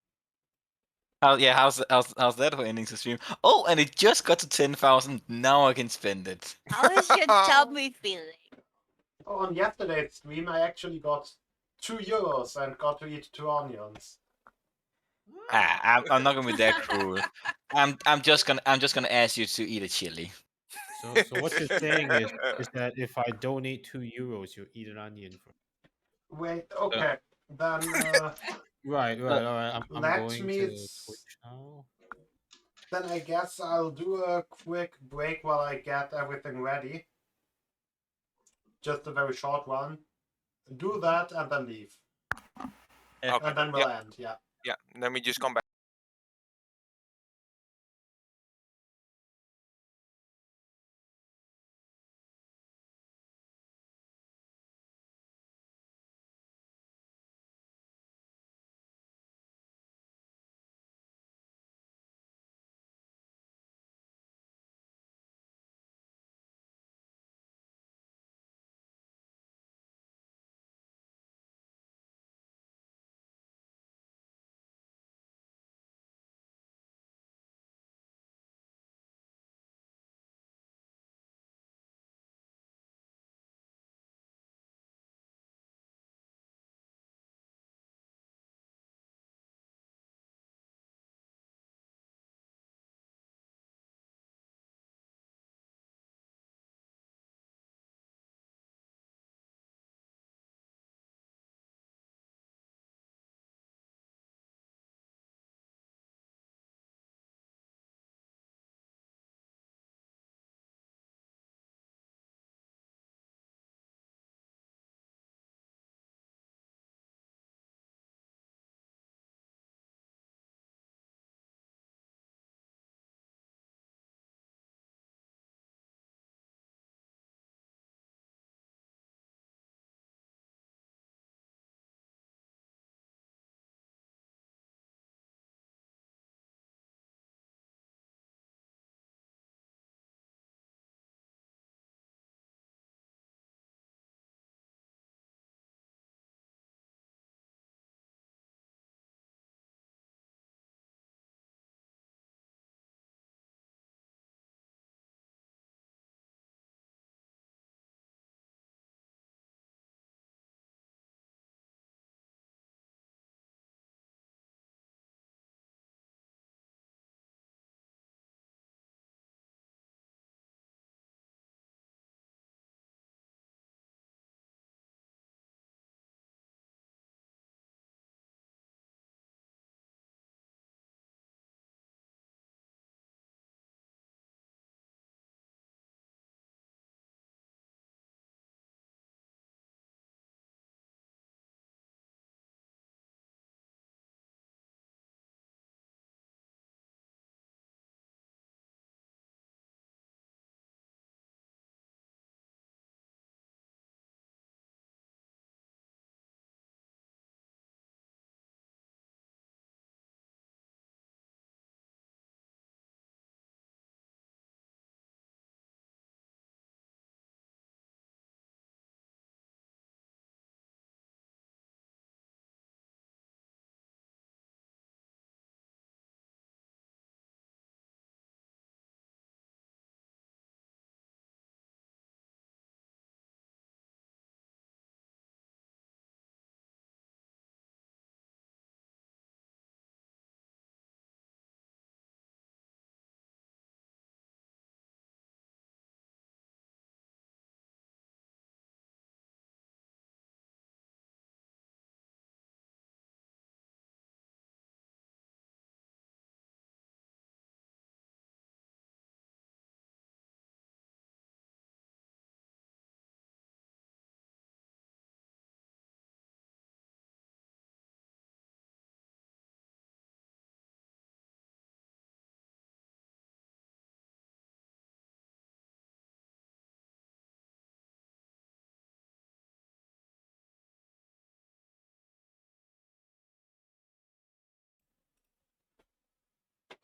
How's that for ending the stream? Oh, and it just got to 10,000. Now I can spend it. How is your tummy feeling? On yesterday's stream, I actually got €2 and got to eat 2 onions. I'm not gonna be that cruel. I'm just gonna ask you to eat a chili. So what you're saying is that if I donate €2, you'll eat an onion for. Wait, okay, then Right, all right. I'm let going me. to Twitch now. Then I guess I'll do a quick break while I get everything ready. Just a very short one. Do that and then leave. Okay. And then we'll end, yeah. Yeah. Then we just come back.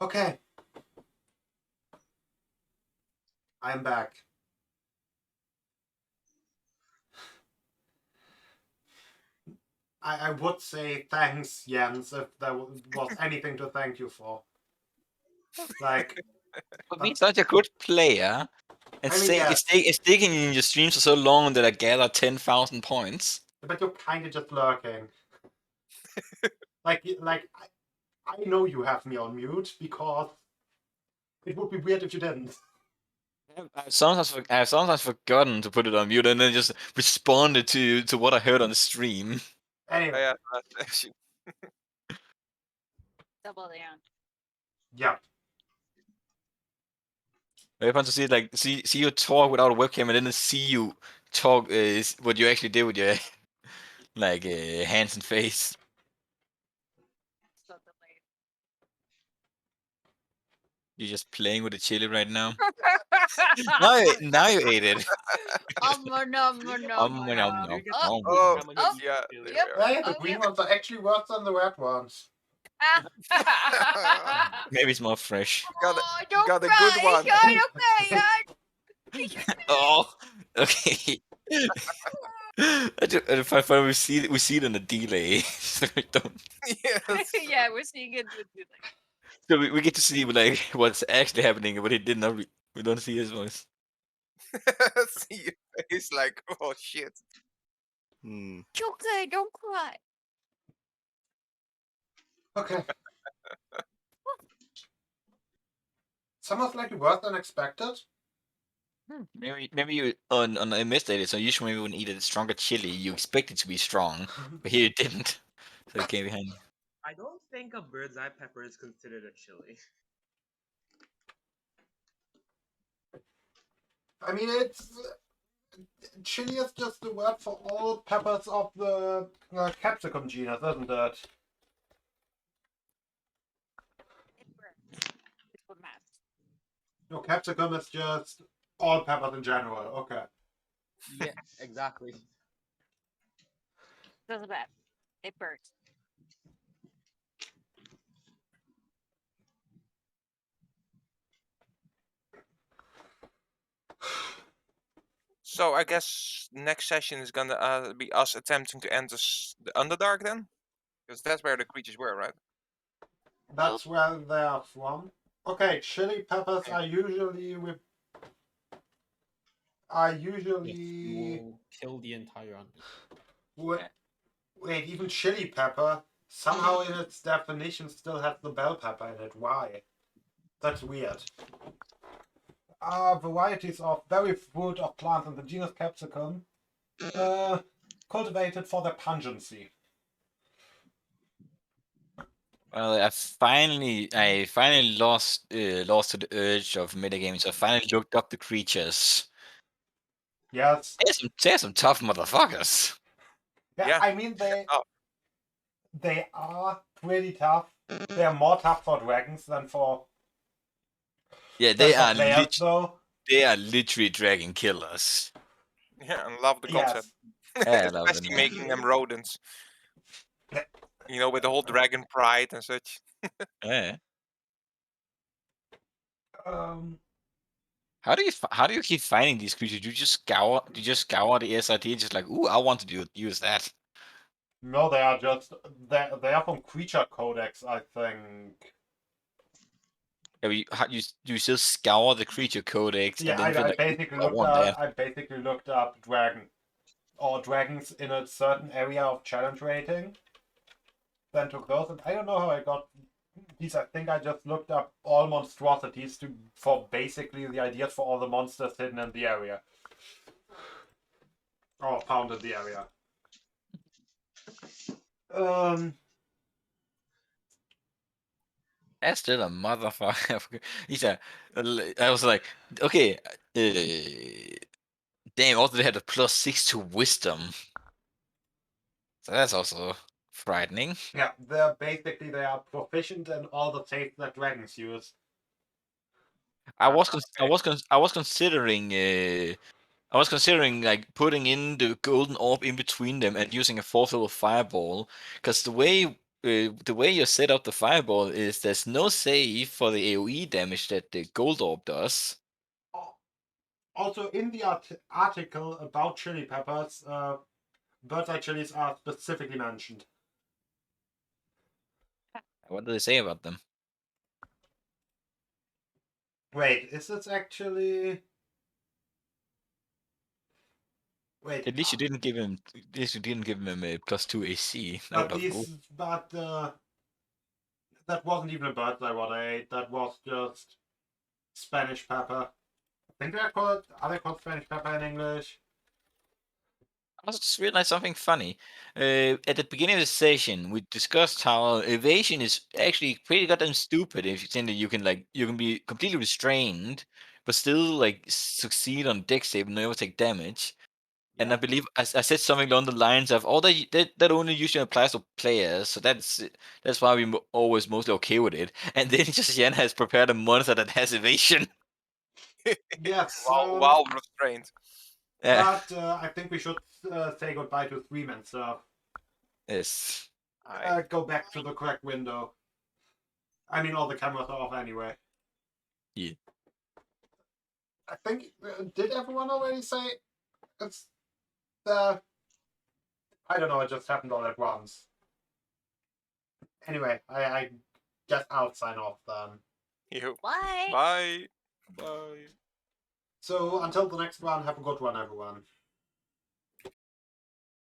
Okay. I'm back. I would say thanks, Jens, if there was anything to thank you for. Like, But be such a good player and I mean, yes. sticking in your streams for so long that I gather 10,000 points. But you're kind of just lurking. like I know you have me on mute because it would be weird if you didn't. I've sometimes forgotten to put it on mute and then just responded to what I heard on the stream. Anyway, Yeah, that's actually. Double down. yeah. Very fun to see you talk without a webcam and then see you talk is what you actually did with your hands and face. So delayed. You're just playing with the chili right now. now you ate it. No, no, No, Do you get no. Oh, time when you oh, eat yeah. chili? There we are. Yeah, the green ones are actually worse than the red ones. Maybe it's more fresh. Got Oh, don't got a cry. good one. Yeah, okay, Oh, okay. I find we see it on a delay, so we don't. Yes. yeah, we're seeing it with you. So we get to see like what's actually happening, but he did not. We don't see his voice. See your face like, oh shit. Hmm. It's okay, don't cry. Okay. Somehow slightly worse than expected. Maybe you on a missed it. So usually maybe when you eat a stronger chili, you expect it to be strong, but here it didn't. So it came behind. I don't think a bird's eye pepper is considered a chili. I mean, it's chili is just the word for all peppers of the capsicum genus, isn't it? It burns. It's what matters. No, capsicum is just all peppers in general. Okay. Yeah, exactly. Doesn't matter. It burns. So I guess next session is gonna be us attempting to enter the Underdark then, because that's where the creatures were, right? That's where they are from. Okay, chili peppers are usually You will kill the entire hunter. Wait, even chili pepper somehow in its definition still has the bell pepper in it. Why? That's weird. Are varieties of berry fruit of plants in the genus capsicum cultivated for their pungency. Well, I finally lost to the urge of metagaming, so I finally looked up the creatures. Yes. There's some tough motherfuckers. Yeah, I mean they are pretty tough. They are more tough for dragons than for players, though. They are literally dragon killers. Yeah, and love the Yes. concept. Yeah, I love them, Especially yeah. making them rodents. You know, with the whole dragon pride and such. Yeah. How do you keep finding these creatures? You just scour the SRT, just like, ooh, I want to use that. No, they are just they are from Creature Codex, I think. Yeah, you still scour the creature codex, Yeah, and then feel I like, basically I looked want up. that. I basically looked up dragons in a certain area of challenge rating. Then took those, and I don't know how I got these. I think I just looked up all monstrosities for basically the ideas for all the monsters hidden in the area. Or found in the area. That's still a motherfucker. I was like, okay, damn. Also, they had a +6 to wisdom, so that's also frightening. Yeah, they are proficient in all the traits that dragons use. I was considering like putting in the golden orb in between them and using a 4th level fireball, because the way the way you set up the fireball is there's no save for the AoE damage that the gold orb does. Also, in the article about chili peppers, bird's eye chilies are specifically mentioned. What do they say about them? Wait, is this actually? Wait, At least you didn't give him. At least you didn't give him a +2 AC. That but would have cool. that wasn't even a bird's eye what I ate. That was just Spanish pepper. I think they're called. Are they called Spanish pepper in English? I also just realized something funny. At the beginning of the session, we discussed how evasion is actually pretty goddamn stupid if you think that you can be completely restrained, but still like succeed on deck save and never take damage. And I Yeah. believe I said something along the lines of, "Oh, that only usually applies to players, so that's why we're always mostly okay with it." And then just Yen has prepared a monster that has evasion. Yes. Wow, restrained. Yeah, But I think we should say goodbye to 3-man stuff. yes. Go back to the correct window. I mean, all the cameras are off anyway. Yeah. I think did everyone already say it's the? I don't know. It just happened all at once. Anyway, I guess I'll sign off then. You. Bye. Bye. Bye. So until the next one, have a good one, everyone.